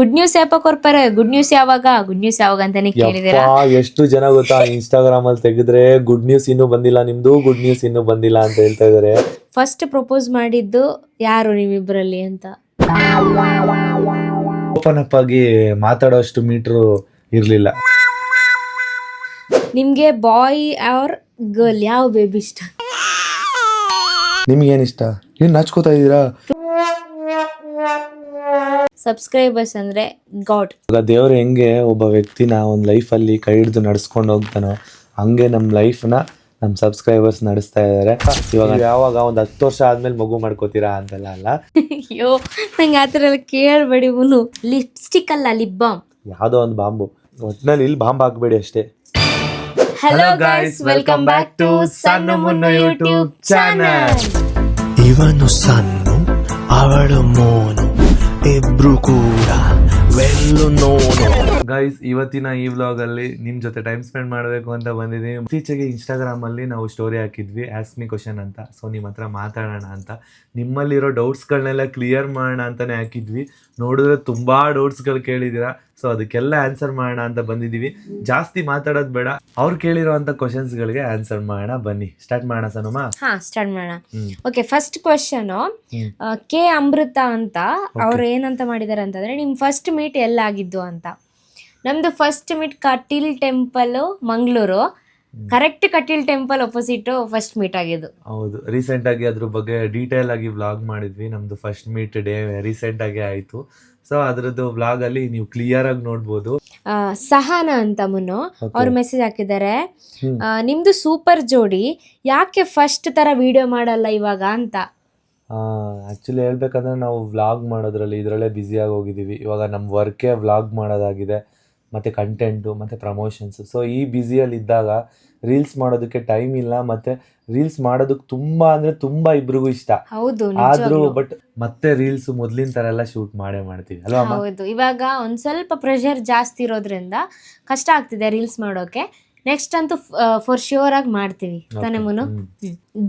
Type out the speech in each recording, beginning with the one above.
Good news ಯಾಪ ಕೊಡ್ತಾರೆ. Good news ಯಾವಾಗ ಅಂತಾನೆ ಕೇಳಿದೀರಾ? ಎಷ್ಟು ಜನ ಗೊತ್ತಾ, ಇನ್ಸ್ಟಾಗ್ರಾಮ್ ಅಲ್ಲಿ ತೆಗೆದ್ರೆ ಗುಡ್ ನ್ಯೂಸ್ ಇನ್ನೂ ಬಂದಿಲ್ಲ ನಿಮ್ದು, ಗುಡ್ ನ್ಯೂಸ್ ಇನ್ನೂ ಬಂದಿಲ್ಲ ಅಂತ ಹೇಳ್ತಾ ಇದಾರೆ. ಫಸ್ಟ್ ಪ್ರಪೋಸ್ ಮಾಡಿದ್ದು ಯಾರು ನಿಮ್ಮಿಬ್ರಲ್ಲಿ ಅಂತ? ಓಪನ್ ಅಪ್ ಆಗಿ ಮಾತಾಡೋಷ್ಟು ಮೀಟ್ರು ಇರ್ಲಿಲ್ಲ. ನಿಮ್ಗೆ ಬಾಯ್ ಆರ್ ಗರ್ಲ್ ಯಾವ ಬೇಬಿ ಇಷ್ಟ? ನಿಮ್ಗೇನ್ ಇಷ್ಟ? ಏನ್ ನಾಚ್ಕೋತಾ ಇದೀರಾ? ಸಬ್ಸ್ಕ್ರೈಬರ್ಸ್ ಅಂದ್ರೆ ಗಾಡ್. ದೇವ್ರು ಹೆಂಗೆ ಒಬ್ಬ ವ್ಯಕ್ತಿನ ಒಂದ್ ಲೈಫ್ ಅಲ್ಲಿ ಕೈ ಹಿಡಿದು ನಡ್ಸ್ಕೊಂಡು ಹೋಗ್ತಾನೋ ಹಂಗೆ ನಮ್ ಲೈಫ್ ನ ನಮ್ ಸಬ್ಸ್ಕ್ರೈಬರ್ಸ್ ನಡೆಸ್ತಾ ಇದಾರೆ. ಇವಾಗ ಯಾವಾಗ ಒಂದ್ 10 ವರ್ಷ ಆದ್ಮೇಲೆ ಮಗು ಮಾಡ್ಕೋತೀರಾ ಅಂತೆಲ್ಲ ಅಲ್ಲ. ಅಯ್ಯೋ, ನಂಗೆ ಆತರ ಎಲ್ಲ ಕೇಳ್ಬೇಡಿ. ಮುನು ಲಿಪ್ಸ್ಟಿಕ್ ಅಲ್ಲ, ಲಿಪ್ ಬಾಮ್. ಯಾವ್ದೋ ಒಂದು ಬಾಂಬು, ಒಟ್ನಲ್ಲಿ ಇಲ್ಲಿ ಬಾಂಬ್ ಹಾಕ್ಬೇಡಿ ಅಷ್ಟೇ. Hello guys, welcome back to Sannu Munnu YouTube channel. ಇವನು ಸನ್ನು, ಅವಳು ಮೋನು, ಇಬ್ರು ಕೂಡ ವೆಲ್ಲು ನೋನು. ಗೈಸ್, ಇವತ್ತಿನ ಈ ವ್ಲಾಗ್ ಅಲ್ಲಿ ನಿಮ್ ಜೊತೆ ಟೈಮ್ ಸ್ಪೆಂಡ್ ಮಾಡಬೇಕು ಅಂತ ಬಂದಿದ್ದೀವಿ. ಇತ್ತೀಚೆಗೆ ಇನ್ಸ್ಟಾಗ್ರಾಮ್ ಅಲ್ಲಿ ನಾವು ಸ್ಟೋರಿ ಹಾಕಿದ್ವಿ, ಆಸ್ಕ್ ಮಿ ಕ್ವಶನ್ ಅಂತ. ಸೊ ನಿಮ್ಮ ಹತ್ರ ಮಾತಾಡೋಣ ಅಂತ, ನಿಮ್ಮಲ್ಲಿರೋ ಡೌಟ್ಸ್ಗಳನ್ನೆಲ್ಲ ಕ್ಲಿಯರ್ ಮಾಡೋಣ ಅಂತಾನೆ ಹಾಕಿದ್ವಿ. ನೋಡಿದ್ರೆ ತುಂಬಾ ಡೌಟ್ಸ್ಗಳು ಕೇಳಿದ್ದೀರಾ. ಸೊ ಅದಕ್ಕೆಲ್ಲ ಆನ್ಸರ್ ಮಾಡೋಣ ಅಂತ ಬಂದಿದ್ದೀವಿ. ಜಾಸ್ತಿ ಮಾತಾಡೋದು ಬೇಡ, ಅವ್ರು ಕೇಳಿರೋಂಥ ಕ್ವಶನ್ಸ್ಗಳಿಗೆ ಆನ್ಸರ್ ಮಾಡೋಣ. ಬನ್ನಿ ಸ್ಟಾರ್ಟ್ ಮಾಡೋಣ ಸನುಮಾ. ಸ್ಟಾರ್ಟ್ ಮಾಡೋಣ. ಓಕೆ, ಫಸ್ಟ್ ಕ್ವಶನ್ ಕೆ ಅಮೃತ ಅಂತ. ಅವ್ರು ಏನಂತ ಮಾಡಿದಾರೆ ಅಂತಂದ್ರೆ, ನಿಮ್ ಫಸ್ಟ್ ಮೀಟ್ ಎಲ್ಲಾಗಿದ್ದು ಅಂತ. ನಮ್ದು first meet Kateel temple, Mangaluru. Correct Kateel temple opposite first meet ಆಗಿದ್ದು. ಹೌದು, ರೀಸೆಂಟ್ ಆಗಿ ಅದ್ರ ಬಗ್ಗೆ ಡೀಟೇಲ್ ಆಗಿ ವ್ಲಾಗ್ ಮಾಡಿದ್ವಿ. ನಮ್ದು ಫಸ್ಟ್ ಮೀಟ್ ಡೇ ರೀಸೆಂಟ್ ಆಗಿ ಆಯ್ತು. ಸೊ ಅದ್ರದ್ದು ವ್ಲಾಗ್ ಅಲ್ಲಿ ನೀವು ಕ್ಲಿಯರ್ ಆಗಿ ನೋಡ್ಬೋದು. ಸಹನ ಅಂತ ಮುನ್ನು ಅವ್ರು ಮೆಸೇಜ್ ಹಾಕಿದ್ದಾರೆ, ನಿಮ್ದು ಸೂಪರ್ ಜೋಡಿ, ಯಾಕೆ ಫಸ್ಟ್ ತರ ವಿಡಿಯೋ ಮಾಡಲ್ಲ ಇವಾಗ ಅಂತ. ಆಕ್ಚುಲಿ ಹೇಳ್ಬೇಕಂದ್ರೆ ನಾವು ವ್ಲಾಗ್ ಮಾಡೋದ್ರಲ್ಲಿ ಇದರಲ್ಲೇ ಬ್ಯುಸಿಯಾಗಿ ಹೋಗಿದ್ದೀವಿ. ಇವಾಗ ನಮ್ಮ ವರ್ಕೇ ವ್ಲಾಗ್ ಮಾಡೋದಾಗಿದೆ, ಮತ್ತು ಕಂಟೆಂಟು ಮತ್ತು ಪ್ರಮೋಷನ್ಸ್. ಸೊ ಈ ಬ್ಯುಸಿಯಲ್ಲಿ ಇದ್ದಾಗ ರೀಲ್ಸ್ ಮಾಡೋದಕ್ಕೆ ಟೈಮ್ ಇಲ್ಲ. ಮತ್ತು ರೀಲ್ಸ್ ಮಾಡೋದಕ್ಕೆ ತುಂಬ ಅಂದರೆ ತುಂಬ ಇಬ್ರಿಗೂ ಇಷ್ಟ. ಹೌದು, ಆದ್ರೂ ಬಟ್ ಮತ್ತೆ ರೀಲ್ಸ್ ಮೊದ್ಲಿನ ಥರ ಎಲ್ಲ ಶೂಟ್ ಮಾಡ್ತೀವಿ ಅಲ್ವಾ? ಹೌದು, ಇವಾಗ ಒಂದ್ ಸ್ವಲ್ಪ ಪ್ರೆಷರ್ ಜಾಸ್ತಿ ಇರೋದ್ರಿಂದ ಕಷ್ಟ ಆಗ್ತಿದೆ ರೀಲ್ಸ್ ಮಾಡೋಕೆ. ನೆಕ್ಸ್ಟ್ ಅಂತೂ ಫಾರ್ ಶ್ಯೂರ್ ಆಗಿ ಮಾಡ್ತೀವಿ ತಾನೇ ಮುನು.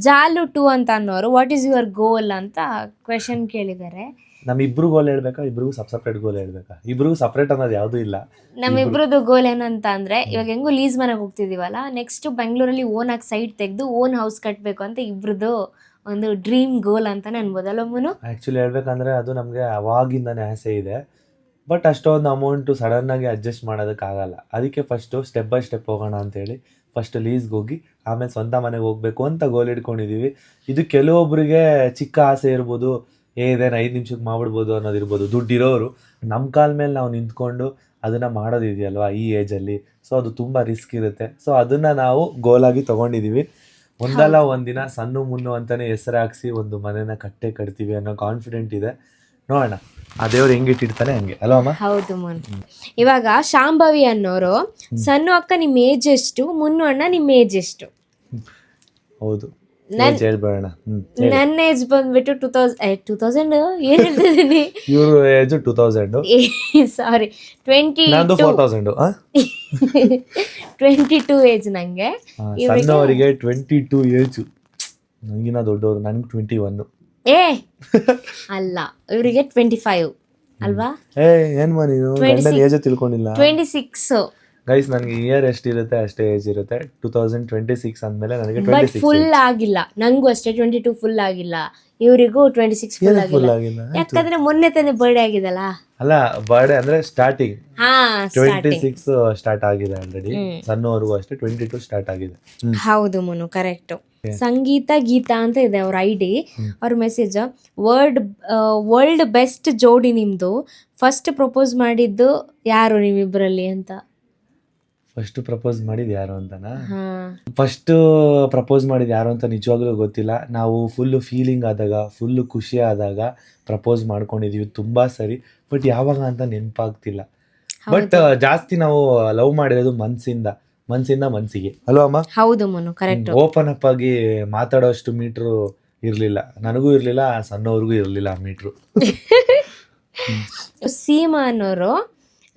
ಜಾಲು 2 ಅಂತ ಅನ್ನೋರು, ವಾಟ್ ಈಸ್ ಯುವರ್ ಗೋಲ್ ಅಂತ ಕ್ವೆಶನ್ ಕೇಳಿದ್ದಾರೆ. ನಮ್ಮಿಬ್ರು ಗೋಲ್ ಹೇಳ್ಬೇಕಾ, ಇಬ್ರಿಗೂ ಸಪ್ರೇಟ್ ಗೋಲ್ ಹೇಳ್ಬೇಕಾ? ಇಬ್ರಿಗೂ ಸಪ್ರೇಟ್ ಅನ್ನೋದು ಯಾವ್ದು ಇಲ್ಲ. ನಮ್ಮಿಬ್ರದ್ದು ಗೋಲ್ ಏನಂತ ಅಂದ್ರೆ, ಇವಾಗ ಹೆಂಗು ಲೀಸ್ ಮನೆಗೆ ಹೋಗ್ತಿದೀವಲ್ಲ, ನೆಕ್ಸ್ಟ್ ಬೆಂಗಳೂರಲ್ಲಿ ಓನ್ ಆಗಿ ಸೈಟ್ ತೆಗೆದು ಓನ್ ಹೌಸ್ ಕಟ್ಬೇಕು ಅಂತ ಇಬ್ರದ್ದು ಒಂದು ಡ್ರೀಮ್ ಗೋಲ್ ಅಂತಾನೆ ಅನ್ಬೋದಲ್ಲ ಮುನು. ಆಕ್ಚುಲಿ ಹೇಳ್ಬೇಕಂದ್ರೆ ಅದು ನಮ್ಗೆ ಅವಾಗಿಂದಾನೇ ಆಸೆ ಇದೆ. ಬಟ್ ಅಷ್ಟೊಂದು ಅಮೌಂಟು ಸಡನ್ನಾಗಿ ಅಡ್ಜಸ್ಟ್ ಮಾಡೋದಕ್ಕಾಗಲ್ಲ. ಅದಕ್ಕೆ ಫಸ್ಟು ಸ್ಟೆಪ್ ಬೈ ಸ್ಟೆಪ್ ಹೋಗೋಣ ಅಂತೇಳಿ ಫಸ್ಟ್ ಲೀಸ್ಗೆ ಹೋಗಿ ಆಮೇಲೆ ಸ್ವಂತ ಮನೆಗೆ ಹೋಗ್ಬೇಕು ಅಂತ ಗೋಲ್ ಇಟ್ಕೊಂಡಿದ್ದೀವಿ. ಇದು ಕೆಲವೊಬ್ಬರಿಗೆ ಚಿಕ್ಕ ಆಸೆ ಇರ್ಬೋದು, ಇದೇನು 5 ನಿಮಿಷಕ್ಕೆ ಮಾಡ್ಬಿಡ್ಬೋದು ಅನ್ನೋದಿರ್ಬೋದು. ದುಡ್ಡಿರೋರು ನಮ್ಮ ಕಾಲ ಮೇಲೆ ನಾವು ನಿಂತ್ಕೊಂಡು ಅದನ್ನು ಮಾಡೋದಿದೆಯಲ್ವಾ ಈ ಏಜಲ್ಲಿ, ಸೊ ಅದು ತುಂಬ ರಿಸ್ಕ್ ಇರುತ್ತೆ. ಸೊ ಅದನ್ನು ನಾವು ಗೋಲಾಗಿ ತೊಗೊಂಡಿದ್ದೀವಿ. ಒಂದಲ್ಲ ಒಂದಿನ ಸಣ್ಣ ಮುನ್ನು ಅಂತಲೇ ಹೆಸರು ಹಾಕ್ಸಿ ಒಂದು ಮನೆನ ಕಟ್ತೀವಿ ಅನ್ನೋ ಕಾನ್ಫಿಡೆಂಟ್ ಇದೆ. ನೋಡೋಣ, ಆ ದೇವ್ರು ಹೆಂಗಿಟ್ಟಿರ್ತಾನೆ ಹಂಗೆ ಅಲ್ವಮ್ಮ? ಹೌದು ಮುನ್ನು. ಇವಾಗ ಶಾಂಭವಿ ಅನ್ನೋರು, ಸಣ್ಣ ಅಕ್ಕ ನಿಮ್ಮ ಏಜ್ ಎಷ್ಟು, ಮುನ್ನು ಅಣ್ಣ ನಿಮ್ಮ ಏಜ್ ಎಷ್ಟು? ಹೌದು, ಹೇಳ್ಬೇಡ. ನನ್ನ ಏಜ್ ಬಂದ್ಬಿಟ್ಟು 2000 ಏನ್ ಹೇಳ್ತಿದ್ದೀನಿ, ಇವರು ಏಜ್ 2000, ಸಾರಿ 22 ಏಜ್ ನಂಗೆ. ಸಣ್ಣವರಿಗೆ 22 ಏಜ್, ನಂಗಿನ ದೊಡ್ಡವರು, ನನ್ಗೆ 21. ಅಲ್ಲ, ಇವರಿಗೆ 25 ಅಲ್ವಾ? ಏನ್ ನೀನು ಗಂಡನ ಏಜ್ ತಿಳ್ಕೊಂಡಿಲ್ಲ? 26. ಗೈಸ್, ನನಗೆ ಇಯರ್ ಎಷ್ಟಿರುತ್ತೆ ಅಷ್ಟೇ ಏಜ್ ಇರುತ್ತೆ. 2026 ಅಂದ್ಮೇಲೆ ನನಗೆ ಬಟ್ 26 ಫುಲ್ ಆಗಿಲ್ಲ. ನಂಗೂ ಅಷ್ಟೇ 22 ಫುಲ್ ಆಗಿಲ್ಲ, ಇವರಿಗೂ 26 ಫುಲ್ ಆಗಿಲ್ಲ. ಯಾಕಂದ್ರೆ ಮೊನ್ನೆ ತಾನೇ ಬರ್ಡೇ ಆಗಿದಲ್ಲ. ಅಲ್ಲ, ಬರ್ಡೇ ಅಂದ್ರೆ ಸ್ಟಾರ್ಟಿಂಗ್ 26 ಸ್ಟಾರ್ಟ್ ಆಗಿದೆ ಆಲ್ರೆಡಿ. ಸಣ್ಣವರೆಗೂ ಅಷ್ಟೇ 22 ಸ್ಟಾರ್ಟ್ ಆಗಿದೆ. ಹೌದು ಮುನು, ಕರೆಕ್ಟ್. ಸಂಗೀತ ಗೀತಾ ಅಂತ ಇದೆ ಅವ್ರ ಐಡಿ. ಅವ್ರ ಮೆಸೇಜ್, ವರ್ಲ್ಡ್ ಬೆಸ್ಟ್ ಜೋಡಿ ನಿಮ್ದು, ಫಸ್ಟ್ ಪ್ರಪೋಸ್ ಮಾಡಿದ್ದು ಯಾರು ನಿಮ್ಮಿಬ್ರಲ್ಲಿ ಅಂತ. ಫಸ್ಟ್ ಪ್ರಪೋಸ್ ಮಾಡಿದ್ ಯಾರು ಅಂತನಾ? ಫಸ್ಟ್ ಪ್ರಪೋಸ್ ಮಾಡಿದ್ ಯಾರು ಅಂತ ನಿಜವಾಗ್ಲೂ ಗೊತ್ತಿಲ್ಲ. ನಾವು ಫುಲ್ಲು ಫೀಲಿಂಗ್ ಆದಾಗ, ಫುಲ್ಲು ಖುಷಿ ಆದಾಗ ಪ್ರಪೋಸ್ ಮಾಡ್ಕೊಂಡಿದೀವಿ ತುಂಬಾ ಸರಿ. ಬಟ್ ಯಾವಾಗ ಅಂತ ನೆನಪಾಗ್ತಿಲ್ಲ. ಬಟ್ ಜಾಸ್ತಿ ನಾವು ಲವ್ ಮಾಡಿರೋದು ಮನ್ಸಿಂದ ಮನ್ಸಿಗೆ ಅಲ್ವಾ ಅಮ್ಮ? ಹೌದು ಮನು, ಕರೆಕ್ಟ್. ಓಪನ್ ಅಪ್ ಆಗಿ ಮಾತಾಡೋಷ್ಟು ಮೀಟ್ರು ಇರ್ಲಿಲ್ಲ, ನನಗೂ ಇರ್ಲಿಲ್ಲ, ಸಣ್ಣವ್ರಿಗೂ ಇರ್ಲಿಲ್ಲ ಆ ಮೀಟ್ರು. ಸೀಮಾ ಅನ್ನೋರು,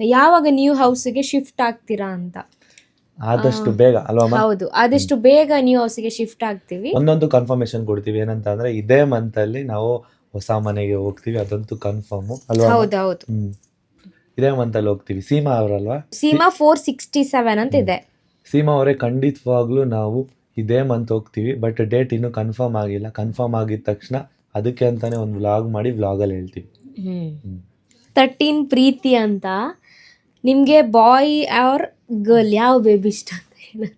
ಯಾವಾಗ ನ್ಯೂ ಹೌಸ್ಗೆ ಶಿಫ್ಟ್ ಆಗ್ತೀರಾ ಅಂತ. ಆದಷ್ಟು ಬೇಗ ಅಲ್ವಾ? ಹೌದು, ಆದಷ್ಟು ಬೇಗ ನ್ಯೂ ಹೌಸ್ಗೆ ಶಿಫ್ಟ್ ಆಗ್ತೀವಿ. ಒಂದೊಂದು ಕನ್ಫರ್ಮೇಶನ್ ಕೊಡ್ತೀವಿ. ಏನಂತ ಅಂದ್ರೆ, ಇದೇ ಮಂತ್ ಅಲ್ಲಿ ನಾವು ಹೊಸ ಮನೆಗೆ ಹೋಗ್ತೀವಿ, ಅದಂತೂ ಕನ್ಫರ್ಮ್ ಅಲ್ವಾ? ಹೌದು. ಇದೇ ಮಂತಲ್ಲಿ ಹೋಗ್ತೀವಿ. ಸೀಮಾ ಅವರಲ್ವಾ? ಸೀಮಾ 467 ಅಂತ ಇದೆ. ಸೀಮಾ ಅವರೇ, ಖಂಡಿತವಾಗ್ಲೂ ನಾವು ಇದೇ ಮಂತ್ ಹೋಗ್ತೀವಿ. ಬಟ್ ಡೇಟ್ ಇನ್ನೂ ಕನ್ಫರ್ಮ್ ಆಗಿಲ್ಲ. ಕನ್ಫರ್ಮ್ ಆಗಿದ ತಕ್ಷಣ ಅದಕ್ಕೆ ಅಂತಾನೆ ಒಂದು ವ್ಲಾಗ್ ಮಾಡಿ ವ್ಲಾಗಲ್ಲಿ ಹೇಳ್ತೀವಿ. 13 ಪ್ರೀತಿ ಅಂತ. ನಿಮಗೆ ಬಾಯ್ ಆರ್ ಗರ್ಲ್ ಯಾವ ಬೇಬಿ ಇಷ್ಟ ಅಂತ ಹೇಳಿ?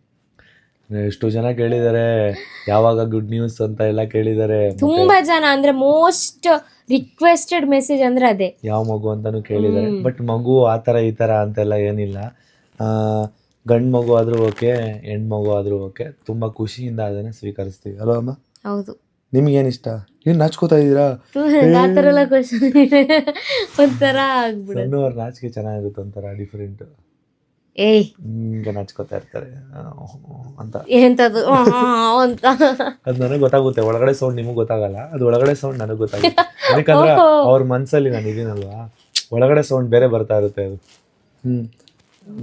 ಎಷ್ಟು ಜನ ಕೇಳಿದ್ದಾರೆ, ಯಾವಾಗ ಗುಡ್ ನ್ಯೂಸ್ ಅಂತ ಎಲ್ಲ ಕೇಳಿದ್ದಾರೆ. ತುಂಬಾ ಜನ, ಅಂದ್ರೆ ಮೋಸ್ಟ್ ರಿಕ್ವೆಸ್ಟೆಡ್ ಮೆಸೇಜ್ ಅಂದ್ರೆ ಅದೇ, ಯಾವ ಮಗು ಅಂತಾನು ಕೇಳಿದ್ದಾರೆ. ಬಟ್ ಮಗು ಆ ಥರ ಈ ಥರ ಅಂತೆಲ್ಲ ಏನಿಲ್ಲ. ಗಂಡು ಮಗು ಆದರೂ ಓಕೆ, ಹೆಣ್ಣು ಮಗು ಆದರೂ ಓಕೆ. ತುಂಬ ಖುಷಿಯಿಂದ ಅದನ್ನು ಸ್ವೀಕರಿಸ್ತೀವಿ ಅಲ್ವಾ ಅಮ್ಮ? ಹೌದು. ನಿಮ್ಗೇನು ಇಷ್ಟ? ಏನು ನಾಚ್ಕೋತಾ ಇದ್ದೀರಾ? ಆ ಥರ ಎಲ್ಲ ಕ್ವಶನ್ ಒಂಥರ ಆಗ್ಬಿಡುತ್ತೆ. ಸಣ್ಣವ್ರ ನಾಚಿಕೆ ಚೆನ್ನಾಗಿರುತ್ತೆ, ಒಂಥರ ಡಿಫ್ರೆಂಟ್. ಏಯ್ ಹಿಂಗೆ ನಾಚ್ಕೋತಾ ಇರ್ತಾರೆ ಅಂತ. ಎಂತದು ಅಂತ ಅದು ನನಗೆ ಗೊತ್ತಾಗುತ್ತೆ. ಒಳಗಡೆ ಸೌಂಡ್ ನಿಮಗೆ ಗೊತ್ತಾಗಲ್ಲ, ಅದು ಒಳಗಡೆ ಸೌಂಡ್ ನನಗೆ ಗೊತ್ತಾಗುತ್ತೆ. ಯಾಕಂದ್ರೆ ಅವ್ರ ಮನಸ್ಸಲ್ಲಿ ನಾನು ಇದೀನಲ್ವಾ, ಒಳಗಡೆ ಸೌಂಡ್ ಬೇರೆ ಬರ್ತಾ ಇರುತ್ತೆ ಅದು.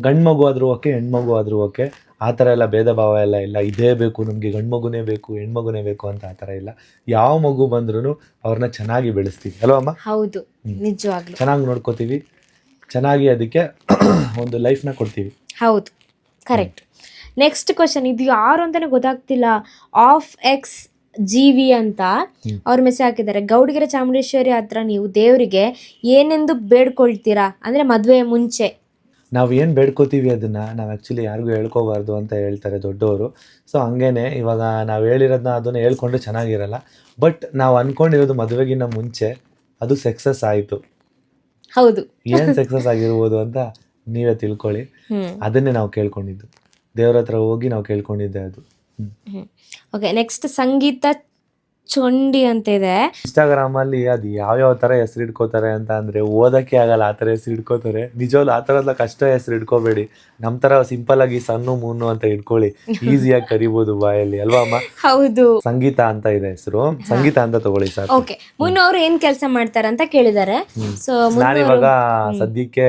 ಗಂಡು ಮಗು ಆದರೂ ಓಕೆ, ಹೆಣ್ಮಗು ಆದರೂ ಓಕೆ. ಆ ಥರ ಎಲ್ಲ ಭೇದ ಭಾವ ಎಲ್ಲ ಇಲ್ಲ. ಇದೇ ಬೇಕು ನಮಗೆ, ಗಂಡು ಮಗುನೇ ಬೇಕು, ಹೆಣ್ಮಗುನೇ ಬೇಕು ಅಂತ ಆ ಥರ ಇಲ್ಲ. ಯಾವ ಮಗು ಬಂದ್ರೂ ಅವ್ರನ್ನ ಚೆನ್ನಾಗಿ ಬೆಳೆಸ್ತೀವಿ ಅಲ್ವಾ ಅಮ್ಮ? ಹೌದು, ನಿಜವಾಗ್ಲೂ ಚೆನ್ನಾಗಿ ನೋಡ್ಕೋತೀವಿ, ಚೆನ್ನಾಗಿ ಅದಕ್ಕೆ ಒಂದು ಲೈಫ್ನ ಕೊಡ್ತೀವಿ. ಹೌದು, ಕರೆಕ್ಟ್. ನೆಕ್ಸ್ಟ್ ಕ್ವಶನ್, ಇದು ಯಾರು ಅಂತಾನೆ ಗೊತ್ತಾಗ್ತಿಲ್ಲ. ಆಫ್ ಎಕ್ಸ್ GV ಅಂತ ಅವ್ರ ಮೆಸೇಜ್ ಹಾಕಿದ್ದಾರೆ. ಗೌಡಗೆರೆ ಚಾಮುಂಡೇಶ್ವರಿ ಹತ್ರ ನೀವು ದೇವರಿಗೆ ಏನೆಂದು ಬೇಡ್ಕೊಳ್ತೀರಾ ಅಂದ್ರೆ ಮದುವೆ ಮುಂಚೆ? ನಾವು ಏನು ಬೇಡ್ಕೋತೀವಿ ಅದನ್ನು ನಾವು ಆ್ಯಕ್ಚುಲಿ ಯಾರಿಗೂ ಹೇಳ್ಕೋಬಾರ್ದು ಅಂತ ಹೇಳ್ತಾರೆ ದೊಡ್ಡವರು. ಸೊ ಹಂಗೇನೆ ಇವಾಗ ನಾವು ಹೇಳಿರೋದನ್ನ ಅದನ್ನು ಹೇಳ್ಕೊಂಡ್ರೆ ಚೆನ್ನಾಗಿರಲ್ಲ. ಬಟ್ ನಾವು ಅಂದ್ಕೊಂಡಿರೋದು ಮದುವೆಗಿನ್ನ ಮುಂಚೆ ಅದು ಸಕ್ಸಸ್ ಆಯಿತು. ಹೌದು. ಏನು ಸಕ್ಸಸ್ ಆಗಿರ್ಬೋದು ಅಂತ ನೀವೇ ತಿಳ್ಕೊಳ್ಳಿ. ಅದನ್ನೇ ನಾವು ಕೇಳ್ಕೊಂಡಿದ್ದು, ದೇವ್ರ ಹತ್ರ ಹೋಗಿ ನಾವು ಕೇಳ್ಕೊಂಡಿದ್ದೆ ಅದು. ಓಕೆ, ನೆಕ್ಸ್ಟ್ ಸಂಗೀತ ಚೊಂಡಿ ಅಂತ ಇದೆ. ಇನ್ಸ್ಟಾಗ್ರಾಮಲ್ಲಿ ಅದು ಯಾವ್ಯಾವ ಥರ ಹೆಸರು ಇಟ್ಕೋತಾರೆ ಅಂತ ಅಂದರೆ ಓದೋಕ್ಕೆ ಆಗಲ್ಲ, ಆ ಥರ ಹೆಸರು ಇಟ್ಕೋತಾರೆ. ನಿಜವಾಗ್ಲೂ ಆ ಥರ ಎಲ್ಲ ಕಷ್ಟ ಹೆಸರು ಇಟ್ಕೋಬೇಡಿ. ನಮ್ಮ ಥರ ಸಿಂಪಲ್ ಆಗಿ ಸಣ್ಣ ಮೂನು ಅಂತ ಇಟ್ಕೊಳ್ಳಿ, ಈಸಿಯಾಗಿ ಕರಿಬೋದು ಬಾಯಲ್ಲಿ ಅಲ್ವಾ ಅಮ್ಮ? ಹೌದು. ಸಂಗೀತ ಅಂತ ಇದೆ ಹೆಸರು, ಸಂಗೀತ ಅಂತ ತಗೊಳ್ಳಿ ಸರ್. ಓಕೆ, ಮುನ್ನು ಅವರು ಏನ್ ಕೆಲಸ ಮಾಡ್ತಾರೆ ಅಂತ ಕೇಳಿದ್ದಾರೆ. ಸೊ ನಾನಿವಾಗ ಸದ್ಯಕ್ಕೆ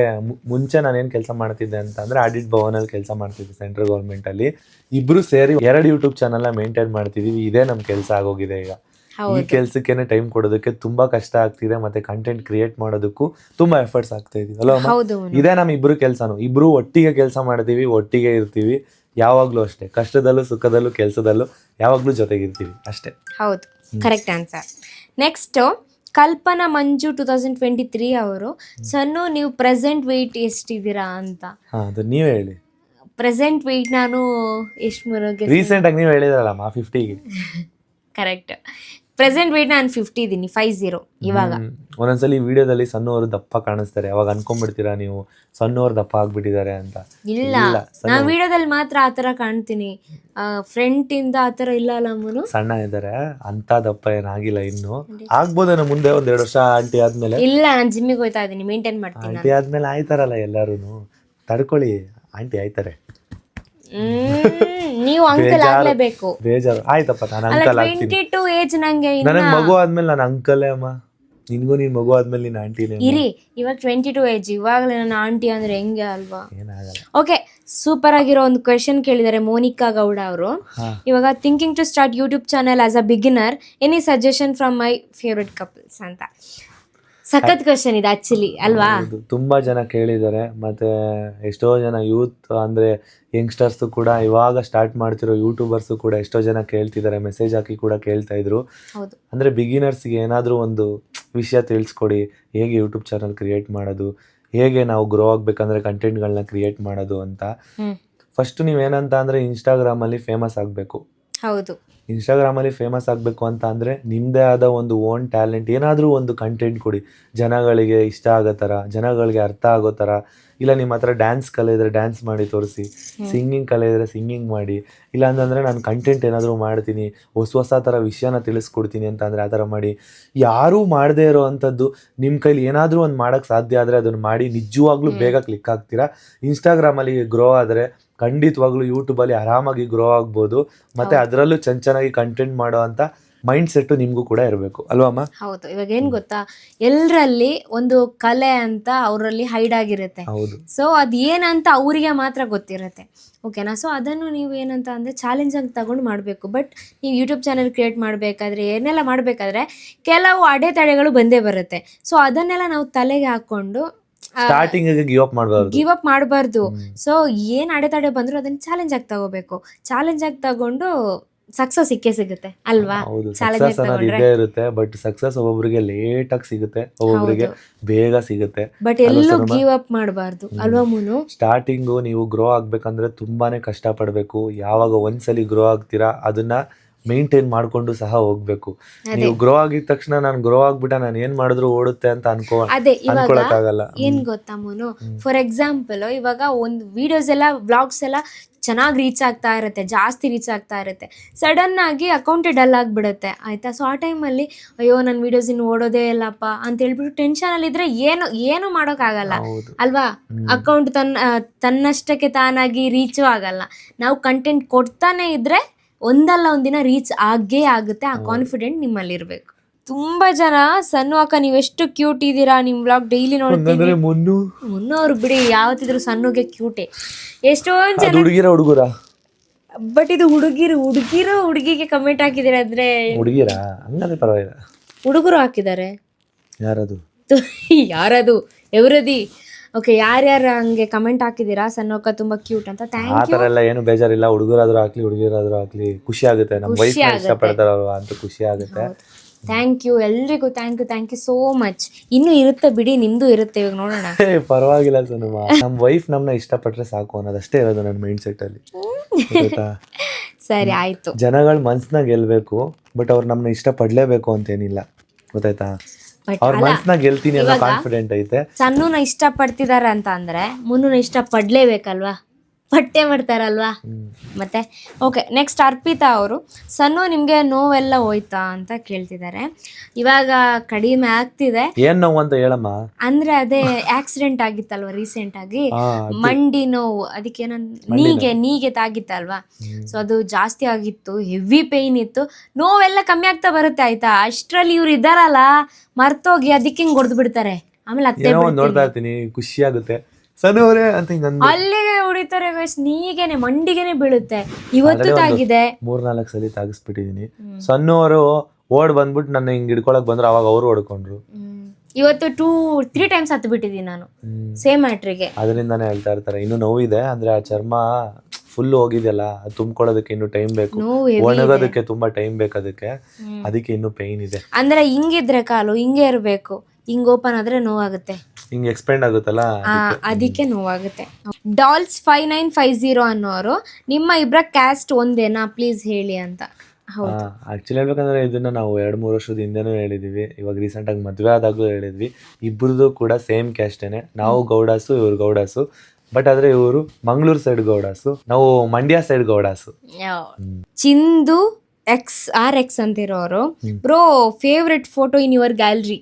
ಮುಂಚೆ ನಾನೇನು ಕೆಲಸ ಮಾಡ್ತಿದ್ದೆ ಅಂತ ಅಂದರೆ ಆಡಿಟ್ ಭವನಲ್ಲಿ ಕೆಲಸ ಮಾಡ್ತಿದ್ದೆ ಸೆಂಟ್ರಲ್ ಗೌರ್ಮೆಂಟ್ ಅಲ್ಲಿ. ಇಬ್ರು ಸೇರಿ 2 ಯೂಟ್ಯೂಬ್ ಚಾನಲ್ನ ಮೇಂಟೈನ್ ಮಾಡ್ತಿದೀವಿ. ಇದೇ ನಮ್ಮ ಕೆಲಸ ಆಗೋಗಿದೆ ಈಗ. ಈ ಕೆಲ್ಸಕ್ಕೇನೆ ಟೈಮ್ ಕೊಡೋದಕ್ಕೆ ತುಂಬಾ ಕಷ್ಟ ಆಗ್ತಿದೆ, ಮತ್ತೆ ಕಂಟೆಂಟ್ ಕ್ರಿಯೇಟ್ ಮಾಡೋದಕ್ಕೂ ತುಂಬಾ ಎಫರ್ಟ್ಸ್ ಆಗ್ತಾ ಇದೀವಿ ಅಲ್ವಾ? ಇದೇ ನಮ್ ಇಬ್ರು ಕೆಲ್ಸನು. ಇಬ್ರು ಒಟ್ಟಿಗೆ ಕೆಲಸ ಮಾಡ್ತೀವಿ, ಒಟ್ಟಿಗೆ ಇರ್ತೀವಿ. ಯಾವಾಗ್ಲೂ ಅಷ್ಟೇ, ಕಷ್ಟದಲ್ಲೂ ಸುಖದಲ್ಲೂ ಕೆಲಸದಲ್ಲೂ ಯಾವಾಗ್ಲೂ ಜೊತೆಗಿರ್ತೀವಿ ಅಷ್ಟೇ. ಹೌದು, ಕರೆಕ್ಟ್ ಆನ್ಸರ್. ನೆಕ್ಸ್ಟ್ ಕಲ್ಪನಾ ಮಂಜು 2023 ಅವರು, ಸನ್ನು ನೀವು ಪ್ರೆಸೆಂಟ್ ವೆಯ್ಟ್ ಎಷ್ಟಿದ್ದೀರಾ ಅಂತ. ಅದು ನೀವೇ ಹೇಳಿ. ಪ್ರೆಸೆಂಟ್ ವೆಯ್ಟ್ ನಾನು ಎಷ್ಟು ರೀಸೆಂಟ್ ಆಗಿ ನೀವು ಹೇಳಿದ್ರಲ್ಲಮ್ಮ 50ಗೆ. ಕರೆಕ್ಟ್. ಪ್ರೆಸೆಂಟ್ ವೇಟ್ ನಾನು 50 ಇದ್ದೀನಿ, 50 ಇವಾಗ. ಒಂದೊಂದ್ಸಲಿ ವಿಡಿಯೋದಲ್ಲಿ ಸಣ್ಣವರು ದಪ್ಪ ಕಾಣಿಸ್ತಾರೆ, ಅವಾಗ ಅನ್ಕೊಂಡ್ಬಿಡ್ತೀರಾ ನೀವು ಸಣ್ಣವರು ದಪ್ಪ ಆಗ್ಬಿಟ್ಟಿದ್ದಾರೆ ಅಂತ. ಇಲ್ಲ, ನಾ ವಿಡಿಯೋದಲ್ಲಿ ಮಾತ್ರ ಆತರ ಕಾಣ್ತೀನಿ, ಫ್ರಂಟ್ ಇಂದ ಆತರ ಇಲ್ಲ ಅಲ್ಲ. ಅಮ್ಮನು ಸಣ್ಣ ಇದ್ದಾರೆ, ಅಂತ ದಪ್ಪ ಏನಾಗಿಲ್ಲ ಇನ್ನು. ಆಗ್ಬೋದೇನೋ ಮುಂದೆ 1-2 ವರ್ಷ ಆಂಟಿ ಆದ್ಮೇಲೆ. ಇಲ್ಲ, ನಾನು ಜಿಮ್ಮಿಗೆ ಹೋಗ್ತಾ ಇದ್ದೀನಿ, ಮೇಂಟೈನ್ ಮಾಡ್ತೀನಿ. ಆಂಟಿ ಆದ್ಮೇಲೆ ಆಯ್ತಾರಲ್ಲ ಎಲ್ಲಾರು, ತಡ್ಕೊಳ್ಳಿ, ಆಂಟಿ ಆಯ್ತಾರೆ. ನೀವು ಅಂಕಲ್ ಆಗ್ಲೇಬೇಕು. ಬೇಜಾರು ಆಯ್ತಪ್ಪ, ನಾನು ಅಂಕಲ್ ಆಗ್ತೀನಿ. 22 ಏಜ್ ನಂಗೆ. ನನಗೆ ಮಗು ಆದ್ಮೇಲೆ ನಾನು ಅಂಕಲೇ ಅಮ್ಮ. ನಿನ್ಗೂ ನೀನ್ ಮಗು ಆದ್ಮೇಲೆ ನೀನ್ ಆಂಟಿನೇ ಇರಿ. ಇವಾಗ 22 ಏಜ್, ಇವಾಗಲೇ ನನ್ನ ಆಂಟಿ ಅಂದ್ರೆ ಹೆಂಗೆ ಅಲ್ವಾ? ಏನಾಗಲ್ಲ. ಓಕೆ, ಸೂಪರ್ ಆಗಿರೋ ಒಂದು ಕ್ವೆಶನ್ ಕೇಳಿದ್ದಾರೆ ಮೋನಿಕಾ ಗೌಡ ಅವರು. ಇವಾಗ thinking to start YouTube channel as a beginner, any suggestion from my favourite couples ಅಂತ. ಸಖತ್ ಕ್ವೆಶನ್ ಇದೆ ಆಕ್ಚುಲಿ ಅಲ್ವಾ? ತುಂಬಾ ಜನ ಕೇಳಿದ್ದಾರೆ. ಮತ್ತೆ ಎಷ್ಟೋ ಜನ ಯೂತ್ ಅಂದ್ರೆ ಯಂಗ್ಸ್ಟರ್ಸ್ ಕೂಡ, ಇವಾಗ ಸ್ಟಾರ್ಟ್ ಮಾಡ್ತಿರೋ ಯೂಟ್ಯೂಬರ್ಸ್ ಕೂಡ ಎಷ್ಟೋ ಜನ ಕೇಳ್ತಿದ್ದಾರೆ, ಮೆಸೇಜ್ ಹಾಕಿ ಕೂಡ ಕೇಳ್ತಾ ಇದ್ರು. ಅಂದ್ರೆ ಬಿಗಿನರ್ಸ್ಗೆ ಏನಾದರೂ ಒಂದು ವಿಷಯ ತಿಳಿಸ್ಕೊಡಿ, ಹೇಗೆ ಯೂಟ್ಯೂಬ್ ಚಾನಲ್ ಕ್ರಿಯೇಟ್ ಮಾಡೋದು, ಹೇಗೆ ನಾವು ಗ್ರೋ ಆಗ್ಬೇಕಂದ್ರೆ ಕಂಟೆಂಟ್ಗಳನ್ನ ಕ್ರಿಯೇಟ್ ಮಾಡೋದು ಅಂತ. ಫಸ್ಟ್ ನೀವೇನಂತ ಅಂದ್ರೆ ಇನ್ಸ್ಟಾಗ್ರಾಮಲ್ಲಿ ಫೇಮಸ್ ಆಗಬೇಕು. ಹೌದು, ಇನ್ಸ್ಟಾಗ್ರಾಮಲ್ಲಿ ಫೇಮಸ್ ಆಗಬೇಕು ಅಂತ ಅಂದರೆ ನಿಮ್ಮದೇ ಆದ ಒಂದು ಓನ್ ಟ್ಯಾಲೆಂಟ್, ಏನಾದರೂ ಒಂದು ಕಂಟೆಂಟ್ ಕೊಡಿ, ಜನಗಳಿಗೆ ಇಷ್ಟ ಆಗೋ ಥರ, ಜನಗಳಿಗೆ ಅರ್ಥ ಆಗೋ ಥರ. ಇಲ್ಲ ನಿಮ್ಮ ಹತ್ರ ಡ್ಯಾನ್ಸ್ ಕಲೆ ಇದ್ದರೆ ಡ್ಯಾನ್ಸ್ ಮಾಡಿ ತೋರಿಸಿ, ಸಿಂಗಿಂಗ್ ಕಲೆ ಇದ್ದರೆ ಸಿಂಗಿಂಗ್ ಮಾಡಿ. ಇಲ್ಲ ಅಂತಂದರೆ ನಾನು ಕಂಟೆಂಟ್ ಏನಾದರೂ ಮಾಡ್ತೀನಿ, ಹೊಸ ಥರ ವಿಷಯನ ತಿಳಿಸ್ಕೊಡ್ತೀನಿ ಅಂತ ಅಂದರೆ ಆ ಥರ ಮಾಡಿ. ಯಾರೂ ಮಾಡದೇ ಇರೋ ಅಂಥದ್ದು ನಿಮ್ಮ ಕೈಲಿ ಏನಾದರೂ ಒಂದು ಮಾಡೋಕ್ಕೆ ಸಾಧ್ಯ ಆದರೆ ಅದನ್ನು ಮಾಡಿ. ನಿಜವಾಗ್ಲೂ ಬೇಗ ಕ್ಲಿಕ್ ಆಗ್ತೀರಾ. ಇನ್ಸ್ಟಾಗ್ರಾಮಲ್ಲಿ ಗ್ರೋ ಆದರೆ ಖಂಡಿತವಾಗ್ಲೂ ಯೂಟ್ಯೂಬಲ್ಲಿ ಆರಾಮಾಗಿ ಗ್ರೋ ಆಗ್ಬೋದು. ಮತ್ತೆ ಅದರಲ್ಲೂ ಚೆನ್ನಾಗಿ ಕಂಟೆಂಟ್ ಮಾಡೋ ಅಂತ ಮೈಂಡ್ ಸೆಟ್ ನಿಮಗೂ ಕೂಡ ಇರಬೇಕು ಅಲ್ವಾ ಅಮ್ಮ? ಹೌದು. ಇವಾಗ ಏನ್ ಗೊತ್ತಾ, ಎಲ್ಲರಲ್ಲಿ ಒಂದು ಕಲೆ ಅಂತ ಅವರಲ್ಲಿ ಹೈಡ್ ಆಗಿರುತ್ತೆ. ಹೌದು. ಸೊ ಅದು ಏನಂತ ಅವರಿಗೆ ಮಾತ್ರ ಗೊತ್ತಿರುತ್ತೆ. ಓಕೆನಾ? ಸೊ ಅದನ್ನು ನೀವು ಏನಂತ ಅಂದರೆ ಚಾಲೆಂಜ್ ಆಗಿ ತಗೊಂಡು ಮಾಡಬೇಕು. ಬಟ್ ನೀವು ಯೂಟ್ಯೂಬ್ ಚಾನಲ್ ಕ್ರಿಯೇಟ್ ಮಾಡಬೇಕಾದ್ರೆ, ಏನೆಲ್ಲ ಮಾಡಬೇಕಾದ್ರೆ ಕೆಲವು ಅಡೆತಡೆಗಳು ಬಂದೇ ಬರುತ್ತೆ. ಸೊ ಅದನ್ನೆಲ್ಲ ನಾವು ತಲೆಗೆ ಹಾಕ್ಕೊಂಡು ಸ್ಟಾರ್ಟಿಂಗ್ ಗಿವ್ ಅಪ್ ಮಾಡಬಾರ್ದು. ಗಿವ್ ಅಪ್ ಮಾಡಬಾರ್ದು. ಸೊ ಏನ್ ಅಡೆತಡೆ ಬಂದ್ರು ಅದನ್ನ ಚಾಲೆಂಜ್ ಆಗಿ ತಗೋಬೇಕು. ಚಾಲೆಂಜ್ ಆಗಿ ತಗೊಂಡು ಸಕ್ಸಸ್ ಸಿಕ್ಕೇ ಸಿಗುತ್ತೆ ಅಲ್ವಾ? ಹೌದು, ಚಾಲೆಂಜ್ ಸಕ್ಸಸ್ ಅನ್ನೋದು ಇದ್ದೇ ಇರುತ್ತೆ. ಬಟ್ ಸಕ್ಸಸ್ ಒಬ್ಬೊಬ್ರಿಗೆ ಲೇಟ್ ಆಗಿ ಸಿಗುತ್ತೆ, ಒಬ್ಬೊಬ್ರಿಗೆ ಬೇಗ ಸಿಗುತ್ತೆ. ಬಟ್ ಎಲ್ಲೂ ಗಿವ್ ಅಪ್ ಮಾಡಬಾರ್ದು ಅಲ್ವಾ ಮುನು? ಸ್ಟಾರ್ಟಿಂಗು ನೀವು ಗ್ರೋ ಆಗ್ಬೇಕಂದ್ರೆ ತುಂಬಾನೇ ಕಷ್ಟ ಪಡ್ಬೇಕು. ಯಾವಾಗ ಒಂದ್ಸಲಿ ಗ್ರೋ ಆಗ್ತೀರಾ ಅದನ್ನ ಮೇಂಟೈನ್ ಮಾಡ್ಕೊಂಡು ಸಹ ಹೋಗ್ಬೇಕು. ನೀವು ಗ್ರೋ ಆಗಿದ ತಕ್ಷಣ ನಾನು ಗ್ರೋ ಆಗ್ಬಿಟ್ಟ ನಾನು ಏನ್ ಮಾಡಿದ್ರು ಓಡುತ್ತೆ ಅಂತ ಅದೇ ಇವಾಗ ಅನ್ಕೊಳಕ್ಕಾಗಲ್ಲ. ಏನ್ ಗೊತ್ತಾ ಮುನು, ಫಾರ್ ಎಕ್ಸಾಂಪಲ್ ಇವಾಗ ಒಂದು ವಿಡಿಯೋಸ್ ಎಲ್ಲ ವ್ಲಾಗ್ಸ್ ಎಲ್ಲ ಚೆನ್ನಾಗಿ ರೀಚ್ ಆಗ್ತಾ ಇರುತ್ತೆ, ಜಾಸ್ತಿ ರೀಚ್ ಆಗ್ತಾ ಇರುತ್ತೆ. ಸಡನ್ ಆಗಿ ಅಕೌಂಟ್ ಡಲ್ ಆಗಿಬಿಡುತ್ತೆ ಆಯ್ತಾ. ಸೊ ಆ ಟೈಮಲ್ಲಿ ಅಯ್ಯೋ ನನ್ನ ವಿಡಿಯೋಸ್ ಇನ್ನು ಓಡೋದೇ ಇಲ್ಲಪ್ಪ ಅಂತ ಹೇಳ್ಬಿಟ್ಟು ಟೆನ್ಷನ್ ಅಲ್ಲಿ ಇದ್ರೆ ಏನು ಮಾಡೋಕ್ಕಾಗಲ್ಲ ಅಲ್ವಾ? ಅಕೌಂಟ್ ತನ್ನಷ್ಟಕ್ಕೆ ತಾನಾಗಿ ರೀಚು ಆಗಲ್ಲ. ನಾವು ಕಂಟೆಂಟ್ ಕೊಡ್ತಾನೆ ಇದ್ರೆ ಒಂದಲ್ಲ ಒಂದಿನ ರೀಚ್ ಆಗೇ ಆಗುತ್ತೆ. ಆ ಕಾನ್ಫಿಡೆಂಟ್ ನಿಮ್ಮಲ್ಲಿ ಇರ್ಬೇಕು. ತುಂಬಾ ಜನ ಸಣ್ಣ ಅಕ್ಕ ನೀವೆಷ್ಟು ಕ್ಯೂಟ್ ಇದ್ದೀರಾ, ನಿಮ್ ವ್ಲಾಗ್ ಡೈಲಿ ನೋಡ್ತೀವಿ. ಮುನ್ನೋರು ಬಿಡಿ, ಯಾವತ್ತಿದ್ರು ಸಣ್ಣಗೆ ಕ್ಯೂಟೆ. ಎಷ್ಟೊಂದ್ ಜನ ಹುಡುಗರ ಬಟ್ ಇದು ಹುಡುಗಿಗೆ ಕಮೆಂಟ್ ಹಾಕಿದಿರ ಅಂದ್ರೆ ಹುಡುಗಿರಾ ಹಂಗಂದ್ರೆ ಪರವಾಗಿಲ್ಲ, ಹುಡುಗರು ಹಾಕಿದ್ದಾರೆ. ಯಾರದು ಎವರದಿ? ಓಕೆ, ಯಾರ್ಯಾರು ಹಂಗೆ ಕಮೆಂಟ್ ಹಾಕಿದ್ದೀರಾ ಸಣ್ಣಕ್ಕ ತುಂಬಾ ಕ್ಯೂಟ್ ಅಂತ? ಥ್ಯಾಂಕ್ ಆ ತರ ಎಲ್ಲ ಏನು ಬೇಜಾರಿಲ್ಲ. ಹುಡುಗರಾದ್ರೂ ಹಾಕ್ಲಿ ಹುಡುಗಿರಾದ್ರೂ ಹಾಕ್ಲಿ ಖುಷಿ ಆಗುತ್ತೆ. ನಮ್ಮ ವೈಫ್ ಇಷ್ಟಪಡ್ತಾರಲ್ವಾ ಅಂತ ಖುಷಿ ಆಗುತ್ತೆ. ಥ್ಯಾಂಕ್ ಯು ಎಲ್ರಿಗೂ, ಥ್ಯಾಂಕ್ ಯು ಸೋ ಮಚ್. ಇನ್ನು ಇರುತ್ತೆ ಬಿಡಿ, ನಿಮ್ದು ಇರುತ್ತೆ, ಇವಾಗ ನೋಡೋಣ. ಪರವಾಗಿಲ್ಲ ಸೋನಮ್ಮ, ನಮ್ಮ ವೈಫ್ ನಮ್ಮನ್ನ ಇಷ್ಟಪಟ್ರೆ ಸಾಕು ಅನ್ನೋದಷ್ಟೇ ಇರೋದು ನನ್ನ ಮೈಂಡ್ ಸೆಟ್ ಅಲ್ಲಿ. ಸರಿ ಆಯ್ತು. ಜನಗಳ ಮನ್ಸನ್ನ ಗೆಲ್ಬೇಕು, ಬಟ್ ಅವ್ರು ನಮ್ಮನ್ನ ಇಷ್ಟ ಪಡ್ಲೇಬೇಕು ಅಂತೇನಿಲ್ಲ, ಗೊತ್ತಾಯ್ತಾ? ಅವ್ರ ಮನ್ಸನ್ನ ಗೆಲ್ತೀನಿ ಅನ್ನೋ ಕಾನ್ಫಿಡೆಂಟ್ ಐತೆ. ಸಣ್ಣನ ಇಷ್ಟ ಪಡ್ತಿದಾರ ಅಂತ ಅಂದ್ರೆ ಮುನ್ನೂನ ಇಷ್ಟ ಪಡ್ಲೇಬೇಕಲ್ವಾ? ಪಟ್ಟೆ ಮಾಡ್ತಾರಲ್ವಾ ಮತ್ತೆ. ಓಕೆ, ನೆಕ್ಸ್ಟ್ ಅರ್ಪಿತಾ ಅವರು, ಸಣ್ಣ ನಿಮ್ಗೆ ನೋವೆಲ್ಲ ಹೋಯ್ತಾ ಅಂತ ಕೇಳ್ತಿದ್ದಾರೆ. ಇವಾಗ ಕಡಿಮೆ ಆಗ್ತಿದೆ. ಏನ್ ನೋವು ಅಂತ ಹೇಳಮ್ಮ. ಅಂದ್ರೆ ಅದೇ ಆಕ್ಸಿಡೆಂಟ್ ಆಗಿತ್ತಲ್ವಾ ರೀಸೆಂಟ್ ಆಗಿ, ಮಂಡಿ ನೋವು, ಅದಕ್ಕೆ ನೀಗೆ ತಾಗಿತ್ತಲ್ವಾ? ಸೊ ಅದು ಜಾಸ್ತಿ ಆಗಿತ್ತು, ಹೆವಿ ಪೇಯ್ನ್ ಇತ್ತು. ನೋವೆಲ್ಲ ಕಮ್ಮಿ ಆಗ್ತಾ ಬರುತ್ತೆ ಆಯ್ತಾ. ಅಷ್ಟ್ರಲ್ಲಿ ಇವ್ರು ಇದ್ದಾರಲ್ಲ, ಮರ್ತೋಗಿ ಅದಕ್ಕೆ ಹಿಂಗ್ ಹೊಡೆದು ಬಿಡ್ತಾರೆ. ಆಮೇಲೆ ಅತ್ತೆ ನೋಡ್ತಾ ಇರ್ತೀನಿ, ಖುಷಿ ಆಗುತ್ತೆ. ಸಣ್ಣವರೇ ಅಂತ ಅಲ್ಲಿಗೆ ಹೊಡಿತಾರೆ, ನೀಗೇನೆ ಮಂಡಿಗೆನೆ ಬೀಳುತ್ತೆ. ಇವತ್ತು ತಾಗಿದೆ 3-4 ಸಲ ತಾಗಿಸ್ಬಿಟ್ಟಿದೀನಿ. ಸಣ್ಣವರು ಓಡ್ ಬಂದ್ಬಿಟ್ಟು ನನ್ನ ಹಿಂಗ್ ಹಿಡ್ಕೊಳಕ್ ಬಂದ್ರು, ಅವಾಗ ಅವ್ರು ಹೊಡ್ಕೊಂಡ್ರು. ಇವತ್ತು 2-3 ಟೈಮ್ಸ್ ಹತ್ತು ಬಿಟ್ಟಿದೀನಿ ನಾನು ಸೇಮ್ ಮ್ಯಾಟ್ರಿಗೆ. ಅದರಿಂದಾನೇ ಹೇಳ್ತಾ ಇರ್ತಾರೆ ಇನ್ನು ನೋವಿದೆ ಅಂದ್ರೆ ಆ ಚರ್ಮ ಫುಲ್ ಹೋಗಿದೆಯಲ್ಲ, ಅದು ತುಂಬ್ಕೊಳ್ಳೋದಕ್ಕೆ ಇನ್ನು ಟೈಮ್ ಬೇಕು, ಒಣಗೋದಕ್ಕೆ ತುಂಬಾ ಟೈಮ್ ಬೇಕು, ಅದಕ್ಕೆ ಇನ್ನು ಪೇನ್ ಇದೆ. ಅಂದ್ರೆ ಹಿಂಗಿದ್ರೆ ಕಾಲು ಹಿಂಗೆ ಇರ್ಬೇಕು, ಹಿಂಗ್ ಓಪನ್ ಆದ್ರೆ ನೋವಾಗುತ್ತೆ, ಹಿಂಗ್ ಎಕ್ಸ್ಪೆಂಡ್ ಆಗುತ್ತಲ್ಲ, ಅದಕ್ಕೆ ನೋವಾಗುತ್ತೆ. ಡಾಲ್ಸ್ 5950 ಅನ್ನೋರು, ನಿಮ್ಮ ಇಬ್ರ ಕ್ಯಾಸ್ಟ್ ಒಂದೇನಾ ಪ್ಲೀಸ್ ಹೇಳಿ ಅಂತ. ಆಕ್ಚುಲಿ ಹೇಳ್ಬೇಕಂದ್ರೆ ಇದನ್ನ ನಾವು 2-3 ವರ್ಷದ ಹಿಂದೆನೂ ಹೇಳಿದೀವಿ. ಇವಾಗ ರೀಸೆಂಟ್ ಆಗಿ ಮದ್ವೆ ಆದಾಗ್ಲೂ ಹೇಳಿದ್ವಿ. ಇಬ್ರದ್ದು ಕೂಡ ಸೇಮ್ ಕ್ಯಾಸ್ಟೇನೆ. ನಾವು ಗೌಡಾಸು, ಇವ್ರು ಗೌಡಾಸು. ಬಟ್ ಆದ್ರೆ ಇವರು ಮಂಗಳೂರು ಸೈಡ್ ಗೌಡಾಸು, ನಾವು ಮಂಡ್ಯ ಸೈಡ್ ಗೌಡಾಸು. ಚಿಂದು XRX ಅಂತಿರೋರು, bro favourite photo in your gallery.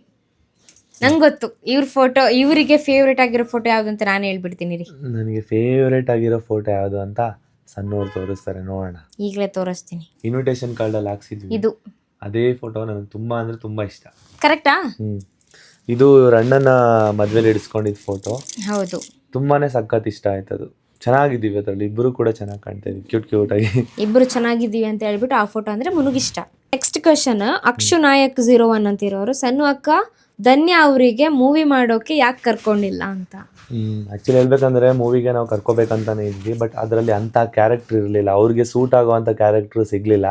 ನಂಗೆ ಗೊತ್ತು ಇವ್ರ ಫೋಟೋ, ಇವರಿಗೆ ಫೇವ್ರೇಟ್ ಆಗಿರೋ ಫೋಟೋ ಯಾವ್ದು ಅಂತ ನಾನು ಹೇಳ್ಬಿಡ್ತೀನಿ ರೀ. ನನಗೆ ಫೇವ್ರೇಟ್ ಆಗಿರೋ ಫೋಟೋ ಯಾವ್ದು ಅಂತ ಸಣ್ಣವ್ರು ತೋರಿಸ್ತಾರೆ, ನೋಡೋಣ. ಈಗಲೇ ತೋರಿಸ್ತೀನಿ. ಇನ್ವಿಟೇಷನ್ ಕಾರ್ಡ್ ಅಲ್ಲಿ ಹಾಕ್ಸಿದ್ವಿ, ಇದು ಅದೇ ಫೋಟೋ ನನಗೆ ತುಂಬಾ ಅಂದ್ರೆ ತುಂಬಾ ಇಷ್ಟ. ಕರೆಕ್ಟಾ? ಇದು ಇವ್ರ ಅಣ್ಣನ ಮದ್ವೆಲಿ ಇಡಿಸ್ಕೊಂಡಿದ್ ಫೋಟೋ. ಹೌದು, ತುಂಬಾನೇ ಸಖತ್ ಇಷ್ಟ ಆಯ್ತದು. ಚೆನ್ನಾಗಿದ್ದೀವಿ ಅದ್ರಲ್ಲಿ, ಇಬ್ರು ಕೂಡ ಚೆನ್ನಾಗಿ ಕಾಣ್ತಾ ಇದೀವಿ, ಕ್ಯೂಟ್ ಆಗಿ ಇಬ್ರು ಚೆನ್ನಾಗಿದ್ದೀವಿ ಅಂತ ಹೇಳ್ಬಿಟ್ಟು ಆ ಫೋಟೋ ಅಂದ್ರೆ ಮುನುಗಿಷ್ಟ. ನೆಕ್ಸ್ಟ್ ಕ್ವಶನ್, ಅಕ್ಷು ನಾಯಕ್ 01 ಅಂತಿರೋರು, ಸಣ್ಣ ಅಕ್ಕ ಧನ್ಯ ಅವರಿಗೆ ಮೂವಿ ಮಾಡೋಕೆ ಯಾಕೆ ಕರ್ಕೊಂಡಿಲ್ಲ ಅಂತ. ಆಕ್ಚುಲಿ ಹೇಳ್ಬೇಕಂದ್ರೆ ಮೂವಿಗೆ ನಾವು ಕರ್ಕೋಬೇಕಂತಾನೆ ಇದ್ವಿ, ಬಟ್ ಅದರಲ್ಲಿ ಅಂತ ಕ್ಯಾರೆಕ್ಟರ್ ಇರ್ಲಿಲ್ಲ, ಅವ್ರಿಗೆ ಸೂಟ್ ಆಗುವಂತ ಕ್ಯಾರೆಕ್ಟರ್ ಸಿಗ್ಲಿಲ್ಲ.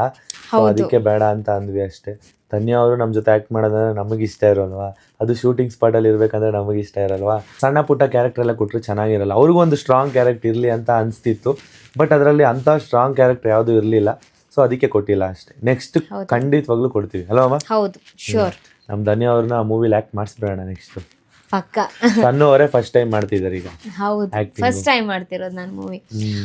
ಅದಕ್ಕೆ ಬೇಡ ಅಂತ ಅಂದ್ವಿ ಅಷ್ಟೇ. ಧನ್ಯ ಅವರು ನಮ್ಮ ಜೊತೆ ಆಕ್ಟ್ ಮಾಡೋದಂದ್ರೆ ನಮಗೆ ಇಷ್ಟ ಇರೋಲ್ವಾ, ಅದು ಶೂಟಿಂಗ್ ಸ್ಪಾಟ್ ಅಲ್ಲಿ ಇರ್ಬೇಕಂದ್ರೆ ನಮಗೆ ಇಷ್ಟ ಇರಲ್ವಾ. ಸಣ್ಣ ಪುಟ್ಟ ಕ್ಯಾರೆಕ್ಟರ್ ಎಲ್ಲ ಕೊಟ್ಟರೆ ಚೆನ್ನಾಗಿರಲ್ಲ. ಅವ್ರಿಗೊಂದು ಸ್ಟ್ರಾಂಗ್ ಕ್ಯಾರೆಕ್ಟರ್ ಇರಲಿ ಅಂತ ಅನಿಸ್ತಿತ್ತು, ಬಟ್ ಅದರಲ್ಲಿ ಅಂತ ಸ್ಟ್ರಾಂಗ್ ಕ್ಯಾರೆಕ್ಟರ್ ಯಾವುದು ಇರಲಿಲ್ಲ. ಸೊ ಅದಕ್ಕೆ ಕೊಟ್ಟಿಲ್ಲ ಅಷ್ಟೇ. ನೆಕ್ಸ್ಟ್ ಖಂಡಿತವಾಗ್ಲೂ ಕೊಡ್ತೀವಿ ಅಲ್ವಾ? ಹೌದು, ಶೋರ್. ನಮ್ಮ ಧನ್ಯ ಅವ್ರನ್ನ ಮೂವಿಲಿ ಆಕ್ಟ್ ಮಾಡಿಸ್ಬೇಡ ನೆಕ್ಸ್ಟ್. ಪಕ್ಕ. ಸಣ್ಣವರೇ ಫಸ್ಟ್ ಟೈಮ್ ಮಾಡ್ತಿದ್ದಾರೆ ಈಗ. ಹೌದು, ಫಸ್ಟ್ ಟೈಮ್ ಮಾಡ್ತಿರೋದು ನಾನು ಮೂವಿ.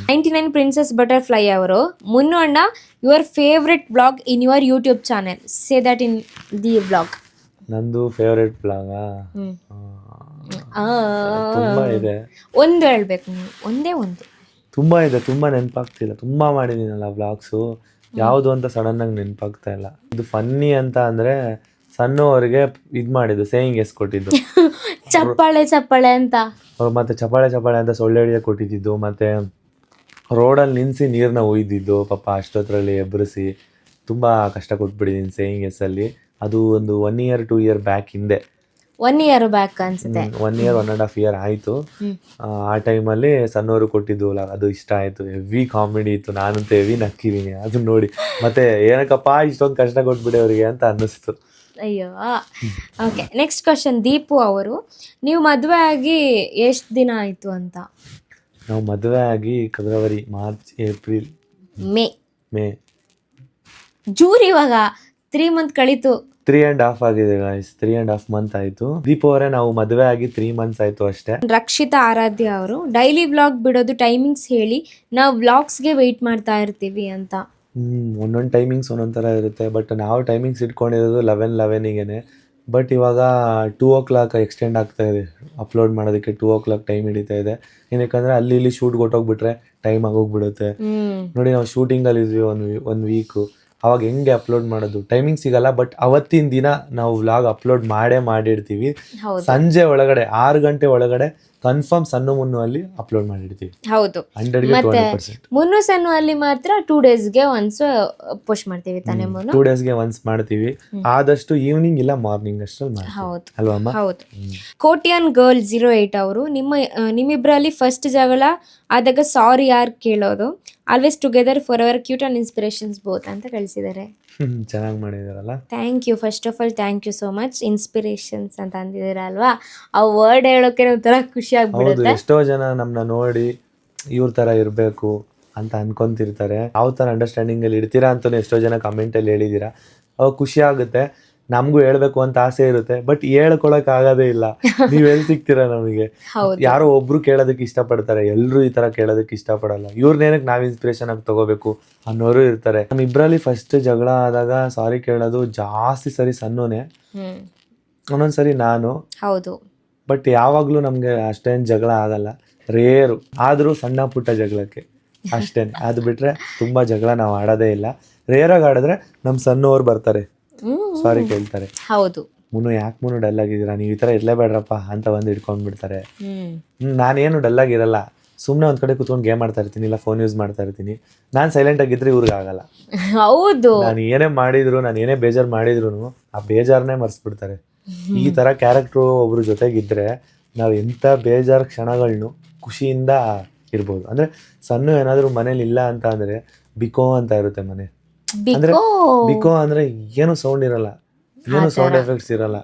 99 ಪ್ರಿನ್ಸೆಸ್ ಬಟರ್ಫ್ಲೈ ಅವರು, ಮುನ್ನು ಅಣ್ಣ your favourite blog in your YouTube channel, say that in the blog. ನಂದು ಫೇವ್ರೆಟ್ ಬ್ಲಾಗ್ ತುಂಬಾ ಇದೆ. ಒಂದು ಹೇಳ್ಬೇಕು ನೀವು, ಒಂದೇ ಒಂದು. ತುಂಬಾ ಇದೆ, ತುಂಬಾ ನೆನಪಾಗ್ತಿಲ್ಲ. ತುಂಬಾ ಮಾಡಿದೀನಲ್ಲ ಬ್ಲಾಗ್ಸು, ಯಾವುದು ಅಂತ ಸಡನ್ ಆಗಿ ನೆನಪಾಗ್ತಾ ಇಲ್ಲ. ಇದು ಫನ್ನಿ ಅಂತ ಅಂದ್ರೆ ಸಣ್ಣವರಿಗೆ ಇದ್ ಮಾಡಿದ್ದು, ಸೇಯಿಂಗ್ ಎಸ್ ಕೊಟ್ಟಿದ್ದು, ಚಪ್ಪಾಳೆ ಅಂತ. ಮತ್ತೆ ಚಪ್ಪಾಳೆ ಅಂತ ಸೊಳ್ಳೆ ಹಿಡಿಯ ಕೊಟ್ಟಿದ್ದು, ಮತ್ತೆ ರೋಡಲ್ಲಿ ನಿನ್ಸಿ ನೀರನ್ನ ಒಯ್ದಿದ್ದು ಪಾಪ, ಅಷ್ಟೊತ್ತರಲ್ಲಿ ಎಬ್ಬರಿಸಿ ತುಂಬಾ ಕಷ್ಟ ಕೊಟ್ಬಿಟ್ಟಿದ್ದೀನಿ ಸೇಯಿಂಗ್ ಎಸ್ ಅಲ್ಲಿ. ಅದು ಒಂದು 1 year 2 year ಬ್ಯಾಕ್ ಹಿಂದೆ. 1 year ಬ್ಯಾಕ್ ಅನ್ಸುತ್ತೆ. 1 year 1.5 year ಆಯಿತು. ಆ ಟೈಮಲ್ಲಿ ಸಣ್ಣವರು ಕೊಟ್ಟಿದ್ದು ಅದು ಇಷ್ಟ ಆಯಿತು. ಹೆವಿ ಕಾಮಿಡಿ ಇತ್ತು, ನಾನಂತೂ ಹೆವಿ ನಕ್ಕಿದ್ದೀನಿ ಅದನ್ನ ನೋಡಿ. ಮತ್ತೆ ಏನಕ್ಕಪ್ಪ ಇಷ್ಟೊಂದು ಕಷ್ಟ ಕೊಟ್ಬಿಡಿ ಅವರಿಗೆ ಅಂತ ಅನ್ನಿಸ್ತು. ಅಯ್ಯೋ. ಓಕೆ, ನೆಕ್ಸ್ಟ್ ಕ್ವಶನ್ ದೀಪು ಅವರು, ನೀವು ಮದುವೆ ಆಗಿ ಎಷ್ಟು ದಿನ ಆಯಿತು ಅಂತ? ನಾವು ಮದುವೆ ಆಗಿ February, March, April, May, June, ಇವಾಗ 3 months ಕಳೀತು. 3.5 ಆಗಿದೆ ಗಾಯ್ಸ್, 3.5 months ಆಯಿತು. ದೀಪಾವರೇ ನಾವು ಮದುವೆ ಆಗಿ 3 months ಆಯಿತು ಅಷ್ಟೇ. ರಕ್ಷಿತಾ ಆರಾಧ್ಯ ಅವರು, ಡೈಲಿ ವ್ಲಾಗ್ ಬಿಡೋದು ಟೈಮಿಂಗ್ಸ್ ಹೇಳಿ, ನಾವು ವ್ಲಾಗ್ಸ್ಗೆ ವೆಯ್ಟ್ ಮಾಡ್ತಾ ಇರ್ತೀವಿ ಅಂತ. ಒಂದೊಂದು ಟೈಮಿಂಗ್ಸ್ ಒಂದೊಂದು ಥರ ಇರುತ್ತೆ. ಬಟ್ ನಾವು ಟೈಮಿಂಗ್ಸ್ ಇಟ್ಕೊಂಡಿರೋದು 11:11ಗೆ. ಬಟ್ ಇವಾಗ 2 o'clock ಎಕ್ಸ್ಟೆಂಡ್ ಆಗ್ತಾ ಇದೆ ಅಪ್ಲೋಡ್ ಮಾಡೋದಕ್ಕೆ. 2 o'clock ಟೈಮ್ ಹಿಡಿತಾ ಇದೆ. ಏನಕ್ಕಂದರೆ ಅಲ್ಲಿ ಇಲ್ಲಿ ಶೂಟ್ ಕೊಟ್ಟೋಗ್ಬಿಟ್ರೆ ಟೈಮ್ ಆಗೋಗ್ಬಿಡುತ್ತೆ. ನೋಡಿ, ನಾವು ಶೂಟಿಂಗಲ್ಲಿ ಇದ್ವಿ ಒಂದು ವೀಕು, ಅವಾಗ ಹೆಂಗೆ ಅಪ್ಲೋಡ್ ಮಾಡೋದು, ಟೈಮಿಂಗ್ ಸಿಗಲ್ಲ. ಬಟ್ ಅವತ್ತಿನ ದಿನ ನಾವು ವ್ಲಾಗ್ ಅಪ್ಲೋಡ್ ಮಾಡಿರ್ತೀವಿ. ಸಂಜೆ ಒಳಗಡೆ 6 ಗಂಟೆ ಒಳಗಡೆ ಕನ್ಫರ್ಮ್ ಸಣ್ಣ ಮುನ್ನು ಅಲ್ಲಿ ಅಪ್ಲೋಡ್ ಮಾಡಿರ್ತೀವಿ. ಹೌದು. 100ಗೆ 200%. ಮುನ್ನು ಸಣ್ಣ ಅಲ್ಲಿ ಮಾತ್ರ 2 daysಗೆ ಒನ್ಸ್ ಪೋಸ್ಟ್ ಮಾಡ್ತೀವಿ ತಾನೇ ಮುನ್ನು? 2 daysಗೆ ಒನ್ಸ್ ಮಾಡ್ತೀವಿ. ಆದಷ್ಟು ಈವ್ನಿಂಗ್ ಇಲ್ಲ ಮಾರ್ನಿಂಗ್ ಅಷ್ಟರಲ್ಲಿ ಮಾಡ್ತೀವಿ ಅಲ್ವಮ್ಮ? ಹೌದು. ಕೋಟಿಯನ್ ಗರ್ಲ್ 08 ಅವರು, ನಿಮ್ಮಿಬ್ಬರಲ್ಲಿ ಫಸ್ಟ್ ಜಗಳ ಆದಾಗ ಸಾರಿ ಯಾರು ಕೇಳೋದು? Always together for our cute and inspirations both ಅಂತ ಕಳಿಸಿದ್ದಾರೆ. ಚೆನ್ನಾಗಿ ಮಾಡಿದಾರಲ್ಲ. Thank you, first of all thank you so much. Inspirations ಅಂತ ಅಂದಿದ್ದೀರಾ ಅಲ್ವಾ, ಆ ವರ್ಡ್ ಹೇಳೋಕೆ ಒಂಥರ ಖುಷಿ ಆಗ್ಬಿಡುತ್ತೆ. ಎಷ್ಟೋ ಜನ ನಮ್ಮನ್ನ ನೋಡಿ ಇವ್ರ ಥರ ಇರಬೇಕು ಅಂತ ಅನ್ಕೊಂತಿರ್ತಾರೆ. ಯಾವ ಥರ ಅಂಡರ್ಸ್ಟ್ಯಾಂಡಿಂಗಲ್ಲಿ ಇರ್ತೀರಾ ಅಂತಲೂ ಎಷ್ಟೋ ಜನ ಕಮೆಂಟಲ್ಲಿ ಹೇಳಿದ್ದೀರಾ. ಅವಾಗ ಖುಷಿ ಆಗುತ್ತೆ. ನಮಗೂ ಹೇಳ್ಬೇಕು ಅಂತ ಆಸೆ ಇರುತ್ತೆ, ಬಟ್ ಹೇಳ್ಕೊಳಕ್ ಆಗೋದೇ ಇಲ್ಲ. ನೀವ್ ಎಲ್ಲಿ ಸಿಗ್ತೀರಾ ನಮಗೆ? ಯಾರೋ ಒಬ್ರು ಕೇಳೋದಕ್ಕೆ ಇಷ್ಟಪಡ್ತಾರೆ, ಎಲ್ಲರೂ ಈ ತರ ಕೇಳೋದಕ್ಕೆ ಇಷ್ಟಪಡಲ್ಲ. ಇವ್ರನ್ನೇನಕ್ಕೆ ನಾವ್ ಇನ್ಸ್ಪಿರೇಷನ್ ಆಗಿ ತಗೋಬೇಕು ಅನ್ನೋರು ಇರ್ತಾರೆ. ನಮ್ಮಿಬ್ರಲ್ಲಿ ಫಸ್ಟ್ ಜಗಳ ಆದಾಗ ಸಾರಿ ಕೇಳೋದು ಜಾಸ್ತಿ ಸರಿ ಸಣ್ಣನೇ, ಒಂದೊಂದ್ಸರಿ ನಾನು. ಹೌದು. ಬಟ್ ಯಾವಾಗ್ಲೂ ನಮ್ಗೆ ಅಷ್ಟೇನ್ ಜಗಳ ಆಗಲ್ಲ, ರೇರು. ಆದ್ರೂ ಸಣ್ಣ ಪುಟ್ಟ ಜಗಳಕ್ಕೆ ಅಷ್ಟೇನೆ. ಅದು ಬಿಟ್ರೆ ತುಂಬಾ ಜಗಳ ನಾವು ಆಡೋದೇ ಇಲ್ಲ. ರೇರಾಗಿ ಆಡಿದ್ರೆ ನಮ್ ಸಣ್ಣವ್ರು ಬರ್ತಾರೆ, ಸಾರಿ ಕೇಳ್ತಾರೆ. ಹೌದು. ಮುನ್ನು ಯಾಕೆ ಮುನ್ನು ಡಲ್ ಆಗಿದ್ದೀರಾ, ನೀವು ಈ ತರ ಇರ್ಲೇಬೇಡ್ರಪ್ಪ ಅಂತ ಬಂದು ಹಿಡ್ಕೊಂಡ್ಬಿಡ್ತಾರೆ. ನಾನೇನು ಡಲ್ ಆಗಿರಲ್ಲ, ಸುಮ್ಮನೆ ಒಂದ್ ಕಡೆ ಕುತ್ಕೊಂಡು ಗೇಮ್ ಮಾಡ್ತಾ ಇರ್ತೀನಿ, ಇಲ್ಲ ಫೋನ್ ಯೂಸ್ ಮಾಡ್ತಾ ಇರ್ತೀನಿ. ನಾನು ಸೈಲೆಂಟ್ ಆಗಿದ್ರೆ ಇವ್ರಿಗೆ ಆಗಲ್ಲ. ಹೌದು. ನಾನು ಏನೇ ಮಾಡಿದ್ರು, ನಾನು ಏನೇ ಬೇಜಾರು ಮಾಡಿದ್ರು ಆ ಬೇಜಾರನ್ನೇ ಮರ್ಸ್ಬಿಡ್ತಾರೆ. ಈ ತರ ಕ್ಯಾರೆಕ್ಟ್ರು ಒಬ್ರು ಜೊತೆಗಿದ್ರೆ ನಾವು ಎಂತ ಬೇಜಾರ್ ಕ್ಷಣಗಳನ್ನು ಖುಷಿಯಿಂದ ಇರ್ಬೋದು. ಅಂದ್ರೆ ಸಣ್ಣ ಏನಾದ್ರು ಮನೇಲಿ ಇಲ್ಲ ಅಂತ ಅಂದ್ರೆ ಬಿಕೋ ಅಂತ ಇರುತ್ತೆ ಮನೆ. ಅಂದ್ರೆ ಬಿಕೋ ಅಂದ್ರೆ ಏನು ಸೌಂಡ್ ಇರಲ್ಲ, ಏನು ಸೌಂಡ್ ಎಫೆಕ್ಟ್ಸ್ ಇರಲ್ಲ.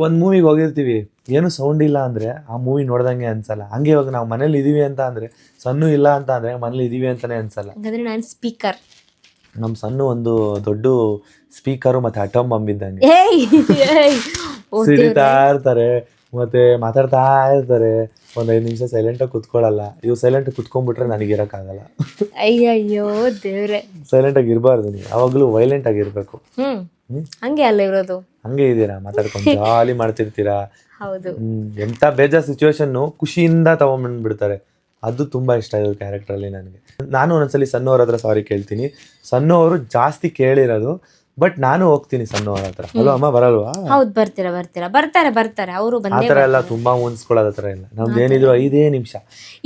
ಒಂದ್ ಮೂವಿಗೆ ಹೋಗಿರ್ತೀವಿ, ಏನು ಸೌಂಡ್ ಇಲ್ಲ ಅಂದ್ರೆ ಆ ಮೂವಿ ನೋಡ್ದಂಗೆ ಅನ್ಸಲ್ಲ. ಹಂಗೆ ಇವಾಗ ನಾವು ಮನೇಲಿ ಇದೀವಿ ಅಂತ ಅಂದ್ರೆ, ಸಣ್ಣ ಇಲ್ಲ ಅಂತ ಅಂದ್ರೆ ಮನೇಲಿ ಇದೀವಿ ಅಂತಾನೆ ಅನ್ಸಲ್ಲ. ಸ್ಪೀಕರ್ ನಮ್ ಸಣ್ಣ ಒಂದು ದೊಡ್ಡ ಸ್ಪೀಕರು ಮತ್ತೆ ಅಟೋಮ್ ಬಾಂಬ್ ಇದ್ದಂಗೆ ಸಿಡಿತಾ ಇರ್ತಾರೆ, ಮತ್ತೆ ಮಾತಾಡ್ತಾ ಇರ್ತಾರೆ. ಒಂದ್ 5 ನಿಮಿಷ ಸೈಲೆಂಟ್ ಆಗಿ ಕುತ್ಕೊಳ್ಳಲ್ಲ. ಇವ್ ಸೈಲೆಂಟ್ ಕುತ್ಕೊಂಡ್ಬಿಟ್ರೆ ನನಗೆ ಇರಕ್ಕಾಗಲ್ಲ. ಅಯ್ಯಯ್ಯೋ ದೇವ್ರೆ. ಸೈಲೆಂಟ್ ಆಗಿ ಇರಬಾರ್ದು, ನೀವು ಯಾವಾಗ್ಲೂ ವೈಲೆಂಟ್ ಆಗಿರ್ಬೇಕು. ಹಂಗೆ ಅಲ್ಲ ಇರೋದು. ಹಂಗೆ ಇದೀರಾ, ಮಾತಾಡ್ಕೊಂಡು ಜಾಲಿ ಮಾಡ್ತಿರ್ತೀರಾ. ಹೌದು. ಎಂತ ಬೇಜಾರ್ ಸಿಚುವೇಶನ್ ಖುಷಿಯಿಂದ ತಗೊಂಡ್ಬಿಡ್ತಾರೆ. ಅದು ತುಂಬಾ ಇಷ್ಟ ಇರೋ ಕ್ಯಾರೆಕ್ಟರ್ ಅಲ್ಲಿ ನನಗೆ. ನಾನು ಒಂದೊಂದ್ಸಲಿ ಸಣ್ಣವ್ರ ಹತ್ರ ಸಾರಿ ಕೇಳ್ತೀನಿ. ಸಣ್ಣವರು ಜಾಸ್ತಿ ಕೇಳಿರೋದು, ಬಟ್ ನಾನು ಹೋಗ್ತೀನಿ ಸಣ್ಣವ್ರ ಹತ್ರ. ಅಲ್ವಾ ಅಮ್ಮ, ಬರಲ್ವಾ? ಹೌದು, ಬರ್ತಾರೆ ಅವರು. ಆತರ ಎಲ್ಲ ತುಂಬಾ ಮುನ್ಸ್ಕೊಳ್ಳೋದ್ ಹತ್ರ ಇಲ್ಲ. ನಮ್ದು ಏನಿದ್ರು 5 ನಿಮಿಷ.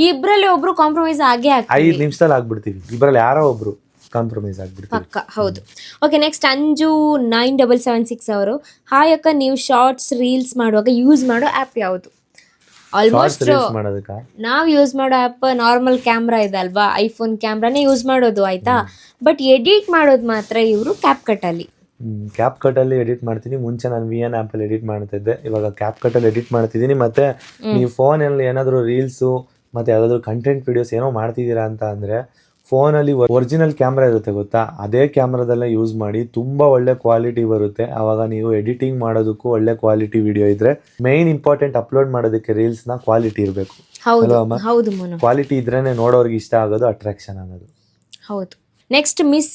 ಇಬ್ರಲ್ಲಿ ಒಬ್ರು ಕಾಂಪ್ರಮೈಸ್ ಆಗೇ 5 ನಿಮಿಷದಲ್ಲಿ ಆಗ್ಬಿಡ್ತೀವಿ. ಇಬ್ರಲ್ಲಿ ಯಾರೋ ಒಬ್ರು ಕಾಂಪ್ರಮೈಸ್ ಆಗ್ಬಿಡ್ತೀವಿ ಪಕ್ಕ. ಹೌದು. ಓಕೆ, ನೆಕ್ಸ್ಟ್ ಅಂಜು 9776 ಅವರು, ಹಾಯ್ ಅಕ್ಕ, ನೀವು ಶಾರ್ಟ್ಸ್ ರೀಲ್ಸ್ ಮಾಡುವಾಗ ಯೂಸ್ ಮಾಡೋ ಆ್ಯಪ್ ಯಾವುದು? ಆಲ್ಮೋಸ್ಟ್ ನಾವು ಯೂಸ್ ಮಾಡೋ ಆ್ಯಪ್ ನಾರ್ಮಲ್ ಕ್ಯಾಮ್ರಾ ಇದೆ ಅಲ್ವಾ, ಐಫೋನ್ ಕ್ಯಾಮ್ರಾನೇ ಯೂಸ್ ಮಾಡೋದು, ಆಯ್ತಾ. ಬಟ್ ಎಡಿಟ್ ಮಾಡೋದು ಮಾತ್ರ ಇವರು ಕ್ಯಾಪ್ ಅಲ್ಲಿ ಎಡಿಟ್ ಮಾಡ್ತೀನಿ. ಮುಂಚೆ ನಾನು VN ಆ್ಯಪಲ್ಲಿ ಎಡಿಟ್ ಮಾಡ್ತಿದ್ದೆ, ಇವಾಗ ಕ್ಯಾಪ್ ಕಟ್ಟಲ್ಲಿ ಎಡಿಟ್ ಮಾಡ್ತಿದ್ದೀನಿ. ಮತ್ತೆ ನೀವು ಫೋನಲ್ಲಿ ಏನಾದರೂ ರೀಲ್ಸು ಮತ್ತೆ ಯಾವ್ದಾದ್ರು ಕಂಟೆಂಟ್ ವಿಡಿಯೋಸ್ ಏನೋ ಮಾಡ್ತಿದ್ದೀರಾ ಅಂತ ಅಂದ್ರೆ, ಫೋನಲ್ಲಿ ಒರಿಜಿನಲ್ ಕ್ಯಾಮ್ರಾ ಇರುತ್ತೆ ಗೊತ್ತಾ, ಅದೇ ಕ್ಯಾಮ್ರಾದಲ್ಲೇ ಯೂಸ್ ಮಾಡಿ. ತುಂಬಾ ಒಳ್ಳೆ ಕ್ವಾಲಿಟಿ ಬರುತ್ತೆ. ಅವಾಗ ನೀವು ಎಡಿಟಿಂಗ್ ಮಾಡೋದಕ್ಕೂ ಒಳ್ಳೆ ಕ್ವಾಲಿಟಿ ವಿಡಿಯೋ ಇದ್ರೆ, ಮೇನ್ ಇಂಪಾರ್ಟೆಂಟ್ ಅಪ್ಲೋಡ್ ಮಾಡೋದಕ್ಕೆ ರೀಲ್ಸ್ ನ ಕ್ವಾಲಿಟಿ ಇರಬೇಕು. ಕ್ವಾಲಿಟಿ ಇದ್ರೇನೆ ನೋಡೋರ್ಗೆ ಇಷ್ಟ ಆಗೋದು, ಅಟ್ರಾಕ್ಷನ್ ಆಗೋದು. ಹೌದು. ನೆಕ್ಸ್ಟ್ ಮಿಸ್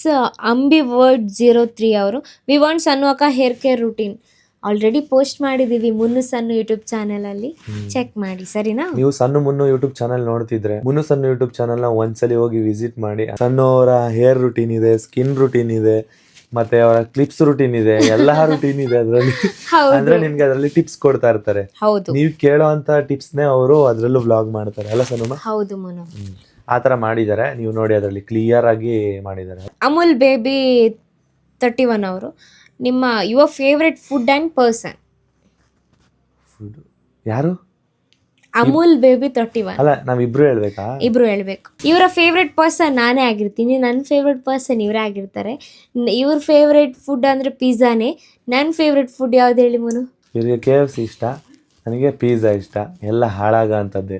ಅಂಬಿವರ್ಡ್ 03 ಅವರು, ವಿ ವಾಂಟ್ ಸನ್ನು ಅಕ್ಕ hair care routine. Already post ಮಾಡಿದೀವಿ ಮುನ್ನು ಸನ್ನು ಯೂಟ್ಯೂಬ್ ಚಾನೆಲ್ ಅಲ್ಲಿ, ಚೆಕ್ ಮಾಡಿ, ಸರಿನಾ? ನೀವು ಸಣ್ಣ ಮುನ್ನು ಯೂಟ್ಯೂಬ್ ಚಾನೆಲ್ ನೋಡ್ತಿದ್ರೆ ಮುನ್ನು ಸನ್ನು ಯೂಟ್ಯೂಬ್ ಚಾನೆಲ್ ನ ಒಂದ್ಸಲಿ ಹೋಗಿ ವಿಸಿಟ್ ಮಾಡಿ. ಸಣ್ಣವರ ಹೇರ್ ರೂಟೀನ್ ಇದೆ, ಸ್ಕಿನ್ ರೂಟೀನ್ ಇದೆ, ಮತ್ತೆ ಅವರ ಕ್ಲಿಪ್ಸ್ ರೂಟೀನ್ ಇದೆ, ಎಲ್ಲಾ ರೂಟೀನ್ ಇದೆ ಅದ್ರಲ್ಲಿ. ಅಂದ್ರೆ ನಿಮ್ಗೆ ಅದ್ರಲ್ಲಿ ಟಿಪ್ಸ್ ಕೊಡ್ತಾ ಇರ್ತಾರೆ. ನೀವು ಕೇಳೋ ಅಂತ ಟಿಪ್ಸ್ ನೇ ಅವರು ಅದ್ರಲ್ಲೂ ವ್ಲಾಗ್ ಮಾಡ್ತಾರೆ ಅಲ್ಲ ಸನ್ನು? ಹೌದು ಮುನ್ನು, ಆತರ ಮಾಡಿದ್ದಾರೆ. ನೀವು ನೋಡಿ, ಅದ್ರಲ್ಲಿ ಕ್ಲಿಯರ್ ಆಗಿ ಮಾಡಿದ್ದಾರೆ. ಅಮೂಲ್ ಬೇಬಿ 31 ಅವರು, ನಿಮ್ಮ your favourite food and person. Food ಯಾರು? ಅಮೂಲ್ ಬೇಬಿ 31. ಅಲ್ಲ, ನಾವಿಬ್ರು ಹೇಳ್ಬೇಕಾ? ಇಬ್ರು ಹೇಳ್ಬೇಕು. ಇವರ ಫೇವ್ರೆಟ್ ಪರ್ಸನ್ ನಾನೇ ಆಗಿರ್ತೀನಿ, ನನ್ನ ಫೇವ್ರೆಟ್ ಪರ್ಸನ್ ಇವರೇ ಆಗಿರ್ತಾರೆ. ಇವ್ರ ಫೇವ್ರೆಟ್ ಫುಡ್ ಅಂದರೆ ಪಿಜ್ಜಾನೇ. ನನ್ನ ಫೇವ್ರೆಟ್ ಫುಡ್ ಯಾವ್ದು ಹೇಳಿ ಮನು? ಇವ್ರಿಗೆ KFC ಇಷ್ಟ, ನನಗೆ ಪಿಜ್ಜಾ ಇಷ್ಟ. ಎಲ್ಲ ಹಾಳಾಗ ಅಂತದ್ದೇ.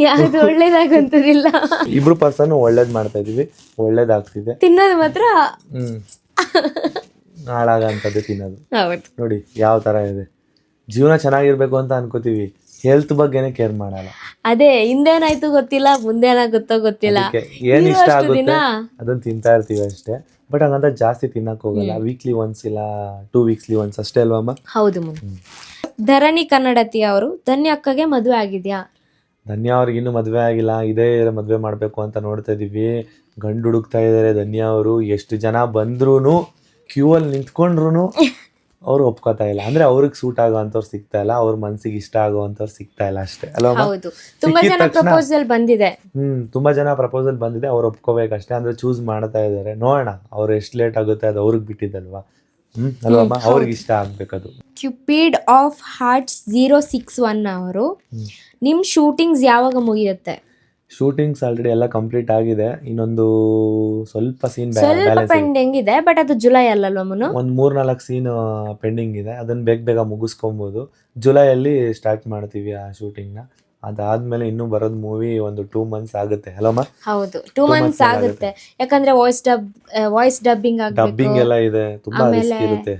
ಯಾವ್ದು ಒಳ್ಳೇದಾಗಂತದಿಲ್ಲ. ಇಬ್ರು ಪರ್ಸನ್ ಒಳ್ಳೇದ್ ಮಾಡ್ತಾ ಇದೀವಿ, ಒಳ್ಳೇದಾಗ್ತಿದೆ. ತಿನ್ನೋದು ಮಾತ್ರ ಹಾಳಾಗ ಅಂತದ್ದೇ ತಿನ್ನೋದು. ಹೌದು. ನೋಡಿ ಯಾವ ತರ ಇದೆ. ಜೀವನ ಚೆನ್ನಾಗಿರ್ಬೇಕು ಅಂತ ಅನ್ಕೋತೀವಿ, ಹೆಲ್ತ್ ಬಗ್ಗೆನೇ ಕೇರ್ ಮಾಡಲ್ಲ. ಅದೇ ಹಿಂದೇನಾಯ್ತು ಗೊತ್ತಿಲ್ಲ, ಮುಂದೇನಾಗುತ್ತೋ ಗೊತ್ತಿಲ್ಲ. ಅದಕ್ಕೆ ಏನ್ ಇಷ್ಟ ಇರೋಷ್ಟು ಆಗುತ್ತೆ ದಿನ ಅದನ್ನ ತಿಂತಾ ಇರ್ತೀವಿ ಅಷ್ಟೇ. ಬಟ್ ಹಂಗಂತ ಜಾಸ್ತಿ ತಿನ್ನಕ್ ಹೋಗಲ್ಲ. ವೀಕ್ಲಿ ಒನ್ಸ್ ಇಲ್ಲ 2 ವೀಕ್ಸ್ಲಿ ಒನ್ಸ್ ಅಷ್ಟೇ ಅಲ್ವಮ್ಮ? ಹೌದು ಮುನ್. ಧರಣಿ ಕನ್ನಡತಿ ಅವರು ಧನ್ಯ ಅಕ್ಕಗೆ ಮದುವೆ ಆಗಿದ್ಯಾ? ಧನ್ಯ ಅವ್ರಿಗೆ ಇನ್ನೂ ಮದುವೆ ಆಗಿಲ್ಲ, ಇದೇ ಮದುವೆ ಮಾಡಬೇಕು ಅಂತ ನೋಡ್ತಾ ಇದೀವಿ. ಗಂಡು ಹುಡುಕ್ತಾ ಇದ್ದಾರೆ ಧನ್ಯ ಅವರು. ಎಷ್ಟು ಜನ ಬಂದ್ರೂ ಕ್ಯೂ ಅಲ್ಲಿ ನಿಂತ್ಕೊಂಡ್ರು ಅವ್ರು ಒಪ್ಕೋತಾ ಇಲ್ಲ. ಅಂದ್ರೆ ಅವ್ರಿಗೆ ಸೂಟ್ ಆಗೋ ಅಂತವ್ರು ಸಿಗ್ತಾ ಇಲ್ಲ, ಅವ್ರ ಮನ್ಸಿಗೆ ಇಷ್ಟ ಆಗೋ ಅಂತವ್ರು ಸಿಗ್ತಾ ಇಲ್ಲ ಅಷ್ಟೇ ಅಲ್ವಾ? ಹೌದು. ತುಂಬಾ ಜನ ಪ್ರಪೋಸಲ್ ಬಂದಿದೆ. ತುಂಬಾ ಜನ ಪ್ರಪೋಸಲ್ ಬಂದಿದೆ, ಅವ್ರು ಒಪ್ಕೋಬೇಕಷ್ಟೇ. ಅಂದ್ರೆ ಚೂಸ್ ಮಾಡ್ತಾ ಇದಾರೆ. ನೋಡೋಣ ಅವ್ರು ಎಷ್ಟು ಲೇಟ್ ಆಗುತ್ತೆ, ಅದು ಅವ್ರಿಗೆ ಬಿಟ್ಟಿದ್ದಲ್ವಾ. ಅಲ್ವಮ್ಮ? ಅವ್ರಿಗೆ ಇಷ್ಟ ಆಗ್ಬೇಕದು. ಕ್ಯೂಪಿಡ್ ಆಫ್ ಹಾರ್ಟ್ಸ್ 061 ಅವರು ನಿಮ್ ಶೂಟಿಂಗ್ಸ್ ಯಾವಾಗ ಮುಗಿಯುತ್ತೆ? ಶೂಟಿಂಗ್ಸ್ ಆಲ್ರೆಡಿ ಎಲ್ಲ ಕಂಪ್ಲೀಟ್ ಆಗಿದೆ. ಇನ್ನೊಂದು ಸ್ವಲ್ಪ ಸೀನ್ ಸ್ವಲ್ಪ ಪೆಂಡಿಂಗ್ ಇದೆ, ಬಟ್ ಅದು ಜುಲೈ ಅಲ್ಲಲ್ವ ಮನು? ಒಂದು 3-4 ಸೀನ್ ಪೆಂಡಿಂಗ್ ಇದೆ. ಅದನ್ನ ಬೇಗ ಮುಗಿಸ್ಕೊಬೋದು. ಜುಲೈಯಲ್ಲಿ ಸ್ಟಾರ್ಟ್ ಮಾಡ್ತೀವಿ ಆ ಶೂಟಿಂಗ್ನ. ಅದಾದ್ಮೇಲೆ ಇನ್ನೂ ಬರೋದು ಮೂವಿ ಒಂದು 2 months ಆಗುತ್ತೆ ಅಲ್ಲಮ್ಮ? ಹೌದು, 2 months ಆಗುತ್ತೆ. ಯಾಕಂದ್ರೆ ವಾಯ್ಸ್ ಡಬ್ಬಿಂಗ್ ಎಲ್ಲ ಇದೆ, ತುಂಬಾ ರಿಸ್ಕ್ ಇರುತ್ತೆ.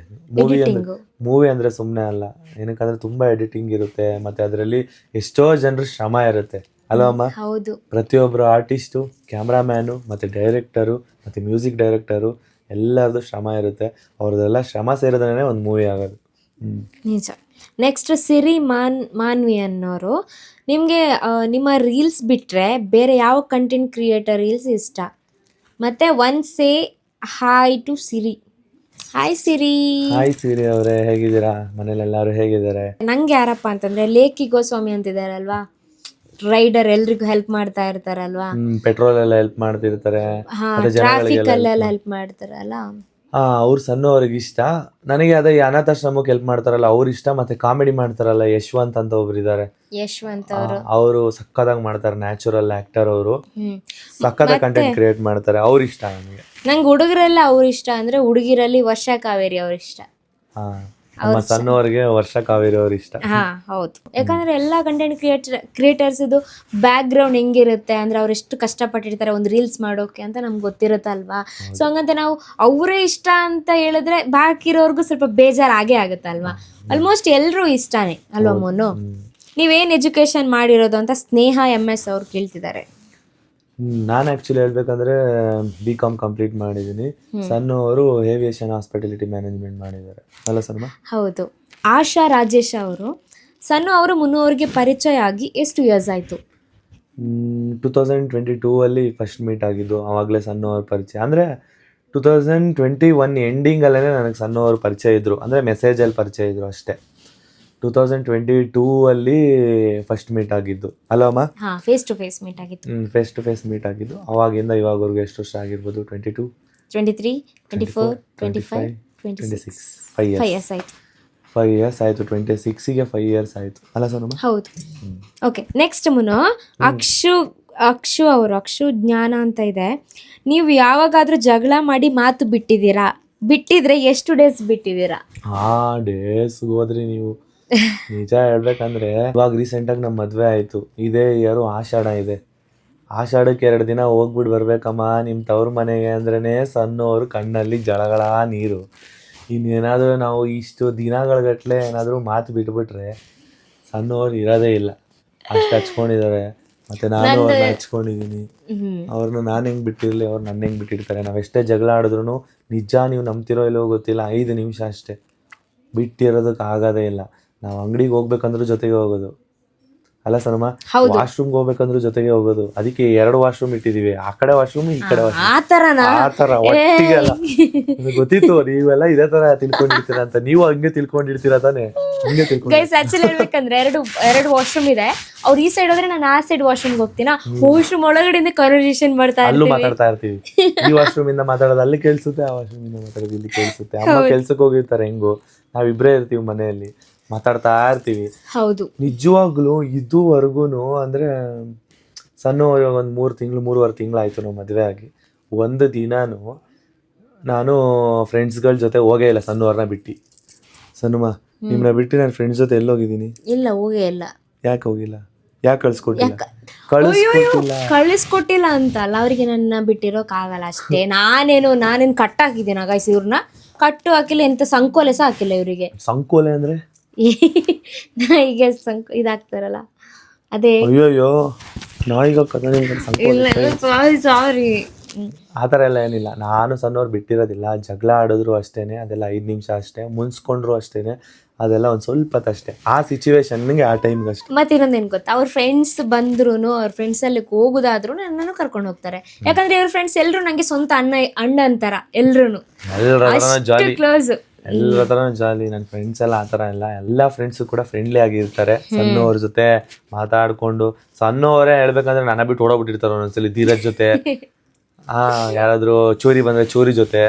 ಮೂವಿ ಅಂದ್ರೆ ಸುಮ್ಮನೆ ಅಲ್ಲ, ಏನಕ್ಕಂದ್ರೆ ತುಂಬಾ ಎಡಿಟಿಂಗ್ ಇರುತ್ತೆ, ಮತ್ತೆ ಅದರಲ್ಲಿ ಎಷ್ಟೋ ಜನರ ಶ್ರಮ ಇರುತ್ತೆ ಅಲ್ವಮ್ಮ? ಹೌದು. ಪ್ರತಿಯೊಬ್ಬರು ಆರ್ಟಿಸ್ಟು, ಕ್ಯಾಮ್ರಾಮ್ಯಾನು, ಮತ್ತೆ ಡೈರೆಕ್ಟರು, ಮತ್ತೆ ಮ್ಯೂಸಿಕ್ ಡೈರೆಕ್ಟರು ಎಲ್ಲರದು ಶ್ರಮ ಇರುತ್ತೆ. ಅವ್ರದ್ದೆಲ್ಲ ಶ್ರಮ ಸೇರಿದ್ರೆ ಒಂದು ಮೂವಿ ಆಗೋದು. ನಿಜ. ನೆಕ್ಸ್ಟ್ ಸಿರಿ ಮಾನ್ವಿ ಅನ್ನೋರು, ನಿಮಗೆ ನಿಮ್ಮ ರೀಲ್ಸ್ ಬಿಟ್ಟರೆ ಬೇರೆ ಯಾವ ಕಂಟೆಂಟ್ ಕ್ರಿಯೇಟರ್ ರೀಲ್ಸ್ ಇಷ್ಟ? ಮತ್ತೆ one say hi to Siri. Hi Siri. Hi Siri ಅವರೇ, ಹೇಗಿದ್ದೀರಾ? ಮನೇಲಿ ಎಲ್ಲರೂ ಹೇಗಿದ್ದಾರೆ? ನಂಗೆ ಯಾರಪ್ಪ ಅಂತಂದ್ರೆ ಲೇಖಿ ಗೋಸ್ವಾಮಿ ಅಂತಿದಾರಲ್ವಾ, ರೈಡರ್, ಎಲ್ರಿಗೂ ಹೆಲ್ಪ್ ಮಾಡ್ತಾ ಇರ್ತಾರಲ್ವಾ, ಪೆಟ್ರೋಲ್ ಎಲ್ಲ ಹೆಲ್ಪ್ ಮಾಡ್ತಿರ್ತಾರೆ, ಟ್ರಾಫಿಕ್ ಅಲ್ಲೆಲ್ಲ ಹೆಲ್ಪ್ ಮಾಡ್ತಾರಲ್ಲ, ಅವ್ರು ಸಣ್ಣ ಅವ್ರಿಗೆ ಇಷ್ಟ. ನನಗೆ ಅದೇ ಈ ಅನಾಥಾಶ್ರಮಕ್ಕೆ ಹೆಲ್ಪ್ ಮಾಡ್ತಾರಲ್ಲ ಅವ್ರು ಇಷ್ಟ. ಮತ್ತೆ ಕಾಮಿಡಿ ಮಾಡ್ತಾರಲ್ಲ ಯಶವಂತ್ ಅಂತ ಒಬ್ರು ಇದ್ದಾರೆ, ಯಶವಂತ್ ಅವರು ಸಕ್ಕತ್ತಾಗಿ ಮಾಡ್ತಾರೆ. ನ್ಯಾಚುರಲ್ ಆಕ್ಟರ್ ಅವರು, ಸಕ್ಕತ್ತಾಗಿ ಕಂಟೆಂಟ್ ಕ್ರಿಯೇಟ್ ಮಾಡ್ತಾರೆ. ಅವ್ರು ಇಷ್ಟ ನನಗೆ. ನಂಗೆ ಹುಡುಗರೆಲ್ಲ ಅವ್ರು ಇಷ್ಟ. ಅಂದ್ರೆ ಹುಡುಗಿರಲ್ಲಿ ವರ್ಷಾ ಕಾವೇರಿ ಅವ್ರ ಇಷ್ಟ. ನಮ್ಮ ಸಣ್ಣವ್ರಿಗೆ ವರ್ಷ ಕಾವೇರಿ ಅವ್ರು ಇಷ್ಟ. ಹೌದು. ಯಾಕಂದ್ರೆ ಎಲ್ಲ ಕಂಟೆಂಟ್ ಕ್ರಿಯೇಟರ್ಸ್ ಇದು ಬ್ಯಾಕ್ ಗ್ರೌಂಡ್ ಹೆಂಗಿರುತ್ತೆ ಅಂದ್ರೆ ಅವ್ರು ಎಷ್ಟು ಕಷ್ಟಪಟ್ಟಿರ್ತಾರೆ ಒಂದು ರೀಲ್ಸ್ ಮಾಡೋಕೆ ಅಂತ ನಮ್ಗೆ ಗೊತ್ತಿರುತ್ತಲ್ವಾ. ಸೊ ಹಂಗಂತ ನಾವು ಅವರೇ ಇಷ್ಟ ಅಂತ ಹೇಳಿದ್ರೆ ಬಾಕಿರೋರ್ಗು ಸ್ವಲ್ಪ ಬೇಜಾರು ಆಗೇ ಆಗುತ್ತಲ್ವಾ. ಆಲ್ಮೋಸ್ಟ್ ಎಲ್ಲರೂ ಇಷ್ಟಾನೇ ಅಲ್ವಾ ಮೋನು? ನೀವೇನ್ ಎಜುಕೇಶನ್ ಮಾಡಿರೋದು ಅಂತ ಸ್ನೇಹ MS ಅವ್ರು ಕೇಳ್ತಿದ್ದಾರೆ. ನಾನು ಆ್ಯಕ್ಚುಲಿ ಹೇಳ್ಬೇಕಂದ್ರೆ BCom ಕಂಪ್ಲೀಟ್ ಮಾಡಿದ್ದೀನಿ. ಸಣ್ಣ ಅವರು ಏವಿಯೇಷನ್ ಹಾಸ್ಪಿಟಾಲಿಟಿ ಮ್ಯಾನೇಜ್ಮೆಂಟ್ ಮಾಡಿದ್ದಾರೆ ಅಲ್ಲ ಸಣ್ಣ? ಹೌದು. ಆಶಾ ರಾಜೇಶ್ ಅವರು, ಸಣ್ಣ ಅವರು ಮುನ್ನೂರಿಗೆ ಪರಿಚಯ ಆಗಿ ಎಷ್ಟು ಇಯರ್ಸ್ ಆಯಿತು? 2022 ಅಲ್ಲಿ ಫಸ್ಟ್ ಮೀಟ್ ಆಗಿದ್ದು. ಆವಾಗಲೇ ಸಣ್ಣ ಅವ್ರ ಪರಿಚಯ. ಅಂದರೆ 2021 ಎಂಡಿಂಗಲ್ಲೇ ನನಗೆ ಸಣ್ಣ ಅವರು ಪರಿಚಯ ಇದ್ದರು. ಅಂದರೆ ಮೆಸೇಜಲ್ಲಿ ಪರಿಚಯ ಇದ್ದರು ಅಷ್ಟೇ. 2022 ಅಲ್ಲಿ ಫಸ್ಟ್ ಮೀಟ್ ಆಗಿದ್ದು ಅಲ್ಲಮ್ಮ? ಫೇಸ್ ಟು ಫೇಸ್ ಮೀಟ್ ಆಗಿತ್ತು. ಫೇಸ್ ಟು ಫೇಸ್ ಮೀಟ್ ಆಗಿದ್ದು. ಅವಾಗಿಂದ ಇವಾಗವರೆಗೂ ಎಷ್ಟು ವರ್ಷ ಆಗಿರ್ಬೋದು? 22, 23, 24, 25, 26, 5 years ಆಯಿತು. 5 years ಆಯಿತು. 26ಗೆ 5 years ಆಯಿತು ಅಲ್ಲ ಸರ್? ಹೌದು. ಓಕೆ, ನೆಕ್ಸ್ಟ್ ಮುನು ಅಕ್ಷು ಜ್ಞಾನ ಅಂತ ಇದೆ. ನೀವು ಯಾವಾಗಾದ್ರೂ ಜಗಳ ಮಾಡಿ ಮಾತು ಬಿಟ್ಟಿದ್ದೀರಾ? ಬಿಟ್ಟಿದ್ರೆ ಎಷ್ಟು ಡೇಸ್ ಬಿಟ್ಟಿದ್ದೀರಾ? ಡೇಸ್ ಹೋದ್ರಿ ನೀವು. ನಿಜ ಹೇಳ್ಬೇಕಂದ್ರೆ ಇವಾಗ ರೀಸೆಂಟಾಗಿ ನಮ್ಮ ಮದುವೆ ಆಯಿತು. ಇದೇ ಇಯರು ಆಷಾಢ ಇದೆ. ಆಷಾಢಕ್ಕೆ 2 ದಿನ ಹೋಗ್ಬಿಟ್ಟು ಬರ್ಬೇಕಮ್ಮ ನಿಮ್ಮ ತವ್ರ ಮನೆಗೆ ಅಂದ್ರೇ ಸಣ್ಣವರು ಕಣ್ಣಲ್ಲಿ ಜಳಗಳ ನೀರು. ಇನ್ನೇನಾದರೂ ನಾವು ಇಷ್ಟು ದಿನಗಳಗಟ್ಲೆ ಏನಾದರೂ ಮಾತು ಬಿಟ್ಬಿಟ್ರೆ ಸಣ್ಣವ್ರು ಇರೋದೇ ಇಲ್ಲ. ಅಷ್ಟು ಹಚ್ಕೊಂಡಿದ್ದಾರೆ. ಮತ್ತು ನಾನು ಅವ್ರನ್ನ ಹಚ್ಕೊಂಡಿದ್ದೀನಿ. ಅವ್ರನ್ನ ನಾನು ಹೆಂಗೆ ಬಿಟ್ಟಿರಲಿ, ಅವ್ರು ನನ್ನ ಹೆಂಗೆ ಬಿಟ್ಟಿರ್ತಾರೆ. ನಾವು ಎಷ್ಟೇ ಜಗಳ ಆಡಿದ್ರು ನಿಜ ನೀವು ನಂಬ್ತಿರೋ ಇಲ್ಲೋ ಗೊತ್ತಿಲ್ಲ, 5 ನಿಮಿಷ ಅಷ್ಟೇ. ಬಿಟ್ಟಿರೋದಕ್ಕೆ ಆಗೋದೇ ಇಲ್ಲ. ನಾವು ಅಂಗಡಿಗೆ ಹೋಗ್ಬೇಕಂದ್ರೂ ಜೊತೆಗೆ ಹೋಗೋದು. ಅಲ್ಲ ಸನಮ, ವಾಶ್ರೂಮ್ಗೆ ಹೋಗ್ಬೇಕಂದ್ರೂ ಜೊತೆಗೆ ಹೋಗೋದು, ಅದಕ್ಕೆ 2 ವಾಶ್ರೂಮ್ ಇಟ್ಟಿದೀವಿ, ಆ ಕಡೆ ವಾಶ್ರೂಮ್ ಈ ಕಡೆ ವಾಶ್ರೂಮ್, ಆ ತರ ಒಟ್ಟಿಗೆ ಅಲ್ಲ. ಗೊತ್ತಿತ್ತು ನೀವೆಲ್ಲ ಇದೇ ತರ ತಿಳ್ಕೊಂಡಿರ್ತೀರ ಅಂತ, ನೀವು ಹಂಗೆ ತಿಳ್ಕೊಂಡಿರ್ತೀರ ತಾನೆ, ಹಂಗೆ ತಿಳ್ಕೊಂಡು. ಗೈಸ್ ಆಕ್ಚುಲಿ ಹೇಳ್ಬೇಕಂದ್ರೆ ಎರಡು ವಾಶ್ರೂಮ್ ಇದೆ, ಅವ್ರು ಈ ಸೈಡ್ ಹೋದ್ರೆ ನಾನು ಆ ಸೈಡ್ ವಾಶ್ರೂಮ್ಗೆ ಹೋಗ್ತೀನ, ವಾಶ್ರೂಮ್ ಒಳಗಡೆಯಿಂದ ಕನ್ವರ್ಸೇಷನ್ ಮಾಡ್ತಾ ಅಲ್ಲೂ ಮಾತಾಡ್ತಾ ಇರ್ತೀವಿ. ಈ ವಾಶ್ರೂಮ್ ಇಂದ ಮಾತಾಡೋದು ಅಲ್ಲಿ ಕೇಳಿಸುತ್ತೆ, ಆ ವಾಶ್ರೂಮ್ ಇಂದ ಮಾತಾಡೋದು ಇಲ್ಲಿ ಕೇಳಿಸುತ್ತೆ. ಅಮ್ಮ ಕೆಲ್ಸಕ್ಕೆ ಹೋಗಿರ್ತಾರೆ, ಹೆಂಗು ನಾವಿಬ್ರೇ ಇರ್ತೀವಿ ಮನೆಯಲ್ಲಿ, ಮಾತಾಡ್ತಾ ಇರ್ತೀವಿ. ಹೌದು, ನಿಜವಾಗ್ಲೂ ಇದುವರೆಗೂ ಅಂದ್ರೆ ಸಣ್ಣ ಇವಾಗ ಒಂದು 3-3.5 ತಿಂಗಳಾಯ್ತು ನಾವು ಮದುವೆ ಆಗಿ. ಒಂದು ದಿನಾನು ನಾನು ಫ್ರೆಂಡ್ಸ್ಗಳ ಜೊತೆ ಹೋಗೇ ಇಲ್ಲ ಸಣ್ಣವ್ರನ್ನ ಬಿಟ್ಟು. ಸಣ್ಣಮ್ಮ, ನಿಮ್ಮನ್ನ ಬಿಟ್ಟು ನಾನು ಫ್ರೆಂಡ್ಸ್ ಜೊತೆ ಎಲ್ಲೋಗಿದ್ದೀನಿ? ಇಲ್ಲ, ಹೋಗೇ ಇಲ್ಲ. ಯಾಕೆ ಹೋಗಿಲ್ಲ? ಯಾಕೆ ಕಳ್ಸ್ಕೊಟ್ಟಿಲ್ಲ? ಕಳಿಸ್ಕೊಟ್ಟಿಲ್ಲ ಅಂತ ಅಲ್ಲ, ಅವ್ರಿಗೆ ನನ್ನ ಬಿಟ್ಟಿರೋಕ್ ಆಗಲ್ಲ ಅಷ್ಟೇ. ನಾನೇನು ಕಟ್ ಹಾಕಿದ್ದೀನ ಗೈಸ್, ಇವ್ರನ್ನ ಕಟ್ಟು ಹಾಕಿಲ್ಲ, ಎಂತ ಸಂಕೋಲೆ ಸಹ ಹಾಕಿಲ್ಲ ಇವರಿಗೆ. ಸಂಕೋಲೆ ಅಂದ್ರೆ ನಾಯಿಗೆ ಇದಾಗ್ತಾರಲ್ಲ ಅದೇ. ಅಯ್ಯೋಯ್ಯೋ, ನಾಯಿಗ ಸಾರಿ, ಆ ಥರ ಎಲ್ಲ ಏನಿಲ್ಲ. ನಾನು ಸಣ್ಣವ್ರು ಬಿಟ್ಟಿರೋದಿಲ್ಲ. ಜಗಳ ಆಡಿದ್ರು ಅಷ್ಟೇನೆ, ಅದೆಲ್ಲ 5 ನಿಮಿಷ ಅಷ್ಟೇ. ಮುನ್ಸ್ಕೊಂಡ್ರು ಅಷ್ಟೇನೆ, ಅದೆಲ್ಲ ಒಂದು ಸ್ವಲ್ಪ ಅಷ್ಟೇ, ಆ ಸಿಚುವೇಶನ್ಗೆ ಆ ಟೈಮ್ಗೆ ಅಷ್ಟೇ. ಮತ್ತೆ ಇನ್ನೊಂದೇನು ಗೊತ್ತಾ, ಅವ್ರ ಫ್ರೆಂಡ್ಸ್ ಬಂದ್ರು, ಅವ್ರ ಫ್ರೆಂಡ್ಸ್ ಅಲ್ಲಿ ಹೋಗುದಾದ್ರು ನನ್ನನ್ನು ಕರ್ಕೊಂಡು ಹೋಗ್ತಾರೆ. ಯಾಕಂದ್ರೆ ಅವ್ರ ಫ್ರೆಂಡ್ಸ್ ಎಲ್ರು ನಂಗೆ ಸ್ವಂತ ಅಣ್ಣ ಅಂತಾರ, ಎಲ್ರು ಜಾಲಿ, ಕ್ಲೋಸ್, ಎಲ್ಲರ ಹತ್ರನೂ ಜಾಲಿ. ನನ್ನ ಫ್ರೆಂಡ್ಸ್ ಎಲ್ಲ ಆ ಥರ ಇಲ್ಲ, ಎಲ್ಲ ಫ್ರೆಂಡ್ಸು ಕೂಡ ಫ್ರೆಂಡ್ಲಿ ಆಗಿರ್ತಾರೆ. ಸಣ್ಣವ್ರ ಜೊತೆ ಮಾತಾಡ್ಕೊಂಡು, ಸಣ್ಣವರೇ ಹೇಳ್ಬೇಕಂದ್ರೆ ನನ್ನ ಬಿಟ್ಟು ಓಡೋಗ್ಬಿಟ್ಟಿರ್ತಾರೆ ಒಂದೊಂದ್ಸಲಿ ಧೀರಜ್ ಜೊತೆ. ಯಾರಾದ್ರೂ ಚೋರಿ ಬಂದ್ರೆ ಚೋರಿ ಜೊತೆ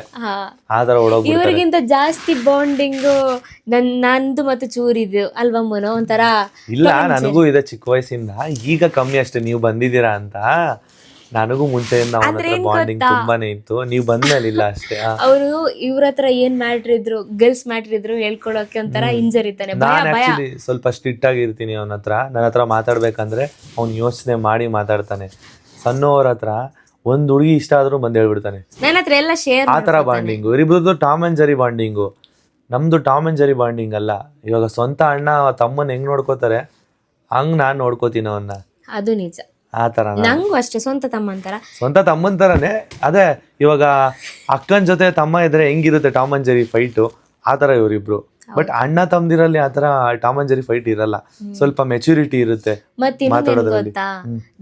ಆ ತರ ಓಡೋಗ್ಬಿಡ್ತಾರೆ. ಇವ್ರಿಗಿಂತ ಜಾಸ್ತಿ ಬಾಂಡಿಂಗು ನಂದು ಮತ್ತು ಚೂರಿದು ಅಲ್ವಾ ಮನೋ, ಒಂಥರ. ಇಲ್ಲ, ನನಗೂ ಇದೆ ಚಿಕ್ಕ ವಯಸ್ಸಿಂದ, ಈಗ ಕಮ್ಮಿ ಅಷ್ಟೇ. ನೀವು ಬಂದಿದ್ದೀರಾ ಅಂತ, ನನಗೂ ಮುಂಚೆಯಿಂದ ಬಾಂಡಿಂಗ್ ತುಂಬಾನೇ ಇತ್ತು. ನೀವು ಬಂದ್ಮೇಲೆ ಇಲ್ಲ ಅಷ್ಟೇ. ಅವರು ಇವ್ರ ಹತ್ರ ಏನ್ ಮ್ಯಾಟ್ರ್ ಇದ್ರು, ಗರ್ಲ್ಸ್ ಮ್ಯಾಟ್ರ್ ಇದ್ರು ಹೇಳ್ಕೊಳಕ್ಕೆ ಒಂಥರ ಹಿಂಜರಿತಾನೆ. ನಾನು ಆಕ್ಚುಲಿ ಸ್ವಲ್ಪ ಸ್ಟ್ರಿಕ್ಟ್ ಆಗಿರ್ತೀನಿ ಅವನ ಹತ್ರ. ನನ್ನ ಹತ್ರ ಮಾತಾಡ್ಬೇಕಂದ್ರೆ ಅವ್ನು ಯೋಚನೆ ಮಾಡಿ ಮಾತಾಡ್ತಾನೆ. ಸಣ್ಣವ್ರ ಹತ್ರ ಒಂದ್ ಹುಡುಗಿ ಇಷ್ಟ ಆದ್ರೂ ಬಂದ್ ಹೇಳ್ಬಿಡ್ತಾನೆ, ನನ್ನ ಹತ್ರ ಎಲ್ಲ ಶೇರ್. ಆ ತರ ಬಾಂಡಿಂಗು ಇವ್ರಿಬ್ರದ್ದು. Tom and Jerry bonding. ನಮ್ದು ಟಾಮ್ ಅಂಡ್ ಜೆರಿ ಬಾಂಡಿಂಗ್ ಅಲ್ಲ. ಇವಾಗ ಸ್ವಂತ ಅಣ್ಣ ತಮ್ಮನ್ ಹೆಂಗ್ ನೋಡ್ಕೋತಾರೆ ಹಂಗ್ ನಾನ್ ನೋಡ್ಕೋತೀನಿ ಅವನ್ನ. ಅದು ನಿಜ, ಆ ತರ. ನಂಗೂ ಅಷ್ಟೇ, ಸ್ವಂತ ತಮ್ಮಂತರ. ಸ್ವಂತ ತಮ್ಮನ್ ತರನೇ. ಅದೇ ಇವಾಗ ಅಕ್ಕನ್ ಜೊತೆ ತಮ್ಮ ಇದ್ರೆ ಹೆಂಗಿರುತ್ತೆ ಟಾಮ್ ಅಂಡ್ ಜೆರಿ ಫೈಟು, ಆ ತರ ಇವರಿಬ್ರು. ಬಟ್ ಅಣ್ಣ ತಮ್ಮದಿರಲ್ಲಿ ಆ ತರ ಟಾಮ್ ಅಂಡ್ ಜೆರಿ ಫೈಟ್ ಇರಲ್ಲ, ಸ್ವಲ್ಪ ಮೆಚುರಿಟಿ ಇರುತ್ತೆ. ಮತ್ತೆ ಗೊತ್ತಾ,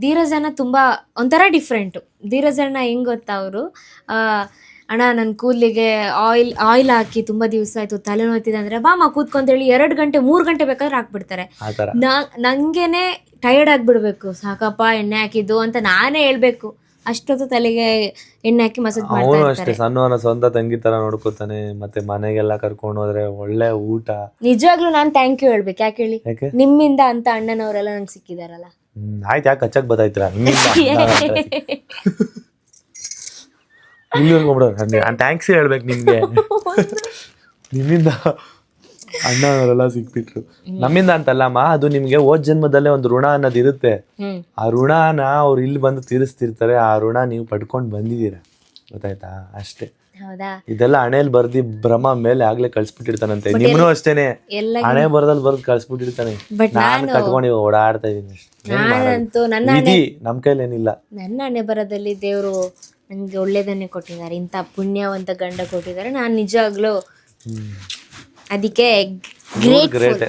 ಧೀರಜ್ ಅಣ್ಣ ತುಂಬಾ ಒಂಥರ ಡಿಫ್ರೆಂಟ್. ಧೀರಜ್ ಅಣ್ಣ ಹೆಂಗ್ ಗೊತ್ತಾ, ಅವರು ಅಣ್ಣ ನನ್ನ ಕೂದಲಿಗೆ ಆಯಿಲ್ ಹಾಕಿ ತುಂಬಾ ದಿವಸ ಆಯ್ತು, ತಲೆ ನೋಯ್ತಿದೆ ಅಂದ್ರೆ ಬಾಮ ಕೂತ್ಕೊಂತೇಳಿ 2 ಗಂಟೆ 3 ಗಂಟೆ ಬೇಕಾದ್ರೆ ಹಾಕ್ಬಿಡ್ತಾರೆ. ನಂಗೇನೆ ಟಯರ್ಡ್ ಆಗ್ಬಿಡ್ಬೇಕು, ಸಾಕಪ್ಪ ಎಣ್ಣೆ ಹಾಕಿದ್ದು ಅಂತ ನಾನೇ ಹೇಳ್ಬೇಕು. ಅಷ್ಟೊತ್ತು ತಲೆಗೆ ಎಣ್ಣೆ ಹಾಕಿ ಮಸಾಜ್ ಮಾಡ್ತಾರೆ. ಅವನು ಅಷ್ಟೇ, ಸಣ್ಣವನ ಸ್ವಂತ ತಂಗಿ ತರ ನೋಡ್ಕೋತಾನೆ. ಮತ್ತೆ ಮನೆಗೆಲ್ಲ ಕರ್ಕೊಂಡು ಹೋದ್ರೆ ಒಳ್ಳೆ ಊಟ. ನಿಜವಾಗ್ಲೂ ನಾನ್ ಥ್ಯಾಂಕ್ ಯು ಹೇಳ್ಬೇಕು. ಯಾಕೆ ಹೇಳಿ, ನಿಮ್ಮಿಂದ ಅಂತ ಅಣ್ಣನವರೆಲ್ಲ ನಂಗೆ ಸಿಕ್ಕಿದಾರಲ್ಲ. ಆಯ್ತು, ಯಾಕೆ ಹಚ್ಚಕ್ ಬತ್ತಾಯ್ತೀರಾ ನಾನು ಥ್ಯಾಂಕ್ಸ್ ಹೇಳ್ಬೇಕು ನಿಮ್ಗೆ. ನಿಮ್ಮಿಂದ ಅಣ್ಣವರೆಲ್ಲ ಸಿಕ್ಬಿಟ್ರು. ನಮ್ಮಿಂದ ಅಂತಲ್ಲಮ್ಮ, ಅದು ನಿಮ್ಗೆ ಹೋದ್ ಜನ್ಮದಲ್ಲೇ ಒಂದು ಋಣ ಅನ್ನೋದು ಇರುತ್ತೆ. ಆ ಋಣನ ಅವ್ರು ಇಲ್ಲಿ ಬಂದು ತೀರಿಸ್ತಿರ್ತಾರೆ. ಆ ಋಣ ನೀವು ಪಡ್ಕೊಂಡು ಬಂದಿದ್ದೀರಾ, ಗೊತ್ತಾಯ್ತಾ? ಅಷ್ಟೇ. ಇದೆಲ್ಲ ಹಣೆಯಲ್ಲಿ ಬರ್ದಿ ಬ್ರಹ್ಮ ಮೇಲೆ ಆಗ್ಲೇ ಕಳ್ಸ್ಬಿಟ್ಟಿರ್ತಾನಂತೆ. ನಿಮ್ನು ಅಷ್ಟೇನೆ, ಹಣೆ ಬರದಲ್ಲಿ ಬರ್ದು ಕಳ್ಸ್ಬಿಟ್ಟಿರ್ತಾನೆ. ನಾನು ಕಟ್ಕೊಂಡು ಓಡಾಡ್ತಾ ಇದೀನಿ. ನಮ್ ಕೈಲಿ ಏನಿಲ್ಲ. ನನ್ನ ಹಣೆ ಬರದಲ್ಲಿ ದೇವ್ರು ನನ್ಗೆ ಒಳ್ಳೇದನ್ನೇ ಕೊಟ್ಟಿದ್ದಾರೆ, ಇಂಥ ಪುಣ್ಯವಂತ ಗಂಡ ಕೊಟ್ಟಿದ್ದಾರೆ. ನಾನು ನಿಜವಾಗ್ಲೂ ಅದಕ್ಕೆ ಗ್ರೇಟ್.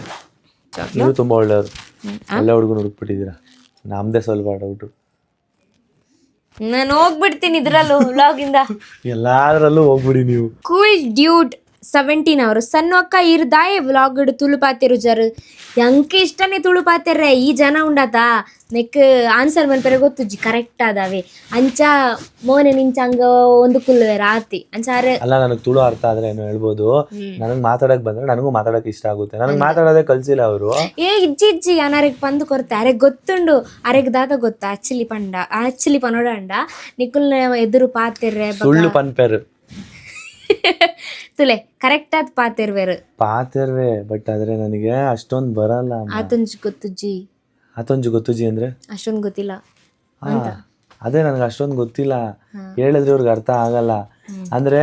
ನೀವು ತುಂಬಾ ಒಳ್ಳೆಯವರು. ಎಲ್ಲ ಹುಡುಗನ ಹುಡುಕ್ಬಿಟ್ಟಿದ್ದೀರಾ. ನಮ್ದೇ ಸ್ವಲ್ಪ ಡೌಟು. ನಾನು ಹೋಗ್ಬಿಡ್ತೀನಿ ಇದ್ರಲ್ಲೂ ವ್ಲಾಗಿಂದ. ಎಲ್ಲಾದ್ರಲ್ಲೂ ಹೋಗ್ಬಿಡಿ ನೀವು. ಕೂಲ್ ಡ್ಯೂಡ್ 17 ಅವರು ಸಣ್ಣ ಅಕ್ಕ ಇರ್ದಾಯೆ ವ್ಲಾಗ್ ತುಳುಪಾತಿರು ಜರು ಎಂಕ ಇಷ್ಟನೇ ತುಳುಪಾತಿರ್ರೆ ಈ ಜನ ಉಂಡಾತ ನೆಕ್ ಆನ್ಸರ್ ಮನ್ಪರೆ ಗೊತ್ತುಜ್ಜಿ ಕರೆಕ್ಟ್ ಆದಾವೆ ಅಂಚ ಮೋನೆ ನಿಂಚ ಹಂಗ ಒಂದು ಕುಲ್ವೆ ರಾತಿ ಅಂಚಾರೆ ಅಲ್ಲ. ನನಗೆ ತುಳು ಅರ್ಥ ಆದ್ರೆ ಏನು ಹೇಳ್ಬೋದು. ನನಗೆ ಮಾತಾಡಕ್ ಬಂದ್ರೆ ನನಗೂ ಮಾತಾಡಕ್ ಇಷ್ಟ ಆಗುತ್ತೆ. ನನಗೆ ಮಾತಾಡೋದೇ ಕಲ್ಸಿಲ್ಲ ಅವರು. ಇಜ್ಜಿ ಅನಾರಿಗೆ ಪಂದು ಕೊರತೆ ಅರೆಗ್ ಗೊತ್ತುಂಡು ಅರೆಗ್ ದಾದ ಗೊತ್ತಾ ಆಕ್ಚುಲಿ ಪನೋಡ ಅಂಡ ನಿಕುಲ್ ಎದುರು ಪಾತಿರ್ರೆ ಸುಳ್ಳು ಪನ್ಪೇರು ತುಲೆ ಕರೆಕ್ಟ್ ಆದ್ ಪಾತಿರ್ವೆ ಬಟ್ ಆದ್ರೆ ನನಗೆ ಅಷ್ಟೊಂದು ಬರಲ್ಲ. ಆತೊಂಜು ಗೊತ್ತುಜ್ಜಿ ಅಂದ್ರೆ ಅಷ್ಟೊಂದು ಗೊತ್ತಿಲ್ಲ. ಅದೇ ನನಗೆ ಅಷ್ಟೊಂದು ಗೊತ್ತಿಲ್ಲ. ಹೇಳಿದ್ರೆ ಇವ್ರಿಗೆ ಅರ್ಥ ಆಗಲ್ಲ. ಅಂದ್ರೆ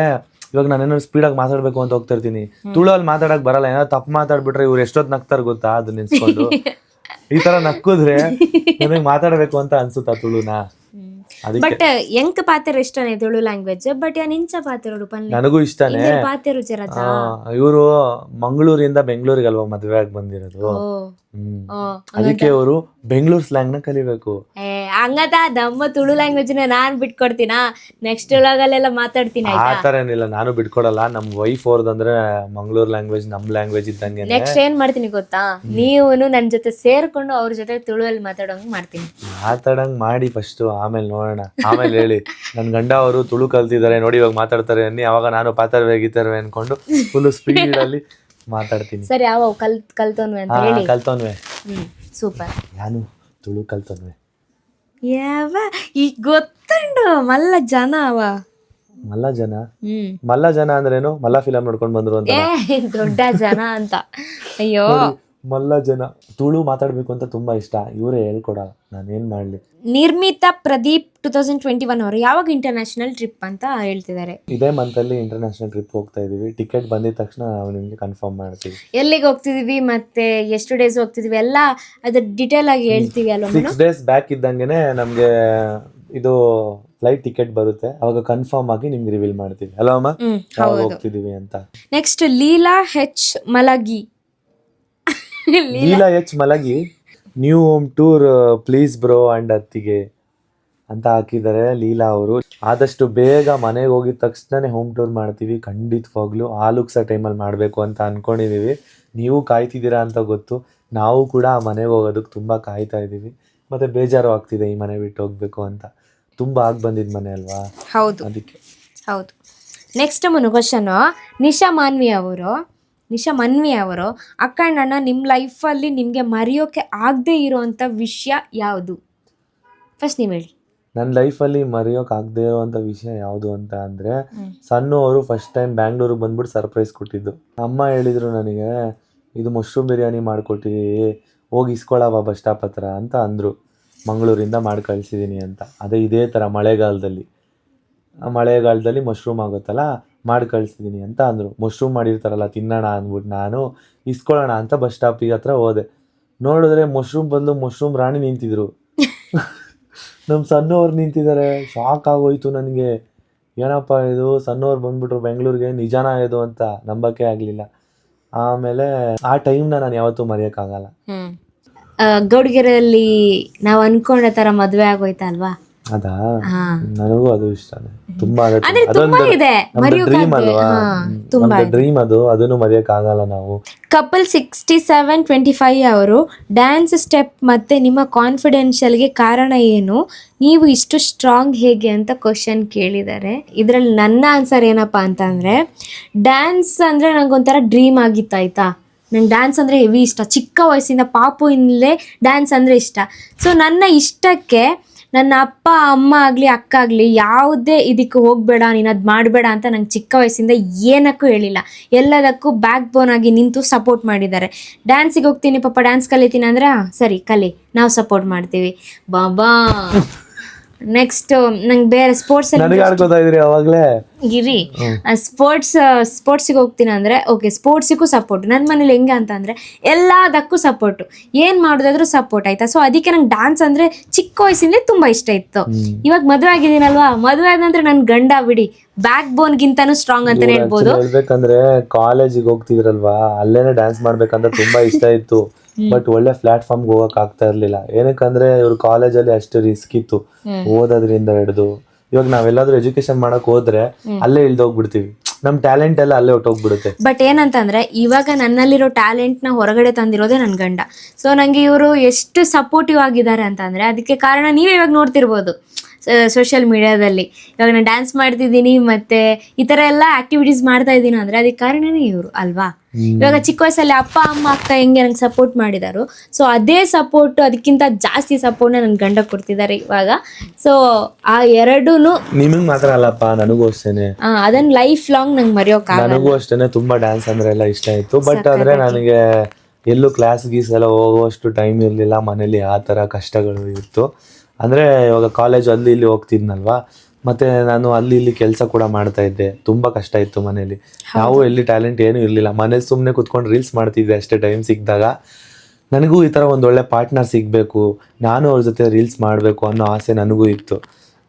ಇವಾಗ ನಾನೇನೋ ಸ್ಪೀಡಾಗಿ ಮಾತಾಡ್ಬೇಕು ಅಂತ ಹೋಗ್ತಾ ಇರ್ತೀನಿ, ತುಳುವಲ್ಲಿ ಮಾತಾಡಕ್ ಬರಲ್ಲ. ಏನಾದ್ರು ತಪ್ಪು ಮಾತಾಡ್ಬಿಟ್ರೆ ಇವ್ರು ಎಷ್ಟೊತ್ತು ನಗ್ತಾರ ಗೊತ್ತಾ, ಅದು ನಿನ್ಸ್ಕೊಂಡು ಈ ತರ ನಕ್ಕುದ್ರೆ ನನಗೆ ಮಾತಾಡ್ಬೇಕು ಅಂತ ಅನ್ಸುತ್ತಾ ತುಳುನ. ಅದಕ್ಕೆ బట్ ఎంక పాతేరు ఇష్టనే ತುಳು ಲ್ಯಾಂಗ್ವೇಜ್ ಬಟ್ ಯಾ ನಿಂಚ ಪಾತೆರು ಪನ್ಲೆ ನನಗೂ ಇಷ್ಟನೇ. ಪಾತೆರು ಜರತ ಇವರು ಮಂಗಳೂರಿಂದ ಬೆಂಗಳೂರಿಗಲ್ವಾ ಮದುವೆ ಆಗಿ ಬಂದಿರೋದು. ಅದಕ್ಕೆ ಅವರು ಬೆಂಗಳೂರು ಸ್ಲ್ಯಾಂಗ್ ನ ಕಲಿಬೇಕು. ಹಂಗದ ದಮ್ಮ ತುಳು ಲ್ಯಾಂಗ್ವೇಜ್ ನಾನ್ ಬಿಟ್ಕೊಡ್ತೀನಾ, ನೆಕ್ಸ್ಟ್ ಒಳಗಲ್ಲೆಲ್ಲ ಮಾತಾಡ್ತೀನಿ ಆ ತರ ಏನಿಲ್ಲ, ನಾನು ಬಿಟ್ಕೊಡಲ್ಲ. ನಮ್ ವೈಫ್ ಅವ್ರದಂದ್ರೆ ಮಂಗಳೂರು ಲ್ಯಾಂಗ್ವೇಜ್ ನಮ್ ಲ್ಯಾಂಗ್ವೇಜ್ ಇದ್ದಂಗೆ. ನೆಕ್ಸ್ಟ್ ಏನ್ ಮಾಡ್ತೀನಿ ಗೊತ್ತಾ, ನೀವು ನನ್ ಜೊತೆ ಸೇರ್ಕೊಂಡು ಅವ್ರ ಜೊತೆ ತುಳುವಲ್ಲಿ ಮಾತಾಡೋಂಗ್ ಮಾಡ್ತೀನಿ. ಮಾತಾಡಂಗ್ ಮಾಡಿ ಫಸ್ಟ್, ಆಮೇಲೆ ನೋಡೋಣ. ಆಮೇಲೆ ಹೇಳಿ ನನ್ ಗಂಡ ಅವರು ತುಳು ಕಲ್ತಿದ್ದಾರೆ ನೋಡಿ ಇವಾಗ ಮಾತಾಡ್ತಾರೆ ಅನ್ನಿ, ಅವಾಗ ನಾನು ಪಾತರ್ವೆ ಗೀತರ್ವೆ ಅನ್ಕೊಂಡು ಫುಲ್ ಸ್ಪೀಡ್ ಅಲ್ಲಿ ಮಾತಾಡ್ತೀನಿ. ಸರಿ ಯಾವ ಕಲ್ತೋನ್ವೆ ಅಂತ ಹೇಳಿ. ಕಲ್ತೋನ್ವೆ. ಸೂಪರ್. ನಾನು ತುಳು ಕಲ್ತೋನ್ವೆ. ಯಾವ ಈಗ ಗೊತ್ತುಂಡು ಮಲ್ಲ ಜನ ಅವ. ಮಲ್ಲ ಜನ? ಮಲ್ಲ ಜನ ಅಂದ್ರೇನು? ಮಲ್ಲ ಫಿಲಂ ನೋಡ್ಕೊಂಡ್ ಬಂದ್ರು ಅಂತ? ದೊಡ್ಡ ಜನ ಅಂತ. ಅಯ್ಯೋ ಮಲ್ಲ ಜನ. ತುಳು ಮಾತಾಡ್ಬೇಕು ಅಂತ ತುಂಬಾ ಇಷ್ಟ, ಇವರೇ ಹೇಳ್ಕೊಡ, ನಾನೇನ್ ಮಾಡ್ಲಿ. ನಿರ್ಮಿತಾ ಪ್ರದೀಪ್ 2021 ಅವರು ಯಾವಾಗ ಇಂಟರ್ನ್ಯಾಷನಲ್ ಟ್ರಿಪ್ ಅಂತ ಹೇಳ್ತಿದ್ದಾರೆ? ಇದೇ ಮಂತ್ ಅಲ್ಲಿ ಇಂಟರ್ನ್ಯಾಷನಲ್ ಟ್ರಿಪ್ ಹೋಗ್ತಾ ಇದೀವಿ. ಟಿಕೆಟ್ ಬಂದಿದ ತಕ್ಷಣ ನಾವು ನಿಮ್ಗೆ ಕನ್ಫರ್ಮ್ ಮಾಡ್ತೀವಿ. ಎಲ್ಲಿಗೆ ಹೋಗ್ತಿದೀವಿ ಮತ್ತೆ ಎಷ್ಟು ಡೇಸ್ ಹೋಗ್ತಿದೀವಿ ಎಲ್ಲ ಅದ್ರ ಡಿಟೇಲ್ ಆಗಿ ಹೇಳ್ತೀವಿ ಅಲ್ವಾ? 6 days ಬ್ಯಾಕ್ ಇದ್ದಂಗೆನೆ ನಮ್ಗೆ ಇದು ಫ್ಲೈಟ್ ಟಿಕೆಟ್ ಬರುತ್ತೆ, ಅವಾಗ ಕನ್ಫರ್ಮ್ ಆಗಿ ನಿಮ್ಗೆ ರಿವೀಲ್ ಮಾಡ್ತೀವಿ ಅಲ್ವಾ ಅಮ್ಮ, ಯಾವಾಗ ಹೋಗ್ತಿದೀವಿ ಅಂತ. ನೆಕ್ಸ್ಟ್ ಲೀಲಾ ಹೆಚ್ ಮಲಗಿ. ಲೀಲಾ ಎಚ್ ಮಲಗಿ new home tour please bro and ಅತ್ತಿಗೆ ಅಂತ ಹಾಕಿದ್ದಾರೆ ಲೀಲಾ ಅವರು. ಆದಷ್ಟು ಬೇಗ ಮನೆಗೆ ಹೋಗಿದ ತಕ್ಷಣನೇ ಹೋಮ್ ಟೂರ್ ಮಾಡ್ತೀವಿ ಖಂಡಿತವಾಗ್ಲೂ. ಆಲುಕ್ಸ ಟೈಮಲ್ಲಿ ಮಾಡಬೇಕು ಅಂತ ಅನ್ಕೊಂಡಿದೀವಿ. ನೀವು ಕಾಯ್ತಿದ್ದೀರಾ ಅಂತ ಗೊತ್ತು, ನಾವು ಕೂಡ ಆ ಮನೆಗೆ ಹೋಗೋದಕ್ಕೆ ತುಂಬ ಕಾಯ್ತಾ ಇದ್ದೀವಿ. ಮತ್ತೆ ಬೇಜಾರು ಆಗ್ತಿದೆ ಈ ಮನೆ ಬಿಟ್ಟು ಹೋಗ್ಬೇಕು ಅಂತ. ತುಂಬ ಆಗಿ ಬಂದಿದ್ದ ಮನೆ ಅಲ್ವಾ? ಹೌದು, ಅದಕ್ಕೆ. ಹೌದು. ನೆಕ್ಸ್ಟ್ ಮುನ್ನು ಕ್ವಶನ್, ನಿಶಾ ಮನ್ವಿ ಅವರು ಅಕ್ಕಣ್ಣನ ನಿಮ್ಮ ಲೈಫಲ್ಲಿ ನಿಮಗೆ ಮರೆಯೋಕೆ ಆಗದೆ ಇರೋವಂಥ ವಿಷಯ ಯಾವುದು? ಫಸ್ಟ್ ನೀವು ಹೇಳಿ. ನನ್ನ ಲೈಫಲ್ಲಿ ಮರೆಯೋಕೆ ಆಗದೆ ಇರೋವಂಥ ವಿಷಯ ಯಾವುದು ಅಂತ ಅಂದರೆ, ಸಣ್ಣ ಅವರು ಫಸ್ಟ್ ಟೈಮ್ ಬ್ಯಾಂಗ್ಳೂರಿಗೆ ಬಂದ್ಬಿಟ್ಟು ಸರ್ಪ್ರೈಸ್ ಕೊಟ್ಟಿದ್ದು. ಅಮ್ಮ ಹೇಳಿದರು ನನಗೆ, ಇದು ಮಶ್ರೂಮ್ ಬಿರಿಯಾನಿ ಮಾಡಿಕೊಟ್ಟಿದ್ದೀವಿ, ಹೋಗಿ ಇಸ್ಕೊಳ್ಳವ ಬಸ್ ಸ್ಟಾಪ್ ಹತ್ರ ಅಂತ ಅಂದರು. ಮಂಗಳೂರಿಂದ ಮಾಡಿ ಕಳಿಸಿದ್ದೀನಿ ಅಂತ. ಅದೇ ಇದೇ ಥರ ಮಳೆಗಾಲದಲ್ಲಿ ಮಶ್ರೂಮ್ ಆಗುತ್ತಲ್ಲ, ಮಾಡಿ ಕಳಿಸಿದ್ದೀನಿ ಅಂತ ಅಂದರು. ಮಶ್ರೂಮ್ ಮಾಡಿರ್ತಾರಲ್ಲ ತಿನ್ನೋಣ ಅಂದ್ಬಿಟ್ಟು ನಾನು ಇಸ್ಕೊಳ್ಳೋಣ ಅಂತ ಬಸ್ ಸ್ಟಾಪಿಗೆ ಹತ್ರ ಹೋದೆ. ನೋಡಿದ್ರೆ ಮಶ್ರೂಮ್ ಬದಲು ಮಶ್ರೂಮ್ ರಾಣಿ ನಿಂತಿದ್ರು. ನಮ್ಮ ಸಣ್ಣವ್ರು ನಿಂತಿದ್ದಾರೆ. ಶಾಕ್ ಆಗೋಯ್ತು ನನಗೆ, ಏನಪ್ಪ ಇದು ಸಣ್ಣವ್ರು ಬಂದ್ಬಿಟ್ರು ಬೆಂಗಳೂರಿಗೆ, ನಿಜಾನ ಇದು ಅಂತ ನಂಬಕ್ಕೆ ಆಗಲಿಲ್ಲ. ಆಮೇಲೆ ಆ ಟೈಮ್ನ ನಾನು ಯಾವತ್ತೂ ಮರೆಯೋಕ್ಕಾಗಲ್ಲ. ಗೌಡಗೆರೆಯಲ್ಲಿ ನಾವು ಅನ್ಕೊಂಡ ಥರ ಮದುವೆ ಆಗೋಯ್ತಾ ಅಲ್ವಾ? ಅದಾ, ನನಗೂ ಅದು ಇಷ್ಟನೇ ತುಂಬಾ. ಡ್ರೀಮ್ ಅಲ್ವಾ, ಡ್ರೀಮ್ ಅದು, ಅದನ್ನು ಮರೆಯೋಕ್ಕಾಗಲ್ಲ ನಾವು. ಕಪಲ್ 6725 ಅವರು ಡ್ಯಾನ್ಸ್ ಸ್ಟೆಪ್ ಮತ್ತೆ ನಿಮ್ಮ ಕಾನ್ಫಿಡೆನ್ಷಿಯಲ್ಗೆ ಕಾರಣ ಏನು, ನೀವು ಇಷ್ಟು ಸ್ಟ್ರಾಂಗ್ ಹೇಗೆ ಅಂತ ಕ್ವಶನ್ ಕೇಳಿದ್ದಾರೆ. ಇದರಲ್ಲಿ ನನ್ನ ಆನ್ಸರ್ ಏನಪ್ಪಾ ಅಂತ ಅಂದರೆ, ಡ್ಯಾನ್ಸ್ ಅಂದರೆ ನನಗೊಂಥರ ಡ್ರೀಮ್ ಆಗಿತ್ತು ಆಯಿತಾ. ನಂಗೆ ಡ್ಯಾನ್ಸ್ ಅಂದರೆ ಹೆವಿ ಇಷ್ಟ, ಚಿಕ್ಕ ವಯಸ್ಸಿಂದ ಪಾಪುಯಿಂದಲೇ ಡ್ಯಾನ್ಸ್ ಅಂದರೆ ಇಷ್ಟ. ಸೊ ನನ್ನ ಇಷ್ಟಕ್ಕೆ ನನ್ನ ಅಪ್ಪ ಅಮ್ಮ ಆಗಲಿ ಅಕ್ಕ ಆಗಲಿ ಯಾವುದೇ ಇದಕ್ಕೆ ಹೋಗಬೇಡ, ನೀನು ಅದು ಮಾಡಬೇಡ ಅಂತ ನಂಗೆ ಚಿಕ್ಕ ವಯಸ್ಸಿಂದ ಏನಕ್ಕೂ ಹೇಳಿಲ್ಲ. ಎಲ್ಲದಕ್ಕೂ ಬ್ಯಾಕ್ ಬೋನ್ ಆಗಿ ನಿಂತು ಸಪೋರ್ಟ್ ಮಾಡಿದ್ದಾರೆ. ಡ್ಯಾನ್ಸಿಗೆ ಹೋಗ್ತೀನಿ ಪಾಪ, ಡ್ಯಾನ್ಸ್ ಕಲಿತೀನಿ ಅಂದರೆ ಸರಿ ಕಲಿ, ನಾವು ಸಪೋರ್ಟ್ ಮಾಡ್ತೀವಿ ಬಾಬಾ. ನೆಕ್ಸ್ಟ್ ನಂಗೆ ಬೇರೆ ಸ್ಪೋರ್ಟ್ಸ್ ಅವಾಗಲೇ ಗಿರಿ ಸ್ಪೋರ್ಟ್ಸಿಗೆ ಹೋಗ್ತೀನಿ ಅಂದರೆ ಓಕೆ, ಸ್ಪೋರ್ಟ್ಸಿಗೂ ಸಪೋರ್ಟ್. ನನ್ನ ಮನೇಲಿ ಹೆಂಗೆ ಅಂತ ಅಂದರೆ ಎಲ್ಲದಕ್ಕೂ ಸಪೋರ್ಟು, ಏನು ಮಾಡೋದಾದ್ರೂ ಸಪೋರ್ಟ್ ಆಯ್ತಾ. ಸೊ ಅದಕ್ಕೆ ನಂಗೆ ಡ್ಯಾನ್ಸ್ ಅಂದರೆ ಚಿಕ್ಕ ವಯಸ್ಸಿಂದಲೇ ತುಂಬ ಇಷ್ಟ ಇತ್ತು. ಇವಾಗ ಮದುವೆ ಆಗಿದ್ದೀನಲ್ವಾ, ಮದುವೆ ಆದ ನಂತರ ನನ್ನ ಗಂಡ ಬಿಡಿ ಬ್ಯಾಕ್ ಬೋನ್ಗಿಂತಾನು ಸ್ಟ್ರಾಂಗ್ ಅಂತಾನೆ ಹೇಳ್ಬೋದು. ಹೇಳ್ಬೇಕಂದ್ರೆ ಕಾಲೇಜಿಗೆ ಹೋಗ್ತಿದ್ರಲ್ವಾ, ಅಲ್ಲೇನೆ ಡ್ಯಾನ್ಸ್ ಮಾಡ್ಬೇಕಂತ ತುಂಬಾ ಇಷ್ಟ ಇತ್ತು. ಬಟ್ ಒಳ್ಳೆ ಪ್ಲಾಟ್ಫಾರ್ಮ್ಗೆ ಹೋಗಕ್ ಆಗ್ತಾ ಇರ್ಲಿಲ್ಲ. ಏನಕ್ಕಂದ್ರೆ ಇವ್ರು ಕಾಲೇಜಲ್ಲಿ ಅಷ್ಟು ರಿಸ್ಕ್ ಇತ್ತು ಓದೋದ್ರಿಂದ ಹಿಡಿದು. ಇವಾಗ ನಾವೆಲ್ಲಾದ್ರೂ ಎಜುಕೇಶನ್ ಮಾಡಕ್ ಹೋದ್ರೆ ಅಲ್ಲೇ ಇಳ್ದೋಗ್ಬಿಡ್ತೀವಿ, ನಮ್ ಟ್ಯಾಲೆಂಟ್ ಎಲ್ಲ ಅಲ್ಲೇ ಹೊಟ್ಟೋಗ್ಬಿಡುತ್ತೆ. ಬಟ್ ಏನಂತಂದ್ರೆ ಇವಾಗ ನನ್ನಲ್ಲಿರೋ ಟ್ಯಾಲೆಂಟ್ ನ ಹೊರಗಡೆ ತಂದಿರೋದೇ ನನ್ನ ಗಂಡ. ಸೊ ನಂಗೆ ಇವರು ಎಷ್ಟು ಸಪೋರ್ಟಿವ್ ಆಗಿದ್ದಾರೆ ಅಂತಂದ್ರೆ ಅದಕ್ಕೆ ಕಾರಣ ನೀವೇ ಇವಾಗ ನೋಡ್ತಿರ್ಬೋದು ಸೋಷಿಯಲ್ ಮೀಡಿಯಾದಲ್ಲಿ. ಇವಾಗ ನಾನು ಡ್ಯಾನ್ಸ್ ಮಾಡ್ತಿದ್ದೀನಿ ಮತ್ತೆ ಈ ಥರ ಎಲ್ಲ ಆಕ್ಟಿವಿಟೀಸ್ ಮಾಡ್ತಾ ಇದ್ದೀನಿ ಅಂದರೆ ಅದಕ್ಕೆ ಕಾರಣನೇ ಇವರು ಅಲ್ವಾ. ಇವಾಗ ಚಿಕ್ಕ ವಯಸ್ಸಲ್ಲಿ ಅಪ್ಪ ಅಮ್ಮ ಅಕ್ಕ ಹೆಂಗೆ ನಂಗೆ ಸಪೋರ್ಟ್ ಮಾಡಿದಾರು, ಸೊ ಅದೇ ಸಪೋರ್ಟ್ ಅದಕ್ಕಿಂತ ಜಾಸ್ತಿ ಸಪೋರ್ಟ್ನ ನನ್ನ ಗಂಡ ಕೊಡ್ತಿದ್ದಾರೆ ಇವಾಗ. ಸೊ ಆ ಎರಡೂ ನಿಮಗೆ ಮಾತ್ರ ಅಲ್ಲಪ್ಪ, ನನಗೂ ಅಷ್ಟೇನೆ. ಅದನ್ನ ಲೈಫ್ ಲಾಂಗ್ ನಂಗೆ ಮರೆಯೋಕ್ಕಾಗಲ್ಲ. ನನಗೂ ಅಷ್ಟೇನೆ ತುಂಬಾ ಡ್ಯಾನ್ಸ್ ಅಂದ್ರೆ ಎಲ್ಲ ಇಷ್ಟ ಇತ್ತು. ಬಟ್ ಆದ್ರೆ ನನಗೆ ಎಲ್ಲೂ ಕ್ಲಾಸ್ ಗೀಸ್ ಎಲ್ಲ ಹೋಗುವಷ್ಟು ಟೈಮ್ ಇರಲಿಲ್ಲ. ಮನೇಲಿ ಆ ಥರ ಕಷ್ಟಗಳು ಇತ್ತು. ಅಂದರೆ ಇವಾಗ ಕಾಲೇಜ್ ಅಲ್ಲಿ ಇಲ್ಲಿ ಹೋಗ್ತಿದ್ನಲ್ವಾ, ಮತ್ತು ನಾನು ಅಲ್ಲಿ ಇಲ್ಲಿ ಕೆಲಸ ಕೂಡ ಮಾಡ್ತಾ ಇದ್ದೆ. ತುಂಬ ಕಷ್ಟ ಇತ್ತು ಮನೇಲಿ. ನಾವು ಎಲ್ಲಿ ಟ್ಯಾಲೆಂಟ್ ಏನೂ ಇರಲಿಲ್ಲ. ಮನೇಲಿ ಸುಮ್ಮನೆ ಕುತ್ಕೊಂಡು ರೀಲ್ಸ್ ಮಾಡ್ತಿದ್ದೆ ಅಷ್ಟೇ ಟೈಮ್ ಸಿಕ್ಕಿದಾಗ. ನನಗೂ ಈ ಥರ ಒಂದೊಳ್ಳೆ ಪಾರ್ಟ್ನರ್ ಸಿಗಬೇಕು, ನಾನು ಅವ್ರ ಜೊತೆ ರೀಲ್ಸ್ ಮಾಡಬೇಕು ಅನ್ನೋ ಆಸೆ ನನಗೂ ಇತ್ತು.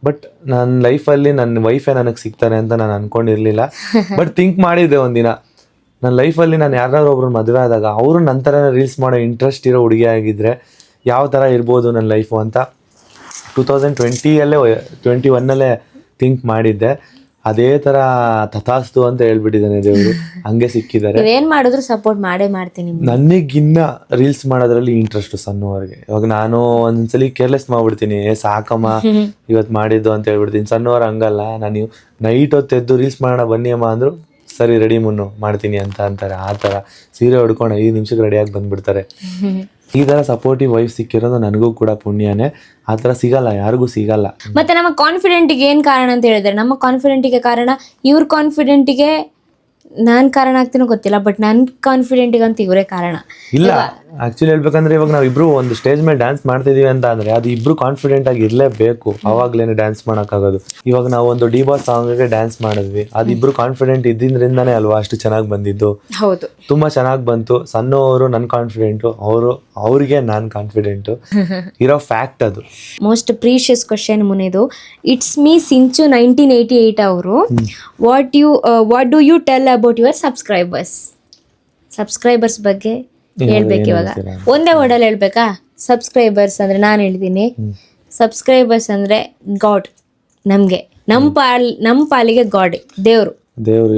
ಬಟ್ ನನ್ನ ಲೈಫಲ್ಲಿ ನನ್ನ ವೈಫೇ ನನಗೆ ಸಿಗ್ತಾರೆ ಅಂತ ನಾನು ಅನ್ಕೊಂಡಿರ್ಲಿಲ್ಲ. ಬಟ್ ಥಿಂಕ್ ಮಾಡಿದ್ದೆ ಒಂದಿನ, ನನ್ನ ಲೈಫಲ್ಲಿ ನಾನು ಯಾರಾದ್ರೂ ಒಬ್ರು ಮದುವೆ ಆದಾಗ ಅವರು ನನ್ನ ಥರನೇ ರೀಲ್ಸ್ ಮಾಡೋ ಇಂಟ್ರೆಸ್ಟ್ ಇರೋ ಹುಡುಗಿ ಆಗಿದ್ರೆ ಯಾವ ಥರ ಇರ್ಬೋದು ನನ್ನ ಲೈಫು ಅಂತ 2021 ಥಿಂಕ್ ಮಾಡಿದ್ದೆ. ಅದೇ ಥರ ತಥಾಸ್ತು ಅಂತ ಹೇಳ್ಬಿಟ್ಟಿದ್ದಾನೆ ದೇವರು, ಹಂಗೆ ಸಿಕ್ಕಿದ್ದಾರೆ. ಏನ್ ಮಾಡಿದ್ರು ಸಪೋರ್ಟ್ ಮಾಡೇ ಮಾಡ್ತೀನಿ. ನನಗಿನ್ನ ರೀಲ್ಸ್ ಮಾಡೋದ್ರಲ್ಲಿ ಇಂಟ್ರೆಸ್ಟ್ ಸಣ್ಣವರಿಗೆ. ಇವಾಗ ನಾನು ಒಂದ್ಸಲಿ ಕೇರ್ಲೆಸ್ ಮಾಡ್ಬಿಡ್ತೀನಿ, ಸಾಕಮ್ಮ ಇವತ್ತು ಮಾಡಿದ್ದು ಅಂತ ಹೇಳ್ಬಿಡ್ತೀನಿ. ಸಣ್ಣವ್ರು ಹಂಗಲ್ಲ, ನಾನು ನೈಟ್ ಹೊತ್ತೆದ್ದು ರೀಲ್ಸ್ ಮಾಡೋಣ ಬನ್ನಿ ಅಮ್ಮ ಅಂದ್ರು ಸರಿ ರೆಡಿ ಮುನ್ನು ಮಾಡ್ತೀನಿ ಅಂತ ಅಂತಾರೆ. ಆ ಥರ ಸೀರೆ ಹೊಡ್ಕೊಂಡು 5 ನಿಮಿಷಕ್ಕೆ ರೆಡಿಯಾಗಿ ಬಂದ್ಬಿಡ್ತಾರೆ. ಈ ಥರ ಸಪೋರ್ಟಿವ್ ವೈಫ್ ಸಿಕ್ಕಿರೋದು ನನಗೂ ಕೂಡ ಪುಣ್ಯನೇ. ಆ ಥರ ಸಿಗಲ್ಲ, ಯಾರಿಗೂ ಸಿಗಲ್ಲ. ಮತ್ತೆ ನಮ್ಮ ಕಾನ್ಫಿಡೆಂಟಿಗೆ ಏನ್ ಕಾರಣ ಅಂತ ಹೇಳಿದ್ರೆ, ನಮ್ಮ ಕಾನ್ಫಿಡೆಂಟಿಗೆ ಕಾರಣ ಇವ್ರ ಕಾನ್ಫಿಡೆಂಟಿಗೆ ನಾನ್ ಕಾರಣ ಆಗ್ತೀನೋ ಗೊತ್ತಿಲ್ಲ, ಬಟ್ ನನ್ ಕಾನ್ಫಿಡೆಂಟಿಗೆ ಅಂತ ಇವರೇ ಕಾರಣ. ಇಲ್ಲ ಆಕ್ಚುಲಿ ಹೇಳ್ಬೇಕಂದ್ರೆ ಇವಾಗ ನಾವು ಇಬ್ರು ಒಂದು ಸ್ಟೇಜ್ ಮೇಲೆ ಡ್ಯಾನ್ಸ್ ಮಾಡ್ತಿದೀವಿ ಅಂತ ಅಂದ್ರೆ ಅದು ಇಬ್ರು ಕಾನ್ಫಿಡೆಂಟ್ ಆಗಿ ಇರ್ಲೇಬೇಕು, ಅವಾಗ್ಲೇನೆ ಡ್ಯಾನ್ಸ್ ಮಾಡೋಕ್ಕಾಗೋದು. ಇವಾಗ ನಾವು ಒಂದು ಡಿ-ಬಾಸ್ ಸಾಂಗ್ಗೆ ಡ್ಯಾನ್ಸ್ ಮಾಡಿದ್ವಿ, ಅದು ಇಬ್ರು ಕಾನ್ಫಿಡೆಂಟ್ ಇದ್ದಿಂದ್ರಿಂದಾನೇ ಅಲ್ವಾ ಅಷ್ಟು ಚೆನ್ನಾಗಿ ಬಂದಿದ್ದು. ಹೌದು, ತುಂಬಾ ಚೆನ್ನಾಗಿ ಬಂತು. ಸಣ್ಣವರು ನನ್ ಕಾನ್ಫಿಡೆಂಟು, ಅವ್ರಿಗೆ ನಾನ್ ಕಾನ್ಫಿಡೆಂಟು ಇರೋ ಫ್ಯಾಕ್ಟ್ ಅದು. ಮೋಸ್ಟ್ ಪ್ರೀಶಿಯಸ್ ಕ್ವಶನ್ ಮುನಿದು. ಇಟ್ಸ್ ಮೀ ಸಿಂಚು 1988 ಅವರು what do you tell about your subscribers ಬಗ್ಗೆ ಹೇಳ್ಬೇಕು. ಇವಾಗ ಒಂದೇ ವರ್ಡಲ್ಲಿ ಹೇಳ್ಬೇಕಾ? ಸಬ್ಸ್ಕ್ರೈಬರ್ಸ್ ಅಂದ್ರೆ ನಾನು ಹೇಳ್ತೀನಿ, ಸಬ್ಸ್ಕ್ರೈಬರ್ಸ್ ಅಂದ್ರೆ ಗಾಡ್. ನಮ್ಗೆ ನಮ್ಮ ಪಾಲಿಗೆ ಗಾಡ್, ದೇವ್ರು.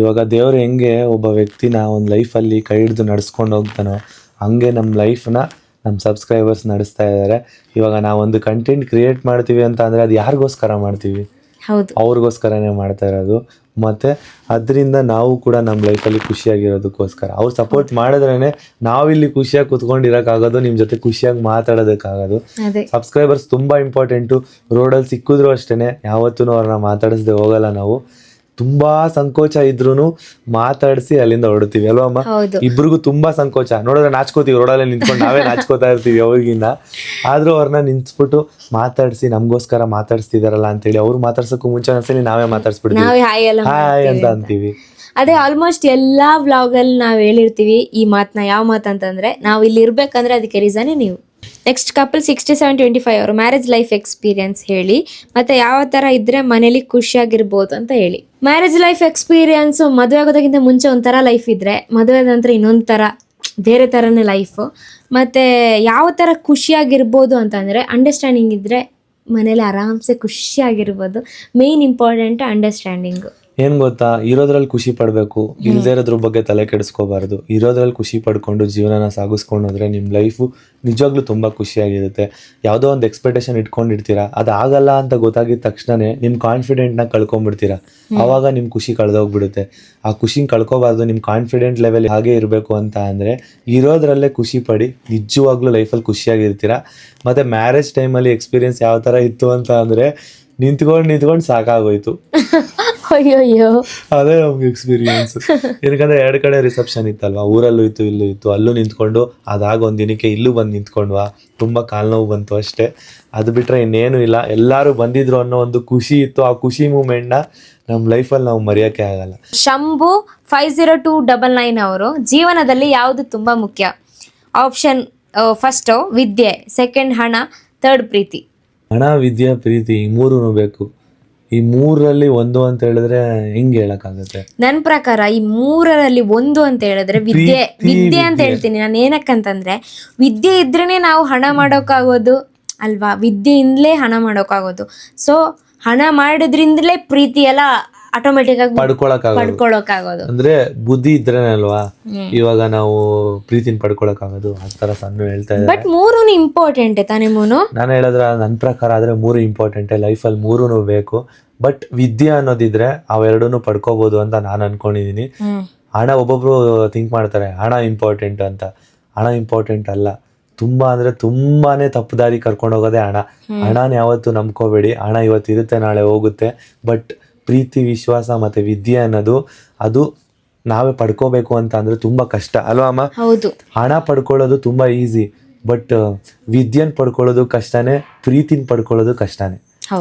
ಇವಾಗ ದೇವ್ರು ಹೆಂಗೆ ಒಬ್ಬ ವ್ಯಕ್ತಿನ ಒಂದು ಲೈಫಲ್ಲಿ ಕೈ ಹಿಡಿದು ನಡ್ಸ್ಕೊಂಡು ಹೋಗ್ತಾನೋ ಹಂಗೆ ನಮ್ಮ ಲೈಫ್ನ ನಮ್ಮ ಸಬ್ಸ್ಕ್ರೈಬರ್ಸ್ ನಡೆಸ್ತಾ ಇದ್ದಾರೆ. ಇವಾಗ ನಾವೊಂದು ಕಂಟೆಂಟ್ ಕ್ರಿಯೇಟ್ ಮಾಡ್ತೀವಿ ಅಂತ ಅಂದರೆ ಅದು ಯಾರಿಗೋಸ್ಕರ ಮಾಡ್ತೀವಿ? ಹೌದು, ಅವ್ರಿಗೋಸ್ಕರನೇ ಮಾಡ್ತಾ ಇರೋದು. ಮತ್ತು ಅದರಿಂದ ನಾವು ಕೂಡ ನಮ್ಮ ಲೈಫಲ್ಲಿ ಖುಷಿಯಾಗಿರೋದಕ್ಕೋಸ್ಕರ ಅವ್ರು ಸಪೋರ್ಟ್ ಮಾಡಿದ್ರೇ ನಾವಿಲ್ಲಿ ಖುಷಿಯಾಗಿ ಕುತ್ಕೊಂಡಿರೋಕ್ಕಾಗೋದು, ನಿಮ್ಮ ಜೊತೆ ಖುಷಿಯಾಗಿ ಮಾತಾಡೋದಕ್ಕಾಗೋದು. ಸಬ್ಸ್ಕ್ರೈಬರ್ಸ್ ತುಂಬ ಇಂಪಾರ್ಟೆಂಟು. ರೋಡಲ್ಲಿ ಸಿಕ್ಕಿದ್ರು ಅಷ್ಟೇ ಯಾವತ್ತೂ ಅವ್ರನ್ನ ಮಾತಾಡಿಸ್ದೆ ಹೋಗಲ್ಲ ನಾವು. ತುಂಬಾ ಸಂಕೋಚ ಇದ್ರೂ ಮಾತಾಡಿಸಿ ಅಲ್ಲಿಂದ ಹೊರಡ್ತೀವಿ ಅಲ್ವಾ ಅಮ್ಮ? ಇಬ್ರಿಗೂ ತುಂಬಾ ಸಂಕೋಚ, ನೋಡಿದ್ರೆ ನಾಚ್ಕೋತೀವಿ, ರೋಡಲ್ಲೇ ನಿಂತ್ಕೊಂಡು ನಾವೇ ನಾಚ್ಕೋತಾ ಇರ್ತೀವಿ ಅವ್ರಿಗಿನ್ನ. ಆದ್ರೂ ಅವ್ರನ್ನ ನಿಂತ್ಬಿಟ್ಟು ಮಾತಾಡಿಸಿ ನಮಗೋಸ್ಕರ ಮಾತಾಡಿಸ್ತಿದಾರಲ್ಲ ಅಂತೇಳಿ ಅವ್ರು ಮಾತಾಡ್ಸೋಕ್ಕೂ ಮುಂಚೆ ಒಂದ್ಸಲಿ ನಾವೇ ಮಾತಾಡ್ಸ್ಬಿಡ್ತೀವಿ, ಹಾಯ್ ಅಂತ ಅಂತೀವಿ. ಅದೇ ಆಲ್ಮೋಸ್ಟ್ ಎಲ್ಲಾ ವ್ಲಾಗ್ ಅಲ್ಲಿ ನಾವ್ ಹೇಳಿರ್ತೀವಿ ಈ ಮಾತನ್ನ. ಯಾವ ಮಾತು ಅಂತಂದ್ರೆ, ನಾವು ಇಲ್ಲಿ ಇರ್ಬೇಕಂದ್ರೆ ಅದಕ್ಕೆ ರೀಸನೇ ನೀವು. ನೆಕ್ಸ್ಟ್ ಕಪಲ್ 6725 ಅವರು ಮ್ಯಾರೇಜ್ ಲೈಫ್ ಎಕ್ಸ್ಪೀರಿಯನ್ಸ್ ಹೇಳಿ, ಮತ್ತೆ ಯಾವ ತರ ಇದ್ರೆ ಮನೇಲಿ ಖುಷಿಯಾಗಿರ್ಬೋದು ಅಂತ ಹೇಳಿ. ಮ್ಯಾರೇಜ್ ಲೈಫ್ ಎಕ್ಸ್ಪೀರಿಯನ್ಸ್, ಮದುವೆ ಆಗೋದಕ್ಕಿಂತ ಮುಂಚೆ ಒಂಥರ ಲೈಫ್ ಇದ್ರೆ ಮದುವೆ ನಂತರ ಇನ್ನೊಂದ್ ತರ ಬೇರೆ ತರನೇ ಲೈಫ್. ಮತ್ತೆ ಯಾವ ತರ ಖುಷಿಯಾಗಿರ್ಬೋದು ಅಂತಂದ್ರೆ, ಅಂಡರ್ಸ್ಟ್ಯಾಂಡಿಂಗ್ ಇದ್ರೆ ಮನೇಲಿ ಆರಾಮ್ಸೆ ಖುಷಿಯಾಗಿರ್ಬೋದು. Main important understanding. ಏನ್ ಗೊತ್ತಾ, ಇರೋದ್ರಲ್ಲಿ ಖುಷಿ ಪಡ್ಬೇಕು, ಇಲ್ದೇ ಇರೋದ್ರ ಬಗ್ಗೆ ತಲೆ ಕೆಡಿಸ್ಕೋಬಾರ್ದು. ಇರೋದ್ರಲ್ಲಿ ಖುಷಿ ಪಡ್ಕೊಂಡು ಜೀವನನ ಸಾಗಿಸ್ಕೊಂಡೋದ್ರೆ ನಿಮ್ಮ ಲೈಫು ನಿಜವಾಗ್ಲೂ ತುಂಬ ಖುಷಿಯಾಗಿರುತ್ತೆ. ಯಾವುದೋ ಒಂದು ಎಕ್ಸ್ಪೆಕ್ಟೇಷನ್ ಇಟ್ಕೊಂಡಿರ್ತೀರಾ, ಅದಾಗಲ್ಲ ಅಂತ ಗೊತ್ತಾಗಿದ ತಕ್ಷಣನೇ ನಿಮ್ಮ ಕಾನ್ಫಿಡೆಂಟ್ನ ಕಳ್ಕೊಂಡ್ಬಿಡ್ತೀರಾ. ಆವಾಗ ನಿಮ್ಮ ಖುಷಿ ಕಳೆದೋಗ್ಬಿಡುತ್ತೆ. ಆ ಖುಷಿನ ಕಳ್ಕೊಬಾರ್ದು. ನಿಮ್ಮ ಕಾನ್ಫಿಡೆಂಟ್ ಲೆವೆಲ್ ಹಾಗೆ ಇರಬೇಕು ಅಂತ ಅಂದರೆ ಇರೋದ್ರಲ್ಲೇ ಖುಷಿ ಪಡಿ, ನಿಜವಾಗ್ಲೂ ಲೈಫಲ್ಲಿ ಖುಷಿಯಾಗಿರ್ತೀರಾ. ಮತ್ತು ಮ್ಯಾರೇಜ್ ಟೈಮಲ್ಲಿ ಎಕ್ಸ್ಪೀರಿಯನ್ಸ್ ಯಾವ ಥರ ಇತ್ತು ಅಂತ ಅಂದರೆ, ನಿಂತ್ಕೊಂಡು ಸಾಕಾಗೋಯ್ತು. ಅಯ್ಯೋ, ಅದೇ ನಮ್ಗೆ ಎಕ್ಸ್ಪೀರಿಯನ್ಸ್. ಏನಕ್ಕಂದ್ರೆ 2 ಕಡೆ ರಿಸೆಪ್ಷನ್ ಇತ್ತಲ್ವಾ, ಊರಲ್ಲೂ ಇತ್ತು ಇಲ್ಲೂ ಇತ್ತು. ಅಲ್ಲೂ ನಿಂತ್ಕೊಂಡು ಅದಾಗ ಒಂದ್ ದಿನಕ್ಕೆ ಇಲ್ಲೂ ಬಂದು ನಿಂತ್ಕೊಂಡ್ವಾ, ತುಂಬಾ ಕಾಲ್ ನೋವು ಬಂತು ಅಷ್ಟೇ. ಅದು ಬಿಟ್ರೆ ಇನ್ನೇನು ಇಲ್ಲ. ಎಲ್ಲಾರು ಬಂದಿದ್ರು ಅನ್ನೋ ಒಂದು ಖುಷಿ ಇತ್ತು. ಆ ಖುಷಿ ಮೂಮೆಂಟ್ನ ನಮ್ಮ ಲೈಫಲ್ಲಿ ನಾವು ಮರೆಯೋಕೆ ಆಗಲ್ಲ. ಶಂಭು 50299 ಅವರು, ಜೀವನದಲ್ಲಿ ಯಾವುದು ತುಂಬಾ ಮುಖ್ಯ? ಆಪ್ಷನ್ ಫಸ್ಟ್ ವಿದ್ಯೆ, ಸೆಕೆಂಡ್ ಹಣ, ಥರ್ಡ್ ಪ್ರೀತಿ. ಹಣ, ವಿದ್ಯೆ, ಪ್ರೀತಿ ಈ 3 ಬೇಕು. ಈ 3ರಲ್ಲಿ ಒಂದು ಅಂತ ಹೇಳಿದ್ರೆ ಹೆಂಗ್ ಹೇಳಕ್ಕಾಗತ್ತೆ? ನನ್ನ ಪ್ರಕಾರ ಈ 3ರಲ್ಲಿ ಒಂದು ಅಂತ ಹೇಳಿದ್ರೆ ವಿದ್ಯೆ ಅಂತ ಹೇಳ್ತೀನಿ ನಾನು. ಏನಕ್ಕಂತಂದ್ರೆ, ವಿದ್ಯೆ ಇದ್ರೇನೆ ನಾವು ಹಣ ಮಾಡೋಕ್ಕಾಗೋದು ಅಲ್ವಾ? ವಿದ್ಯೆಯಿಂದಲೇ ಹಣ ಮಾಡೋಕ್ಕಾಗೋದು. ಸೊ ಹಣ ಮಾಡೋದ್ರಿಂದಲೇ ಪ್ರೀತಿ ಎಲ್ಲ ಆಟೋಮೆಟಿಕ್ ಆಗಿ ಪಡ್ಕೊಳಕ್ಕಾಗೋದು. ಅಂದ್ರೆ ಬುದ್ಧಿ ಇದ್ರೇನೆ ಅಲ್ವಾ ಇವಾಗ ನಾವು ಪ್ರೀತಿನ ಪಡ್ಕೊಳಕ್ಕಾಗೋದು. ಆ ತರ ಸಣ್ಣ ಹೇಳ್ತಾ ಇದ್ದಾರೆ. ಬಟ್ 3 ಇಂಪಾರ್ಟೆಂಟ್ ತಾನೇ ಮೋನು? ನಾನು ಹೇಳಿದ್ರ ನನ್ನ ಪ್ರಕಾರ ಆದ್ರೆ 3 ಇಂಪಾರ್ಟೆಂಟ್. ಲೈಫಲ್ಲಿ 3 ಬೇಕು. ಬಟ್ ವಿದ್ಯೆ ಅನ್ನೋದಿದ್ರೆ ಅವೆರಡೂ ಪಡ್ಕೋಬಹುದು ಅಂತ ನಾನು ಅನ್ಕೊಂಡಿದೀನಿ. ಹಣ ಒಬ್ಬೊಬ್ರು ಥಿಂಕ್ ಮಾಡ್ತಾರೆ ಹಣ ಇಂಪಾರ್ಟೆಂಟ್ ಅಂತ. ಹಣ ಇಂಪಾರ್ಟೆಂಟ್ ಅಲ್ಲ. ಅಂದ್ರೆ ತುಂಬಾನೇ ತಪ್ಪು ದಾರಿ ಕರ್ಕೊಂಡು ಹೋಗೋದೇ ಹಣ. ಹಣನ ಯಾವತ್ತು ನಂಬ್ಕೋಬೇಡಿ. ಹಣ ಇವತ್ತು ಇರುತ್ತೆ, ನಾಳೆ ಹೋಗುತ್ತೆ. ಬಟ್ ಪ್ರೀತಿ, ವಿಶ್ವಾಸ ಮತ್ತೆ ವಿದ್ಯೆ ಅನ್ನೋದು ಅದು ನಾವೇ ಪಡ್ಕೋಬೇಕು ಅಂತ ಅಂದ್ರೆ ತುಂಬಾ ಕಷ್ಟ ಅಲ್ವಾ ಅಮ್ಮ? ಹೌದು. ಹಣ ಪಡ್ಕೊಳ್ಳೋದು ತುಂಬಾ ಈಸಿ, ಬಟ್ ವಿದ್ಯೆನ್ ಪಡ್ಕೊಳ್ಳೋದು ಕಷ್ಟನೇ, ಪ್ರೀತಿನ ಪಡ್ಕೊಳ್ಳೋದು ಕಷ್ಟನೇ.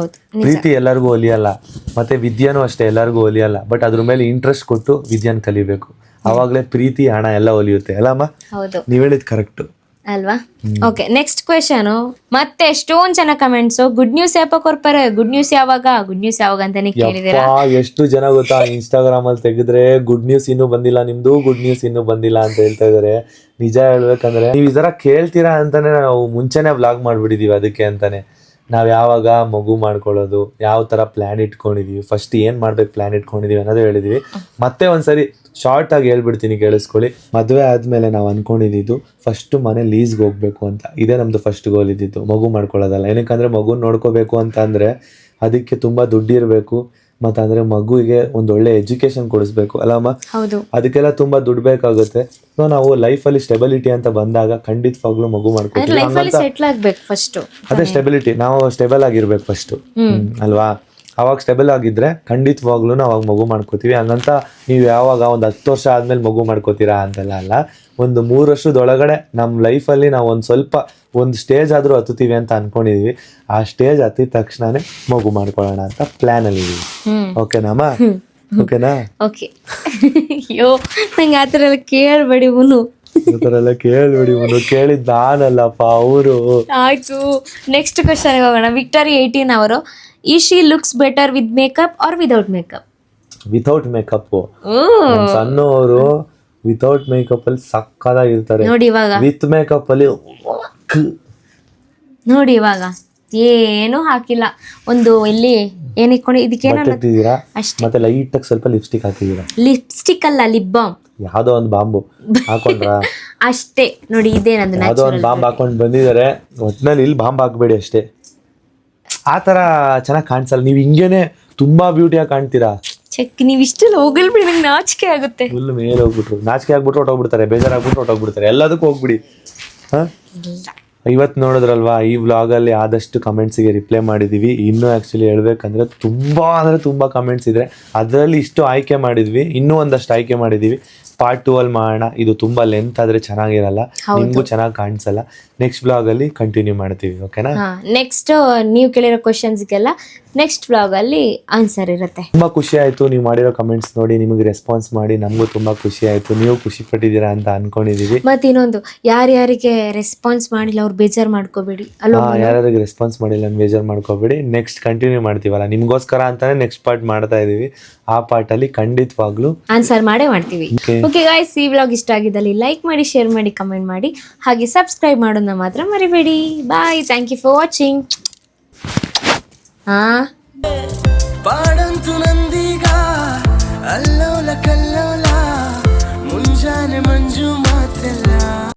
ಪ್ರೀತಿ ಎಲ್ಲರಿಗೂ ಒಲಿಯಲ್ಲ, ಮತ್ತೆ ವಿದ್ಯೆನೂ ಅಷ್ಟೇ ಎಲ್ಲರಿಗೂ ಒಲಿಯಲ್ಲ. ಬಟ್ ಅದ್ರ ಮೇಲೆ ಇಂಟ್ರೆಸ್ಟ್ ಕೊಟ್ಟು ವಿದ್ಯೆನ ಕಲಿಬೇಕು. ಅವಾಗ್ಲೇ ಪ್ರೀತಿ, ಹಣ ಎಲ್ಲ ಒಲಿಯುತ್ತೆ ಅಲ್ಲ ಅಮ್ಮ? ನೀವ್ ಹೇಳಿದ್ ಕರೆಕ್ಟ್. ಅಲ್ವಾ? Okay, next question. ಮತ್ತೆ ಎಷ್ಟೊಂದ್ ಜನ ಕಮೆಂಟ್ಸ್ ಗುಡ್ ನ್ಯೂಸ್ ಯಾಪ ಕೊಡ್ತಾರೆ, ಗುಡ್ ನ್ಯೂಸ್ ಯಾವಾಗ ಅಂತಾನೆ ಕೇಳಿದೀರಾ. ಎಷ್ಟು ಜನ ಗೊತ್ತಾ, ಇನ್ಸ್ಟಾಗ್ರಾಮ್ ಅಲ್ಲಿ ತೆಗೆದ್ರೆ ಗುಡ್ ನ್ಯೂಸ್ ಇನ್ನೂ ಬಂದಿಲ್ಲ ನಿಮ್ದು, ಗುಡ್ ನ್ಯೂಸ್ ಇನ್ನೂ ಬಂದಿಲ್ಲ ಅಂತ ಹೇಳ್ತಾ ಇದಾರೆ. ನಿಜ ಹೇಳ್ಬೇಕಂದ್ರೆ ನೀವು ಈ ತರ ಕೇಳ್ತೀರಾ ಅಂತಾನೆ ನಾವು ಮುಂಚೆನೆ ವ್ಲಾಗ್ ಮಾಡ್ಬಿಟ್ಟಿದೀವಿ. ಅದಕ್ಕೆ ಅಂತಾನೆ ನಾವ್ ಯಾವಾಗ ಮಗು ಮಾಡ್ಕೊಳ್ಳೋದು, ಯಾವ ತರ ಪ್ಲಾನ್ ಇಟ್ಕೊಂಡಿದೀವಿ, ಫಸ್ಟ್ ಏನ್ ಮಾಡ್ಬೇಕು ಪ್ಲಾನ್ ಇಟ್ಕೊಂಡಿದೀವಿ ಅನ್ನೋದು ಹೇಳಿದೀವಿ. ಮತ್ತೆ ಒಂದ್ಸರಿ ಶಾರ್ಟ್ ಆಗಿ ಹೇಳ್ಬಿಡ್ತೀನಿ, ಕೇಳಿಸ್ಕೊಳ್ಳಿ. ಮದುವೆ ಆದ್ಮೇಲೆ ನಾವು ಅನ್ಕೊಂಡಿದ್ದು ಫಸ್ಟ್ ಮನೆ ಲೀಸ್ಗೆ ಹೋಗ್ಬೇಕು ಅಂತ. ಇದೇ ನಮ್ದು ಫಸ್ಟ್ ಗೋಲ್ ಇದ್ದಿದ್ದು, ಮಗು ಮಾಡ್ಕೊಳ್ಳೋದಲ್ಲ. ಏನಕ್ಕಂದ್ರೆ ಮಗುನ್ ನೋಡ್ಕೋಬೇಕು ಅಂತ ಅಂದ್ರೆ ಅದಕ್ಕೆ ತುಂಬಾ ದುಡ್ಡು ಇರಬೇಕು, ಮತ್ತೆ ಅಂದ್ರೆ ಮಗುವಿಗೆ ಒಂದು ಒಳ್ಳೆ ಎಜುಕೇಶನ್ ಕೊಡಿಸ್ಬೇಕು ಅಲ್ಲಮ್ಮ. ಹೌದು, ಅದಕ್ಕೆಲ್ಲ ತುಂಬಾ ದುಡ್ಡು ಬೇಕಾಗುತ್ತೆ. ಸೊ ನಾವು ಲೈಫ್ ಅಲ್ಲಿ ಸ್ಟೆಬಿಲಿಟಿ ಅಂತ ಬಂದಾಗ ಖಂಡಿತವಾಗ್ಲೂ ಮಗು ಮಾಡ್ಕೊತೀವಿ. ಲೈಫಲ್ಲಿ ಸೆಟ್ಲ್ ಆಗ್ಬೇಕು ಫಸ್ಟ್. ಅದೇ ಸ್ಟೆಬಿಲಿಟಿ, ನಾವು ಸ್ಟೇಬಲ್ ಆಗಿರ್ಬೇಕು ಫಸ್ಟ್ ಅಲ್ವಾ. ಅವಾಗ ಸ್ಟೇಬಲ್ ಆಗಿದ್ರೆ ಖಂಡಿತವಾಗ್ಲೂ ಅವಾಗ ಮಗು ಮಾಡ್ಕೋತೀವಿ. ಹಂಗಂತ ನೀವು ಯಾವಾಗ ಒಂದು 10 ವರ್ಷ ಆದ್ಮೇಲೆ ಮಗು ಮಾಡ್ಕೋತೀರಾ ಅಂತೆಲ್ಲ ಅಲ್ಲ. ಒಂದು 3 ವರ್ಷದೊಳಗಡೆ ನಮ್ಮ ಲೈಫಲ್ಲಿ ನಾವು ಒಂದು ಸ್ಟೇಜ್ ಆದ್ರೂ ಹತ್ತುತ್ತೀವಿ ಅಂತ ಅನ್ಕೊಂಡಿದೀವಿ. ಆ ಸ್ಟೇಜ್ ಹತ್ತಿದ ತಕ್ಷಣನೇ ಮಗು ಮಾಡ್ಕೊಳ್ಳೋಣ ಅಂತ ಪ್ಲಾನ್ ಅಲ್ಲಿ ಇದೀವಿ. ಓಕೆನಮ್ಮ? ಓಕೆನಾ? ಓಕೆ. ಅಯ್ಯೋ, ನಂಗೆ ಆ ಥರ ಎಲ್ಲ ಕೇಳಬೇಡಿ ಮುನು. ಎಲ್ಲ ಕೇಳ್ಬೇಡಿ, ಕೇಳಿದ್ ನಾನಲ್ಲಪ್ಪ, ಅವರು. ಆಯ್ತು, ನೆಕ್ಸ್ಟ್ ಕ್ವಶನ್ ಹೋಗೋಣ. ವಿಕ್ಟರಿ 18 ಅವರು, ಈ she looks better with makeup or without makeup? Without makeup. ಸಣ್ಣವರು ವಿತೌಟ್ ಮೇಕಪ್ ಅಲ್ಲಿ ಸಕ್ಕದಾಗಿರ್ತಾರೆ. ನೋಡಿ ಇವಾಗ, ವಿತ್ ಮೇಕಪ್ ಅಲ್ಲಿ ನೋಡಿ ಇವಾಗ ಏನು ಹಾಕಿಲ್ಲ. ಒಂದು ಎಲ್ಲಿ ಏನ್ ಇಟ್ಕೊಂಡು ಇದಕ್ಕೇನೋ ಇಟ್ಟಿದ್ದೀರಾ, ಅಷ್ಟೇ. ಮತ್ತೆ ಲೈಟ್ ಆಗಿ ಸ್ವಲ್ಪ ಲಿಪ್ಸ್ಟಿಕ್ ಹಾಕಿದ್ದೀರಾ. ಲಿಪ್ಸ್ಟಿಕ್ ಅಲ್ಲ, ಲಿಪ್ ಬಾಮ್. ಯಾವ್ದೋ ಒಂದು ಬಾಂಬು ಹಾಕೊಂಡ್ರ ಅಷ್ಟೇ. ನೋಡಿ ಇದೇನದು ಯಾವ್ದೋ ಒಂದು ಬಾಂಬ್ ಹಾಕೊಂಡ್ ಬಂದಿದ್ದಾರೆ. ಒಟ್ನಲ್ಲಿ ಇಲ್ಲಿ ಬಾಂಬ್ ಹಾಕ್ಬೇಡಿ ಅಷ್ಟೇ. ಆ ತರ ಚೆನ್ನಾಗಿ ಕಾಣಿಸಲ್ಲ. ನೀವ್ ಹಿಂಗೇನೆ ತುಂಬಾ ಬ್ಯೂಟಿಯಾಗಿ ಕಾಣ್ತೀರಾ. ಚೆಕ್, ನೀವ್ ಇಷ್ಟೆಲ್ಲ ಹೋಗಲ್ಬಿಡಿ, ನಂಗೆ ನಾಚಿಕೆ ಆಗುತ್ತೆ. ಫುಲ್ ಮೇಲೆ ಹೋಗ್ಬಿಟ್ರು, ನಾಚಿಕೆ ಆಗ್ಬಿಟ್ರು ಹೊಟ್ಟೋಗ್ಬಿಡ್ತಾರೆ, ಬೇಜಾರಾಗ್ಬಿಟ್ರು ಹೊಟ್ಟೋಗ್ಬಿಡ್ತಾರೆ. ಎಲ್ಲದಕ್ಕೂ ಹೋಗ್ಬಿಡಿ. ಇವತ್ತು ನೋಡಿದ್ರಲ್ವಾ, ಈ ವ್ಲಾಗಲ್ಲಿ ಆದಷ್ಟು ಕಮೆಂಟ್ಸಿಗೆ ರಿಪ್ಲೈ ಮಾಡಿದ್ದೀವಿ. ಇನ್ನೂ ಆ್ಯಕ್ಚುಲಿ ಹೇಳ್ಬೇಕಂದ್ರೆ ತುಂಬ ಕಮೆಂಟ್ಸ್ ಇದೆ. ಅದರಲ್ಲಿ ಇಷ್ಟು ಆಯ್ಕೆ ಮಾಡಿದ್ವಿ, ಇನ್ನೂ ಒಂದಷ್ಟು ಆಯ್ಕೆ ಮಾಡಿದ್ದೀವಿ. ಪಾರ್ಟ್ 2 ಅಲ್ಲಿ ಮಾಡೋಣ. ಇದು ತುಂಬ ಲೆಂತ್ ಆದರೆ ಚೆನ್ನಾಗಿರಲ್ಲ, ನಿಮಗೂ ಚೆನ್ನಾಗಿ ಕಾಣಿಸಲ್ಲ. ನೆಕ್ಸ್ಟ್ ವ್ಲಾಗಲ್ಲಿ ಕಂಟಿನ್ಯೂ ಮಾಡ್ತೀವಿ. ಓಕೆನಾ? ನೆಕ್ಸ್ಟ್ ನೀವು ಕೇಳಿರೋ ಕ್ವಶನ್ಸ್ಗೆಲ್ಲ ನೆಕ್ಸ್ಟ್ ವ್ಲಾಗಲ್ಲಿ ಆನ್ಸರ್ ಇರುತ್ತೆ. ತುಂಬ ಖುಷಿ ಆಯಿತು ನೀವು ಮಾಡಿರೋ ಕಮೆಂಟ್ಸ್ ನೋಡಿ, ನಿಮಗೆ ರೆಸ್ಪಾನ್ಸ್ ಮಾಡಿ ನಮಗೂ ತುಂಬ ಖುಷಿ ಆಯಿತು. ನೀವು ಖುಷಿ ಪಟ್ಟಿದ್ದೀರಾ ಅಂತ ಅನ್ಕೊಂಡಿದ್ದೀವಿ. ಮತ್ತೆ ಇನ್ನೊಂದು, ಯಾರ್ಯಾರಿಗೆ ರೆಸ್ಪಾನ್ಸ್ ಮಾಡಿಲ್ಲ ಅವ್ರು ಬೇಜಾರು ಮಾಡ್ಕೋಬೇಡಿ ಅಲ್ವಾ. ಯಾರ್ಯಾರಿಗೆ ರೆಸ್ಪಾನ್ಸ್ ಮಾಡಿಲ್ಲ ಬೇಜಾರು ಮಾಡ್ಕೋಬೇಡಿ. ನೆಕ್ಸ್ಟ್ ಕಂಟಿನ್ಯೂ ಮಾಡ್ತೀವಲ್ಲ, ನಿಮಗೋಸ್ಕರ ಅಂತಾನೆ ನೆಕ್ಸ್ಟ್ ಪಾರ್ಟ್ ಮಾಡ್ತಾ ಇದೀವಿ. ಆ ಪಾರ್ಟ್ ಅಲ್ಲಿ ಖಂಡಿತವಾಗ್ಲೂ ಆನ್ಸರ್ ಮಾಡ್ತೀವಿ. ಓಕೆ ಗಾಯ್ಸ್, ಈ ವ್ಲಾಗ್ ಇಷ್ಟ ಆಗಿದ್ದಲ್ಲಿ ಲೈಕ್ ಮಾಡಿ, ಶೇರ್ ಮಾಡಿ, ಕಮೆಂಟ್ ಮಾಡಿ, ಹಾಗೆ ಸಬ್ಸ್ಕ್ರೈಬ್ ಮಾಡೋದನ್ನ ಮಾತ್ರ ಮರಿಬೇಡಿ. ಬಾಯ್, ಥ್ಯಾಂಕ್ ಯು ಫಾರ್ ವಾಚಿಂಗ್. ಪಾಡಂತು ನಂದೀಗ ಅಲ್ಲೋಲ ಕಲ್ಲೋಲ